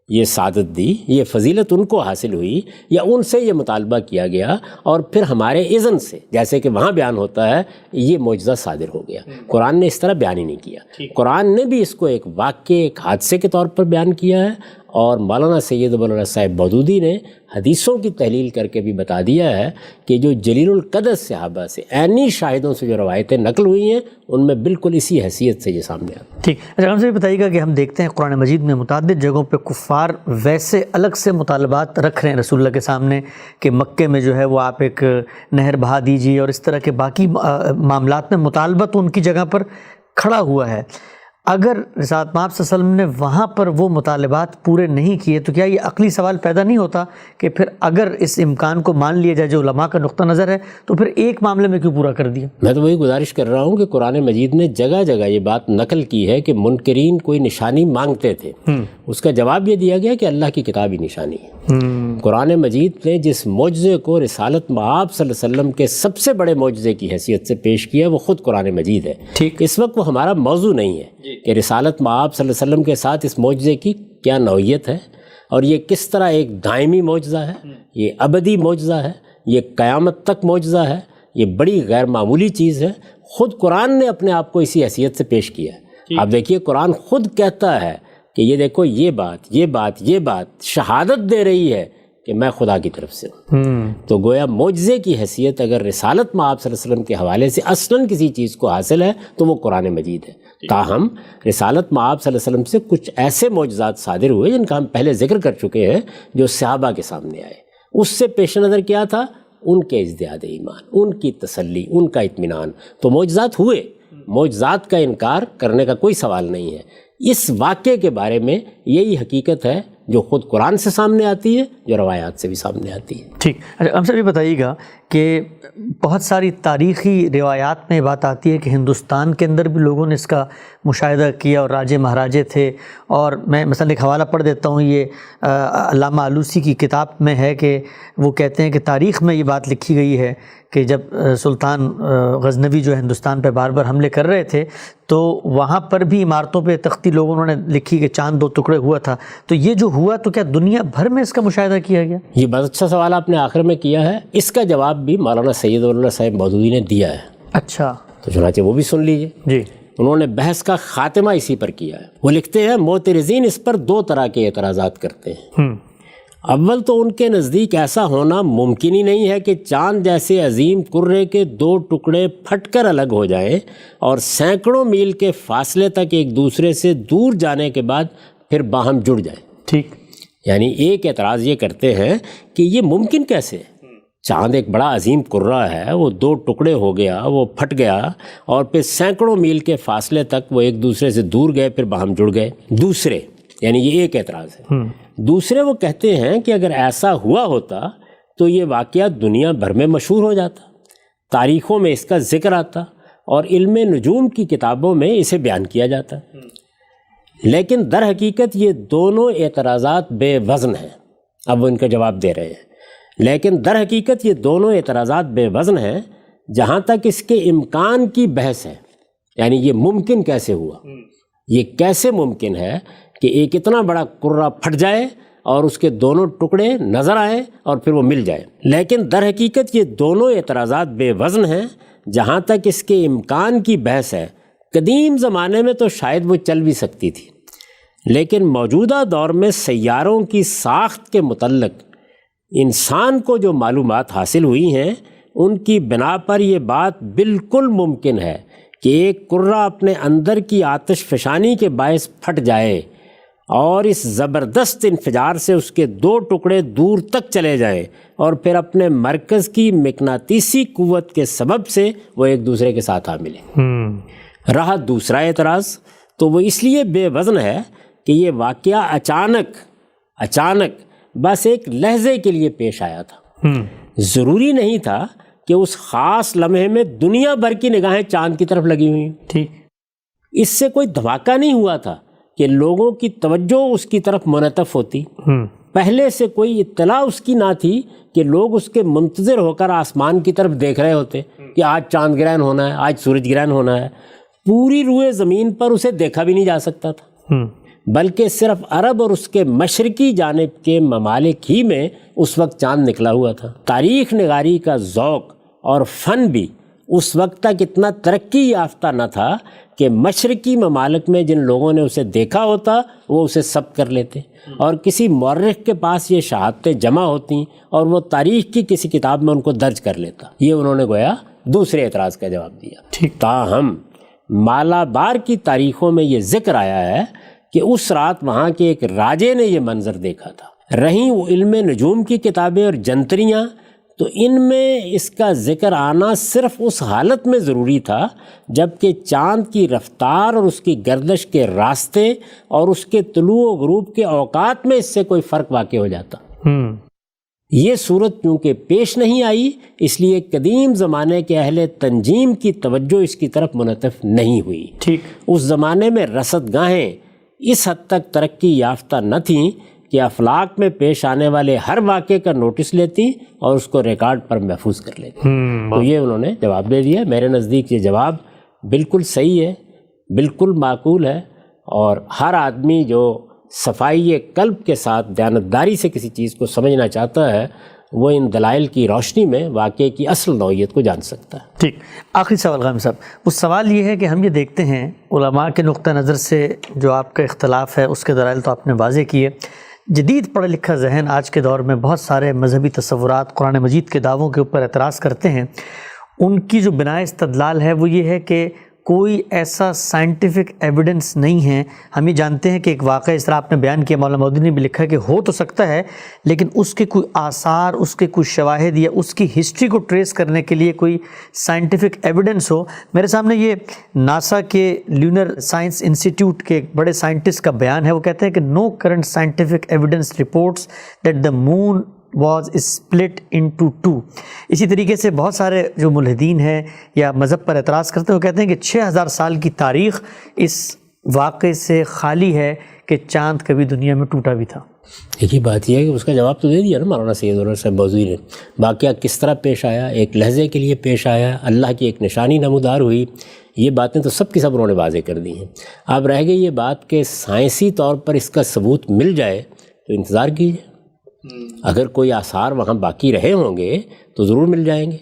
یہ سعادت دی، یہ فضیلت ان کو حاصل ہوئی، یا ان سے یہ مطالبہ کیا گیا، اور پھر ہمارے اذن سے، جیسے کہ وہاں بیان ہوتا ہے، یہ معجزہ صادر ہو گیا۔ قرآن نے اس طرح بیان ہی نہیں کیا۔ قرآن نے بھی اس کو ایک واقعے، ایک حادثے کے طور پر بیان کیا ہے، اور مولانا سید ابواللہ صاحب مودودی نے حدیثوں کی تحلیل کر کے بھی بتا دیا ہے کہ جو جلیل القدر صحابہ سے عینی شاہدوں سے جو روایتیں نقل ہوئی ہیں ان میں بالکل اسی حیثیت سے یہ سامنے آتا ہے۔ ٹھیک، اچھا ہم سے بھی بتائیے گا کہ ہم دیکھتے ہیں قرآن مجید میں متعدد جگہوں پہ کفار ویسے الگ سے مطالبات رکھ رہے ہیں رسول اللہ کے سامنے کہ مکے میں جو ہے وہ آپ ایک نہر بہا دیجیے، اور اس طرح کے باقی معاملات میں مطالبہ تو ان کی جگہ پر کھڑا ہوا ہے۔ اگر رسالت مآب صلی اللہ علیہ وسلم نے وہاں پر وہ مطالبات پورے نہیں کیے تو کیا یہ عقلی سوال پیدا نہیں ہوتا کہ پھر اگر اس امکان کو مان لیا جائے جو علماء کا نقطہ نظر ہے تو پھر ایک معاملے میں کیوں پورا کر دیا؟ میں تو وہی گزارش کر رہا ہوں کہ قرآن مجید نے جگہ جگہ یہ بات نقل کی ہے کہ منکرین کوئی نشانی مانگتے تھے، اس کا جواب یہ دیا گیا کہ اللہ کی کتاب ہی نشانی ہے۔ قرآن مجید نے جس معجزے کو رسالت مآب صلی اللہ علیہ وسلم کے سب سے بڑے معجزے کی حیثیت سے پیش کیا وہ خود قرآن مجید ہے۔ ٹھیک، اس وقت وہ ہمارا موضوع نہیں ہے کہ رسالت مآب صلی اللہ علیہ وسلم کے ساتھ اس معجزے کی کیا نوعیت ہے، اور یہ کس طرح ایک دائمی معجزہ ہے، یہ ابدی معجزہ ہے، یہ قیامت تک معجزہ ہے، یہ بڑی غیر معمولی چیز ہے۔ خود قرآن نے اپنے آپ کو اسی حیثیت سے پیش کیا ہے۔ آپ دیکھیے قرآن خود کہتا ہے کہ یہ دیکھو یہ بات شہادت دے رہی ہے کہ میں خدا کی طرف سے ہوں۔ تو گویا معجزے کی حیثیت اگر رسالت مآب صلی اللہ علیہ وسلم کے حوالے سے اصلاً کسی چیز کو حاصل ہے تو وہ قرآن مجید ہے۔ تاہم رسالت مآب صلی اللہ علیہ وسلم سے کچھ ایسے معجزات صادر ہوئے جن کا ہم پہلے ذکر کر چکے ہیں جو صحابہ کے سامنے آئے۔ اس سے پیش نظر کیا تھا؟ ان کے ازدیاد ایمان، ان کی تسلی، ان کا اطمینان۔ تو معجزات ہوئے، معجزات کا انکار کرنے کا کوئی سوال نہیں ہے۔ اس واقعے کے بارے میں یہی حقیقت ہے جو خود قرآن سے سامنے آتی ہے، جو روایات سے بھی سامنے آتی ہے۔ ٹھیک، اچھا ہم سب یہ بتائیے گا کہ بہت ساری تاریخی روایات میں یہ بات آتی ہے کہ ہندوستان کے اندر بھی لوگوں نے اس کا مشاہدہ کیا اور راجے مہاراجے تھے، اور میں مثلا ایک حوالہ پڑھ دیتا ہوں، یہ علامہ آلوسی کی کتاب میں ہے کہ وہ کہتے ہیں کہ تاریخ میں یہ بات لکھی گئی ہے کہ جب سلطان غزنوی جو ہندوستان پہ بار بار حملے کر رہے تھے تو وہاں پر بھی عمارتوں پہ تختی لوگوں نے لکھی کہ چاند 2 ٹکڑے ہوا تھا، تو یہ جو ہوا تو کیا دنیا بھر میں اس کا مشاہدہ کیا گیا؟ یہ بہت اچھا سوال آپ نے آخر میں کیا ہے، اس کا جواب بھی مولانا سید اللہ صاحب مودودی نے دیا ہے۔ اچھا، تو چنانچہ وہ بھی سن لیجئے۔ جی، انہوں نے بحث کا خاتمہ اسی پر کیا ہے۔ وہ لکھتے ہیں معترضین اس پر 2 طرح کے اعتراضات کرتے ہیں۔ اول تو ان کے نزدیک ایسا ہونا ممکن ہی نہیں ہے کہ چاند جیسے عظیم کرے کے 2 ٹکڑے پھٹ کر الگ ہو جائیں اور سینکڑوں میل کے فاصلے تک ایک دوسرے سے دور جانے کے بعد پھر باہم جڑ جائیں۔ ٹھیک، یعنی ایک اعتراض یہ کرتے ہیں کہ یہ ممکن کیسے ہے؟ چاند ایک بڑا عظیم کرہ ہے، وہ 2 ٹکڑے ہو گیا، وہ پھٹ گیا اور پھر سینکڑوں میل کے فاصلے تک وہ ایک دوسرے سے دور گئے، پھر باہم جڑ گئے۔ دوسرے، یعنی یہ ایک اعتراض ہے۔ دوسرے وہ کہتے ہیں کہ اگر ایسا ہوا ہوتا تو یہ واقعہ دنیا بھر میں مشہور ہو جاتا، تاریخوں میں اس کا ذکر آتا اور علم نجوم کی کتابوں میں اسے بیان کیا جاتا۔ لیکن در حقیقت یہ دونوں اعتراضات بے وزن ہیں۔ اب وہ ان کا جواب دے رہے ہیں، لیکن در حقیقت یہ دونوں اعتراضات بے وزن ہیں جہاں تک اس کے امکان کی بحث ہے، یعنی یہ ممکن کیسے ہوا، یہ کیسے ممکن ہے کہ ایک اتنا بڑا کرہ پھٹ جائے اور اس کے دونوں ٹکڑے نظر آئیں اور پھر وہ مل جائے۔ لیکن در حقیقت یہ دونوں اعتراضات بے وزن ہیں جہاں تک اس کے امکان کی بحث ہے۔ قدیم زمانے میں تو شاید وہ چل بھی سکتی تھی، لیکن موجودہ دور میں سیاروں کی ساخت کے متعلق انسان کو جو معلومات حاصل ہوئی ہیں ان کی بنا پر یہ بات بالکل ممکن ہے کہ ایک کرہ اپنے اندر کی آتش فشانی کے باعث پھٹ جائے اور اس زبردست انفجار سے اس کے 2 ٹکڑے دور تک چلے جائیں اور پھر اپنے مرکز کی مقناطیسی قوت کے سبب سے وہ ایک دوسرے کے ساتھ آ ملیں۔ رہا دوسرا اعتراض تو وہ اس لیے بے وزن ہے کہ یہ واقعہ اچانک بس ایک لحظے کے لیے پیش آیا تھا۔ ضروری نہیں تھا کہ اس خاص لمحے میں دنیا بھر کی نگاہیں چاند کی طرف لگی ہوئی۔ ٹھیک، اس سے کوئی دھماکہ نہیں ہوا تھا کہ لوگوں کی توجہ اس کی طرف منعطف ہوتی۔ پہلے سے کوئی اطلاع اس کی نہ تھی کہ لوگ اس کے منتظر ہو کر آسمان کی طرف دیکھ رہے ہوتے کہ آج چاند گرہن ہونا ہے، آج سورج گرہن ہونا ہے۔ پوری روئے زمین پر اسے دیکھا بھی نہیں جا سکتا تھا، بلکہ صرف عرب اور اس کے مشرقی جانب کے ممالک ہی میں اس وقت چاند نکلا ہوا تھا۔ تاریخ نگاری کا ذوق اور فن بھی اس وقت تک اتنا ترقی یافتہ نہ تھا کہ مشرقی ممالک میں جن لوگوں نے اسے دیکھا ہوتا وہ اسے ثبت کر لیتے، اور کسی مورخ کے پاس یہ شہادتیں جمع ہوتی اور وہ تاریخ کی کسی کتاب میں ان کو درج کر لیتا۔ یہ انہوں نے گویا دوسرے اعتراض کا جواب دیا۔ تاہم مالابار کی تاریخوں میں یہ ذکر آیا ہے کہ اس رات وہاں کے ایک راجے نے یہ منظر دیکھا تھا۔ رہیں وہ علم نجوم کی کتابیں اور جنتریاں، تو ان میں اس کا ذکر آنا صرف اس حالت میں ضروری تھا جب کہ چاند کی رفتار اور اس کی گردش کے راستے اور اس کے طلوع و غروب کے اوقات میں اس سے کوئی فرق واقع ہو جاتا۔ یہ صورت کیونکہ پیش نہیں آئی، اس لیے قدیم زمانے کے اہل تنجیم کی توجہ اس کی طرف منعطف نہیں ہوئی۔ ٹھیک، اس زمانے میں رصد گاہیں اس حد تک ترقی یافتہ نہ تھیں کہ افلاک میں پیش آنے والے ہر واقعے کا نوٹس لیتی اور اس کو ریکارڈ پر محفوظ کر لیتی۔ تو یہ انہوں نے جواب دے دیا۔ میرے نزدیک یہ جواب بالکل صحیح ہے، بالکل معقول ہے، اور ہر آدمی جو صفائی قلب کے ساتھ دیانتداری سے کسی چیز کو سمجھنا چاہتا ہے وہ ان دلائل کی روشنی میں واقعے کی اصل نوعیت کو جان سکتا ہے۔ ٹھیک، آخری سوال غام صاحب، وہ سوال یہ ہے کہ ہم یہ دیکھتے ہیں علماء کے نقطہ نظر سے جو آپ کا اختلاف ہے اس کے دلائل تو آپ نے واضح کیے، جدید پڑھا لکھا ذہن آج کے دور میں بہت سارے مذہبی تصورات، قرآن مجید کے دعووں کے اوپر اعتراض کرتے ہیں۔ ان کی جو بنائے استدلال ہے وہ یہ ہے کہ کوئی ایسا سائنٹیفک ایویڈنس نہیں ہے. ہم یہ جانتے ہیں کہ ایک واقعہ اس طرح آپ نے بیان کیا, مولانا مودودی نے بھی لکھا کہ ہو تو سکتا ہے, لیکن اس کے کوئی آثار, اس کے کوئی شواہد یا اس کی ہسٹری کو ٹریس کرنے کے لیے کوئی سائنٹیفک ایویڈنس ہو. میرے سامنے یہ ناسا کے لیونر سائنس انسٹیٹیوٹ کے ایک بڑے سائنٹسٹ کا بیان ہے. وہ کہتے ہیں کہ نو current scientific evidence reports that the moon was split into two. اسی طریقے سے بہت سارے جو ملحدین ہیں یا مذہب پر اعتراض کرتے ہیں وہ کہتے ہیں کہ 6000 سال کی تاریخ اس واقعے سے خالی ہے کہ چاند کبھی دنیا میں ٹوٹا بھی تھا. ایک ہی بات یہ ہے کہ اس کا جواب تو دے دیا نا مولانا سید انور صاحب بازوی نے. واقعہ کس طرح پیش آیا, ایک لحظے کے لیے پیش آیا, اللہ کی ایک نشانی نمودار ہوئی, یہ باتیں تو سب کی سب انہوں نے واضح کر دی ہیں. اب رہ گئی یہ بات کہ سائنسی طور پر اس کا ثبوت مل جائے تو انتظار کیجیے. اگر کوئی آثار وہاں باقی رہے ہوں گے تو ضرور مل جائیں گے.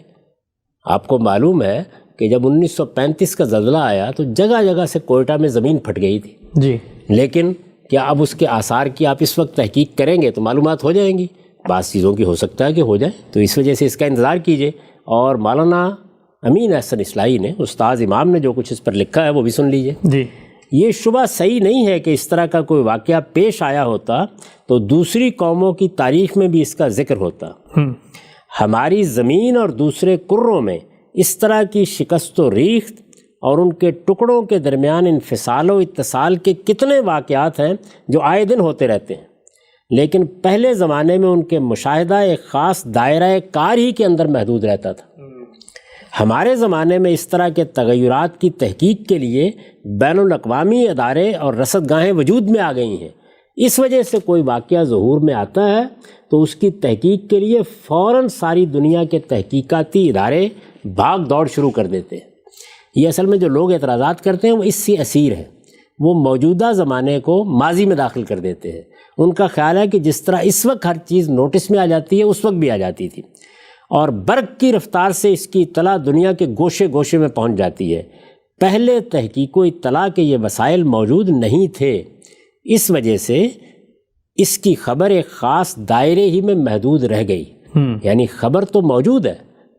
آپ کو معلوم ہے کہ جب 1935 کا زلزلہ آیا تو جگہ جگہ سے کوئٹہ میں زمین پھٹ گئی تھی جی, لیکن کیا اب اس کے آثار کی آپ اس وقت تحقیق کریں گے تو معلومات ہو جائیں گی؟ بعض چیزوں کی ہو سکتا ہے کہ ہو جائے, تو اس وجہ سے اس کا انتظار کیجیے. اور مولانا امین احسن اصلاحی نے, استاذ امام نے جو کچھ اس پر لکھا ہے وہ بھی سن لیجیے. جی, یہ شبہ صحیح نہیں ہے کہ اس طرح کا کوئی واقعہ پیش آیا ہوتا تو دوسری قوموں کی تاریخ میں بھی اس کا ذکر ہوتا. ہماری زمین اور دوسرے کروں میں اس طرح کی شکست و ریخت اور ان کے ٹکڑوں کے درمیان انفصال و اتصال کے کتنے واقعات ہیں جو آئے دن ہوتے رہتے ہیں, لیکن پہلے زمانے میں ان کے مشاہدہ ایک خاص دائرہ کار ہی کے اندر محدود رہتا تھا. ہمارے زمانے میں اس طرح کے تغیرات کی تحقیق کے لیے بین الاقوامی ادارے اور رصدگاہیں وجود میں آ گئی ہیں. اس وجہ سے کوئی واقعہ ظہور میں آتا ہے تو اس کی تحقیق کے لیے فوراً ساری دنیا کے تحقیقاتی ادارے بھاگ دوڑ شروع کر دیتے ہیں. یہ اصل میں جو لوگ اعتراضات کرتے ہیں وہ اس سے اسیر ہیں. وہ موجودہ زمانے کو ماضی میں داخل کر دیتے ہیں. ان کا خیال ہے کہ جس طرح اس وقت ہر چیز نوٹس میں آ جاتی ہے اس وقت بھی آ جاتی تھی, اور برق کی رفتار سے اس کی اطلاع دنیا کے گوشے گوشے میں پہنچ جاتی ہے. پہلے تحقیق و اطلاع کے یہ وسائل موجود نہیں تھے, اس وجہ سے اس کی خبر ایک خاص دائرے ہی میں محدود رہ گئی. یعنی خبر تو موجود ہے,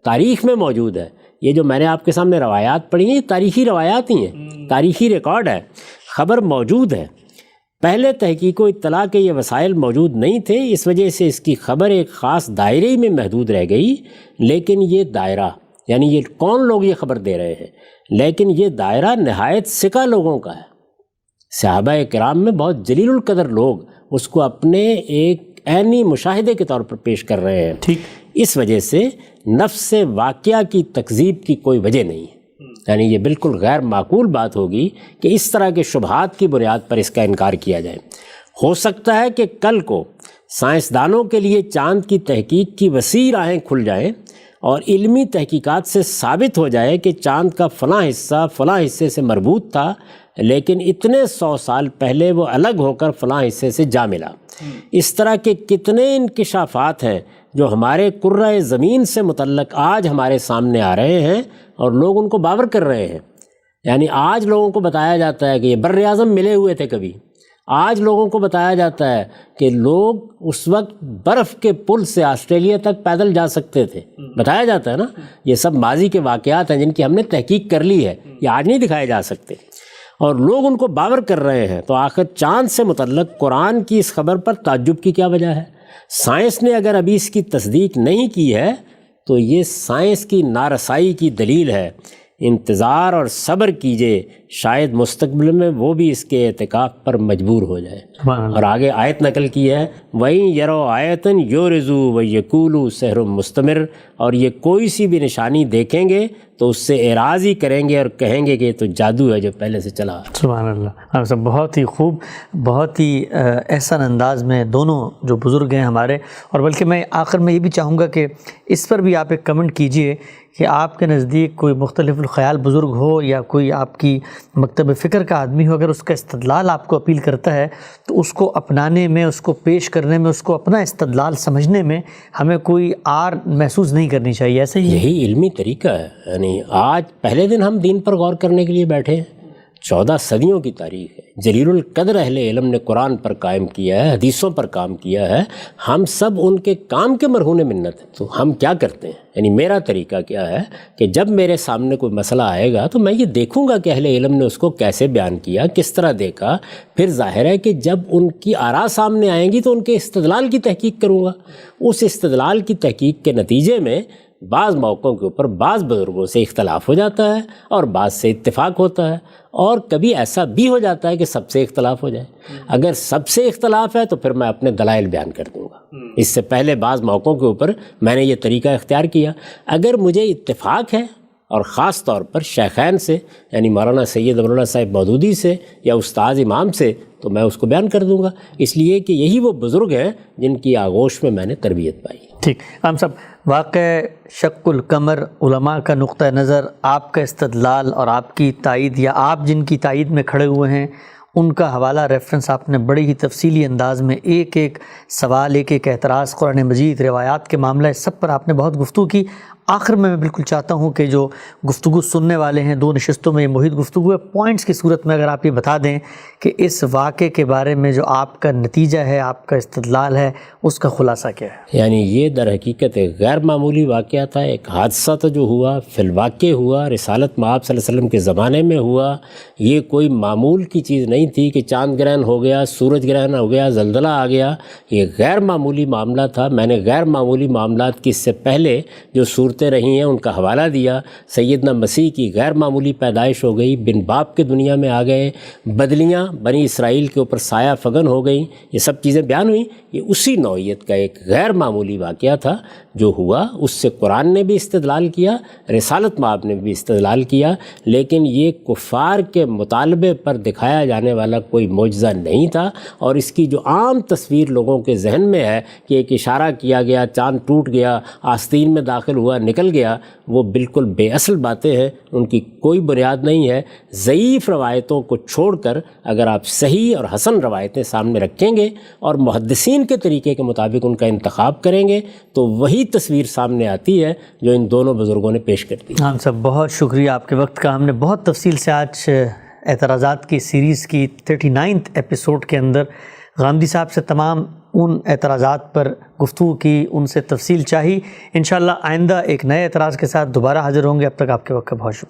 تاریخ میں موجود ہے. یہ جو میں نے آپ کے سامنے روایات پڑھی ہیں یہ تاریخی روایات ہی ہیں, تاریخی ریکارڈ ہے, خبر موجود ہے. پہلے تحقیق و اطلاع کے یہ وسائل موجود نہیں تھے, اس وجہ سے اس کی خبر ایک خاص دائرے میں محدود رہ گئی. لیکن یہ دائرہ, یعنی یہ کون لوگ یہ خبر دے رہے ہیں, لیکن یہ دائرہ نہایت ثقہ لوگوں کا ہے. صحابہ کرام میں بہت جلیل القدر لوگ اس کو اپنے ایک عینی مشاہدے کے طور پر پیش کر رہے ہیں. ٹھیک, اس وجہ سے نفس واقعہ کی تکذیب کی کوئی وجہ نہیں ہے. یعنی یہ بالکل غیر معقول بات ہوگی کہ اس طرح کے شبہات کی بنیاد پر اس کا انکار کیا جائے. ہو سکتا ہے کہ کل کو سائنسدانوں کے لیے چاند کی تحقیق کی وسیع راہیں کھل جائیں اور علمی تحقیقات سے ثابت ہو جائے کہ چاند کا فلاں حصہ فلاں حصے سے مربوط تھا, لیکن اتنے 100 سال پہلے وہ الگ ہو کر فلاں حصے سے جا ملا. اس طرح کے کتنے انکشافات ہیں جو ہمارے کرۂ زمین سے متعلق آج ہمارے سامنے آ رہے ہیں اور لوگ ان کو باور کر رہے ہیں. یعنی آج لوگوں کو بتایا جاتا ہے کہ یہ بر اعظم ملے ہوئے تھے کبھی. آج لوگوں کو بتایا جاتا ہے کہ لوگ اس وقت برف کے پل سے آسٹریلیا تک پیدل جا سکتے تھے. بتایا جاتا ہے نا, یہ سب ماضی کے واقعات ہیں جن کی ہم نے تحقیق کر لی ہے, یہ آج نہیں دکھائے جا سکتے, اور لوگ ان کو باور کر رہے ہیں. تو آخر چاند سے متعلق قرآن کی اس خبر پر تعجب کی کیا وجہ ہے؟ سائنس نے اگر ابھی اس کی تصدیق نہیں کی ہے تو یہ سائنس کی نارسائی کی دلیل ہے. انتظار اور صبر کیجئے, شاید مستقبل میں وہ بھی اس کے اعتکاف پر مجبور ہو جائے. اور آگے آیت نقل کی ہے, وَإِن يَرَوْا آیَةً يُعْرِضُوا وَيَقُولُوا سِحْرٌ مُسْتَمِرٌ, اور یہ کوئی سی بھی نشانی دیکھیں گے تو اس سے اعراض ہی کریں گے اور کہیں گے کہ یہ تو جادو ہے جو پہلے سے چلا. سبحان اللہ. آپ سب بہت ہی خوب, بہت ہی احسن انداز میں دونوں جو بزرگ ہیں ہمارے. اور بلکہ میں آخر میں یہ بھی چاہوں گا کہ اس پر بھی آپ ایک کمنٹ کیجئے کہ آپ کے نزدیک کوئی مختلف الخیال بزرگ ہو یا کوئی آپ کی مکتب فکر کا آدمی ہو, اگر اس کا استدلال آپ کو اپیل کرتا ہے تو اس کو اپنانے میں, اس کو پیش کرنے میں, اس کو اپنا استدلال سمجھنے میں ہمیں کوئی آر محسوس نہیں کرنی چاہیے. ایسے ہی یہی علمی طریقہ ہے. یعنی آج پہلے دن ہم دین پر غور کرنے کے لیے بیٹھے ہیں, 14 صدیوں کی تاریخ ہے، جلیل القدر اہل علم نے قرآن پر قائم کیا ہے، حدیثوں پر کام کیا ہے، ہم سب ان کے کام کے مرہون منت ہیں۔ تو ہم کیا کرتے ہیں، یعنی میرا طریقہ کیا ہے کہ جب میرے سامنے کوئی مسئلہ آئے گا تو میں یہ دیکھوں گا کہ اہل علم نے اس کو کیسے بیان کیا، کس طرح دیکھا، پھر ظاہر ہے کہ جب ان کی آراء سامنے آئیں گی تو ان کے استدلال کی تحقیق کروں گا۔ اس استدلال کی تحقیق کے نتیجے میں بعض موقعوں کے اوپر بعض بزرگوں سے اختلاف ہو جاتا ہے اور بعض سے اتفاق ہوتا ہے، اور کبھی ایسا بھی ہو جاتا ہے کہ سب سے اختلاف ہو جائے۔ اگر سب سے اختلاف ہے تو پھر میں اپنے دلائل بیان کر دوں گا۔ اس سے پہلے بعض موقعوں کے اوپر میں نے یہ طریقہ اختیار کیا۔ اگر مجھے اتفاق ہے، اور خاص طور پر شیخین سے یعنی مولانا سید امراللہ صاحب مودودی سے یا استاذ امام سے، تو میں اس کو بیان کر دوں گا، اس لیے کہ یہی وہ بزرگ ہیں جن کی آغوش میں نے تربیت پائی۔ ٹھیک، ہم سب واقع شق القمر علماء کا نقطہ نظر، آپ کا استدلال اور آپ کی تائید یا آپ جن کی تائید میں کھڑے ہوئے ہیں ان کا حوالہ ریفرنس آپ نے بڑی ہی تفصیلی انداز میں ایک ایک سوال، ایک ایک اعتراض، قرآن مجید، روایات کے معاملہ، سب پر آپ نے بہت گفتگو کی۔ آخر میں بالکل چاہتا ہوں کہ جو گفتگو سننے والے ہیں، 2 نشستوں میں یہ محیط گفتگو ہے، پوائنٹس کی صورت میں اگر آپ یہ بتا دیں کہ اس واقعے کے بارے میں جو آپ کا نتیجہ ہے، آپ کا استدلال ہے، اس کا خلاصہ کیا ہے؟ یعنی یہ در حقیقت ایک غیر معمولی واقعہ تھا، ایک حادثہ تھا جو ہوا، فی الواقع ہوا، رسالت مآب صلی اللہ علیہ وسلم کے زمانے میں ہوا۔ یہ کوئی معمول کی چیز نہیں تھی کہ چاند گرہن ہو گیا، سورج گرہن ہو گیا، زلزلہ آ گیا۔ یہ غیر معمولی معاملہ تھا۔ میں نے غیر معمولی معاملات کی اس سے پہلے جو صورتیں رہی ہیں ان کا حوالہ دیا۔ سیدنا مسیح کی غیر معمولی پیدائش ہو گئی، بن باپ کے دنیا میں آ گئے، بدلیاں بنی اسرائیل کے اوپر سایہ فگن ہو گئیں، یہ سب چیزیں بیان ہوئیں۔ یہ اسی نوعیت کا ایک غیر معمولی واقعہ تھا جو ہوا۔ اس سے قرآن نے بھی استدلال کیا، رسالت مآب نے بھی استدلال کیا، لیکن یہ کفار کے مطالبے پر دکھایا جانے والا کوئی معجزہ نہیں تھا۔ اور اس کی جو عام تصویر لوگوں کے ذہن میں ہے کہ ایک اشارہ کیا گیا، چاند ٹوٹ گیا، آستین میں داخل ہوا، نکل گیا، وہ بالکل بے اصل باتیں ہیں، ان کی کوئی بنیاد نہیں ہے۔ ضعیف روایتوں کو چھوڑ کر اگر آپ صحیح اور حسن روایتیں سامنے رکھیں گے اور محدثین کے طریقے کے مطابق ان کا انتخاب کریں گے تو وہی تصویر سامنے آتی ہے جو ان دونوں بزرگوں نے پیش کر دی۔ ہم سب بہت شکریہ آپ کے وقت کا۔ ہم نے بہت تفصیل سے آج اعتراضات کی سیریز کی 39 ایپیسوڈ کے اندر غامدی صاحب سے تمام ان اعتراضات پر گفتگو کی، ان سے تفصیل چاہی۔ انشاءاللہ آئندہ ایک نئے اعتراض کے ساتھ دوبارہ حاضر ہوں گے۔ اب تک آپ کے وقت کا بہت شکریہ۔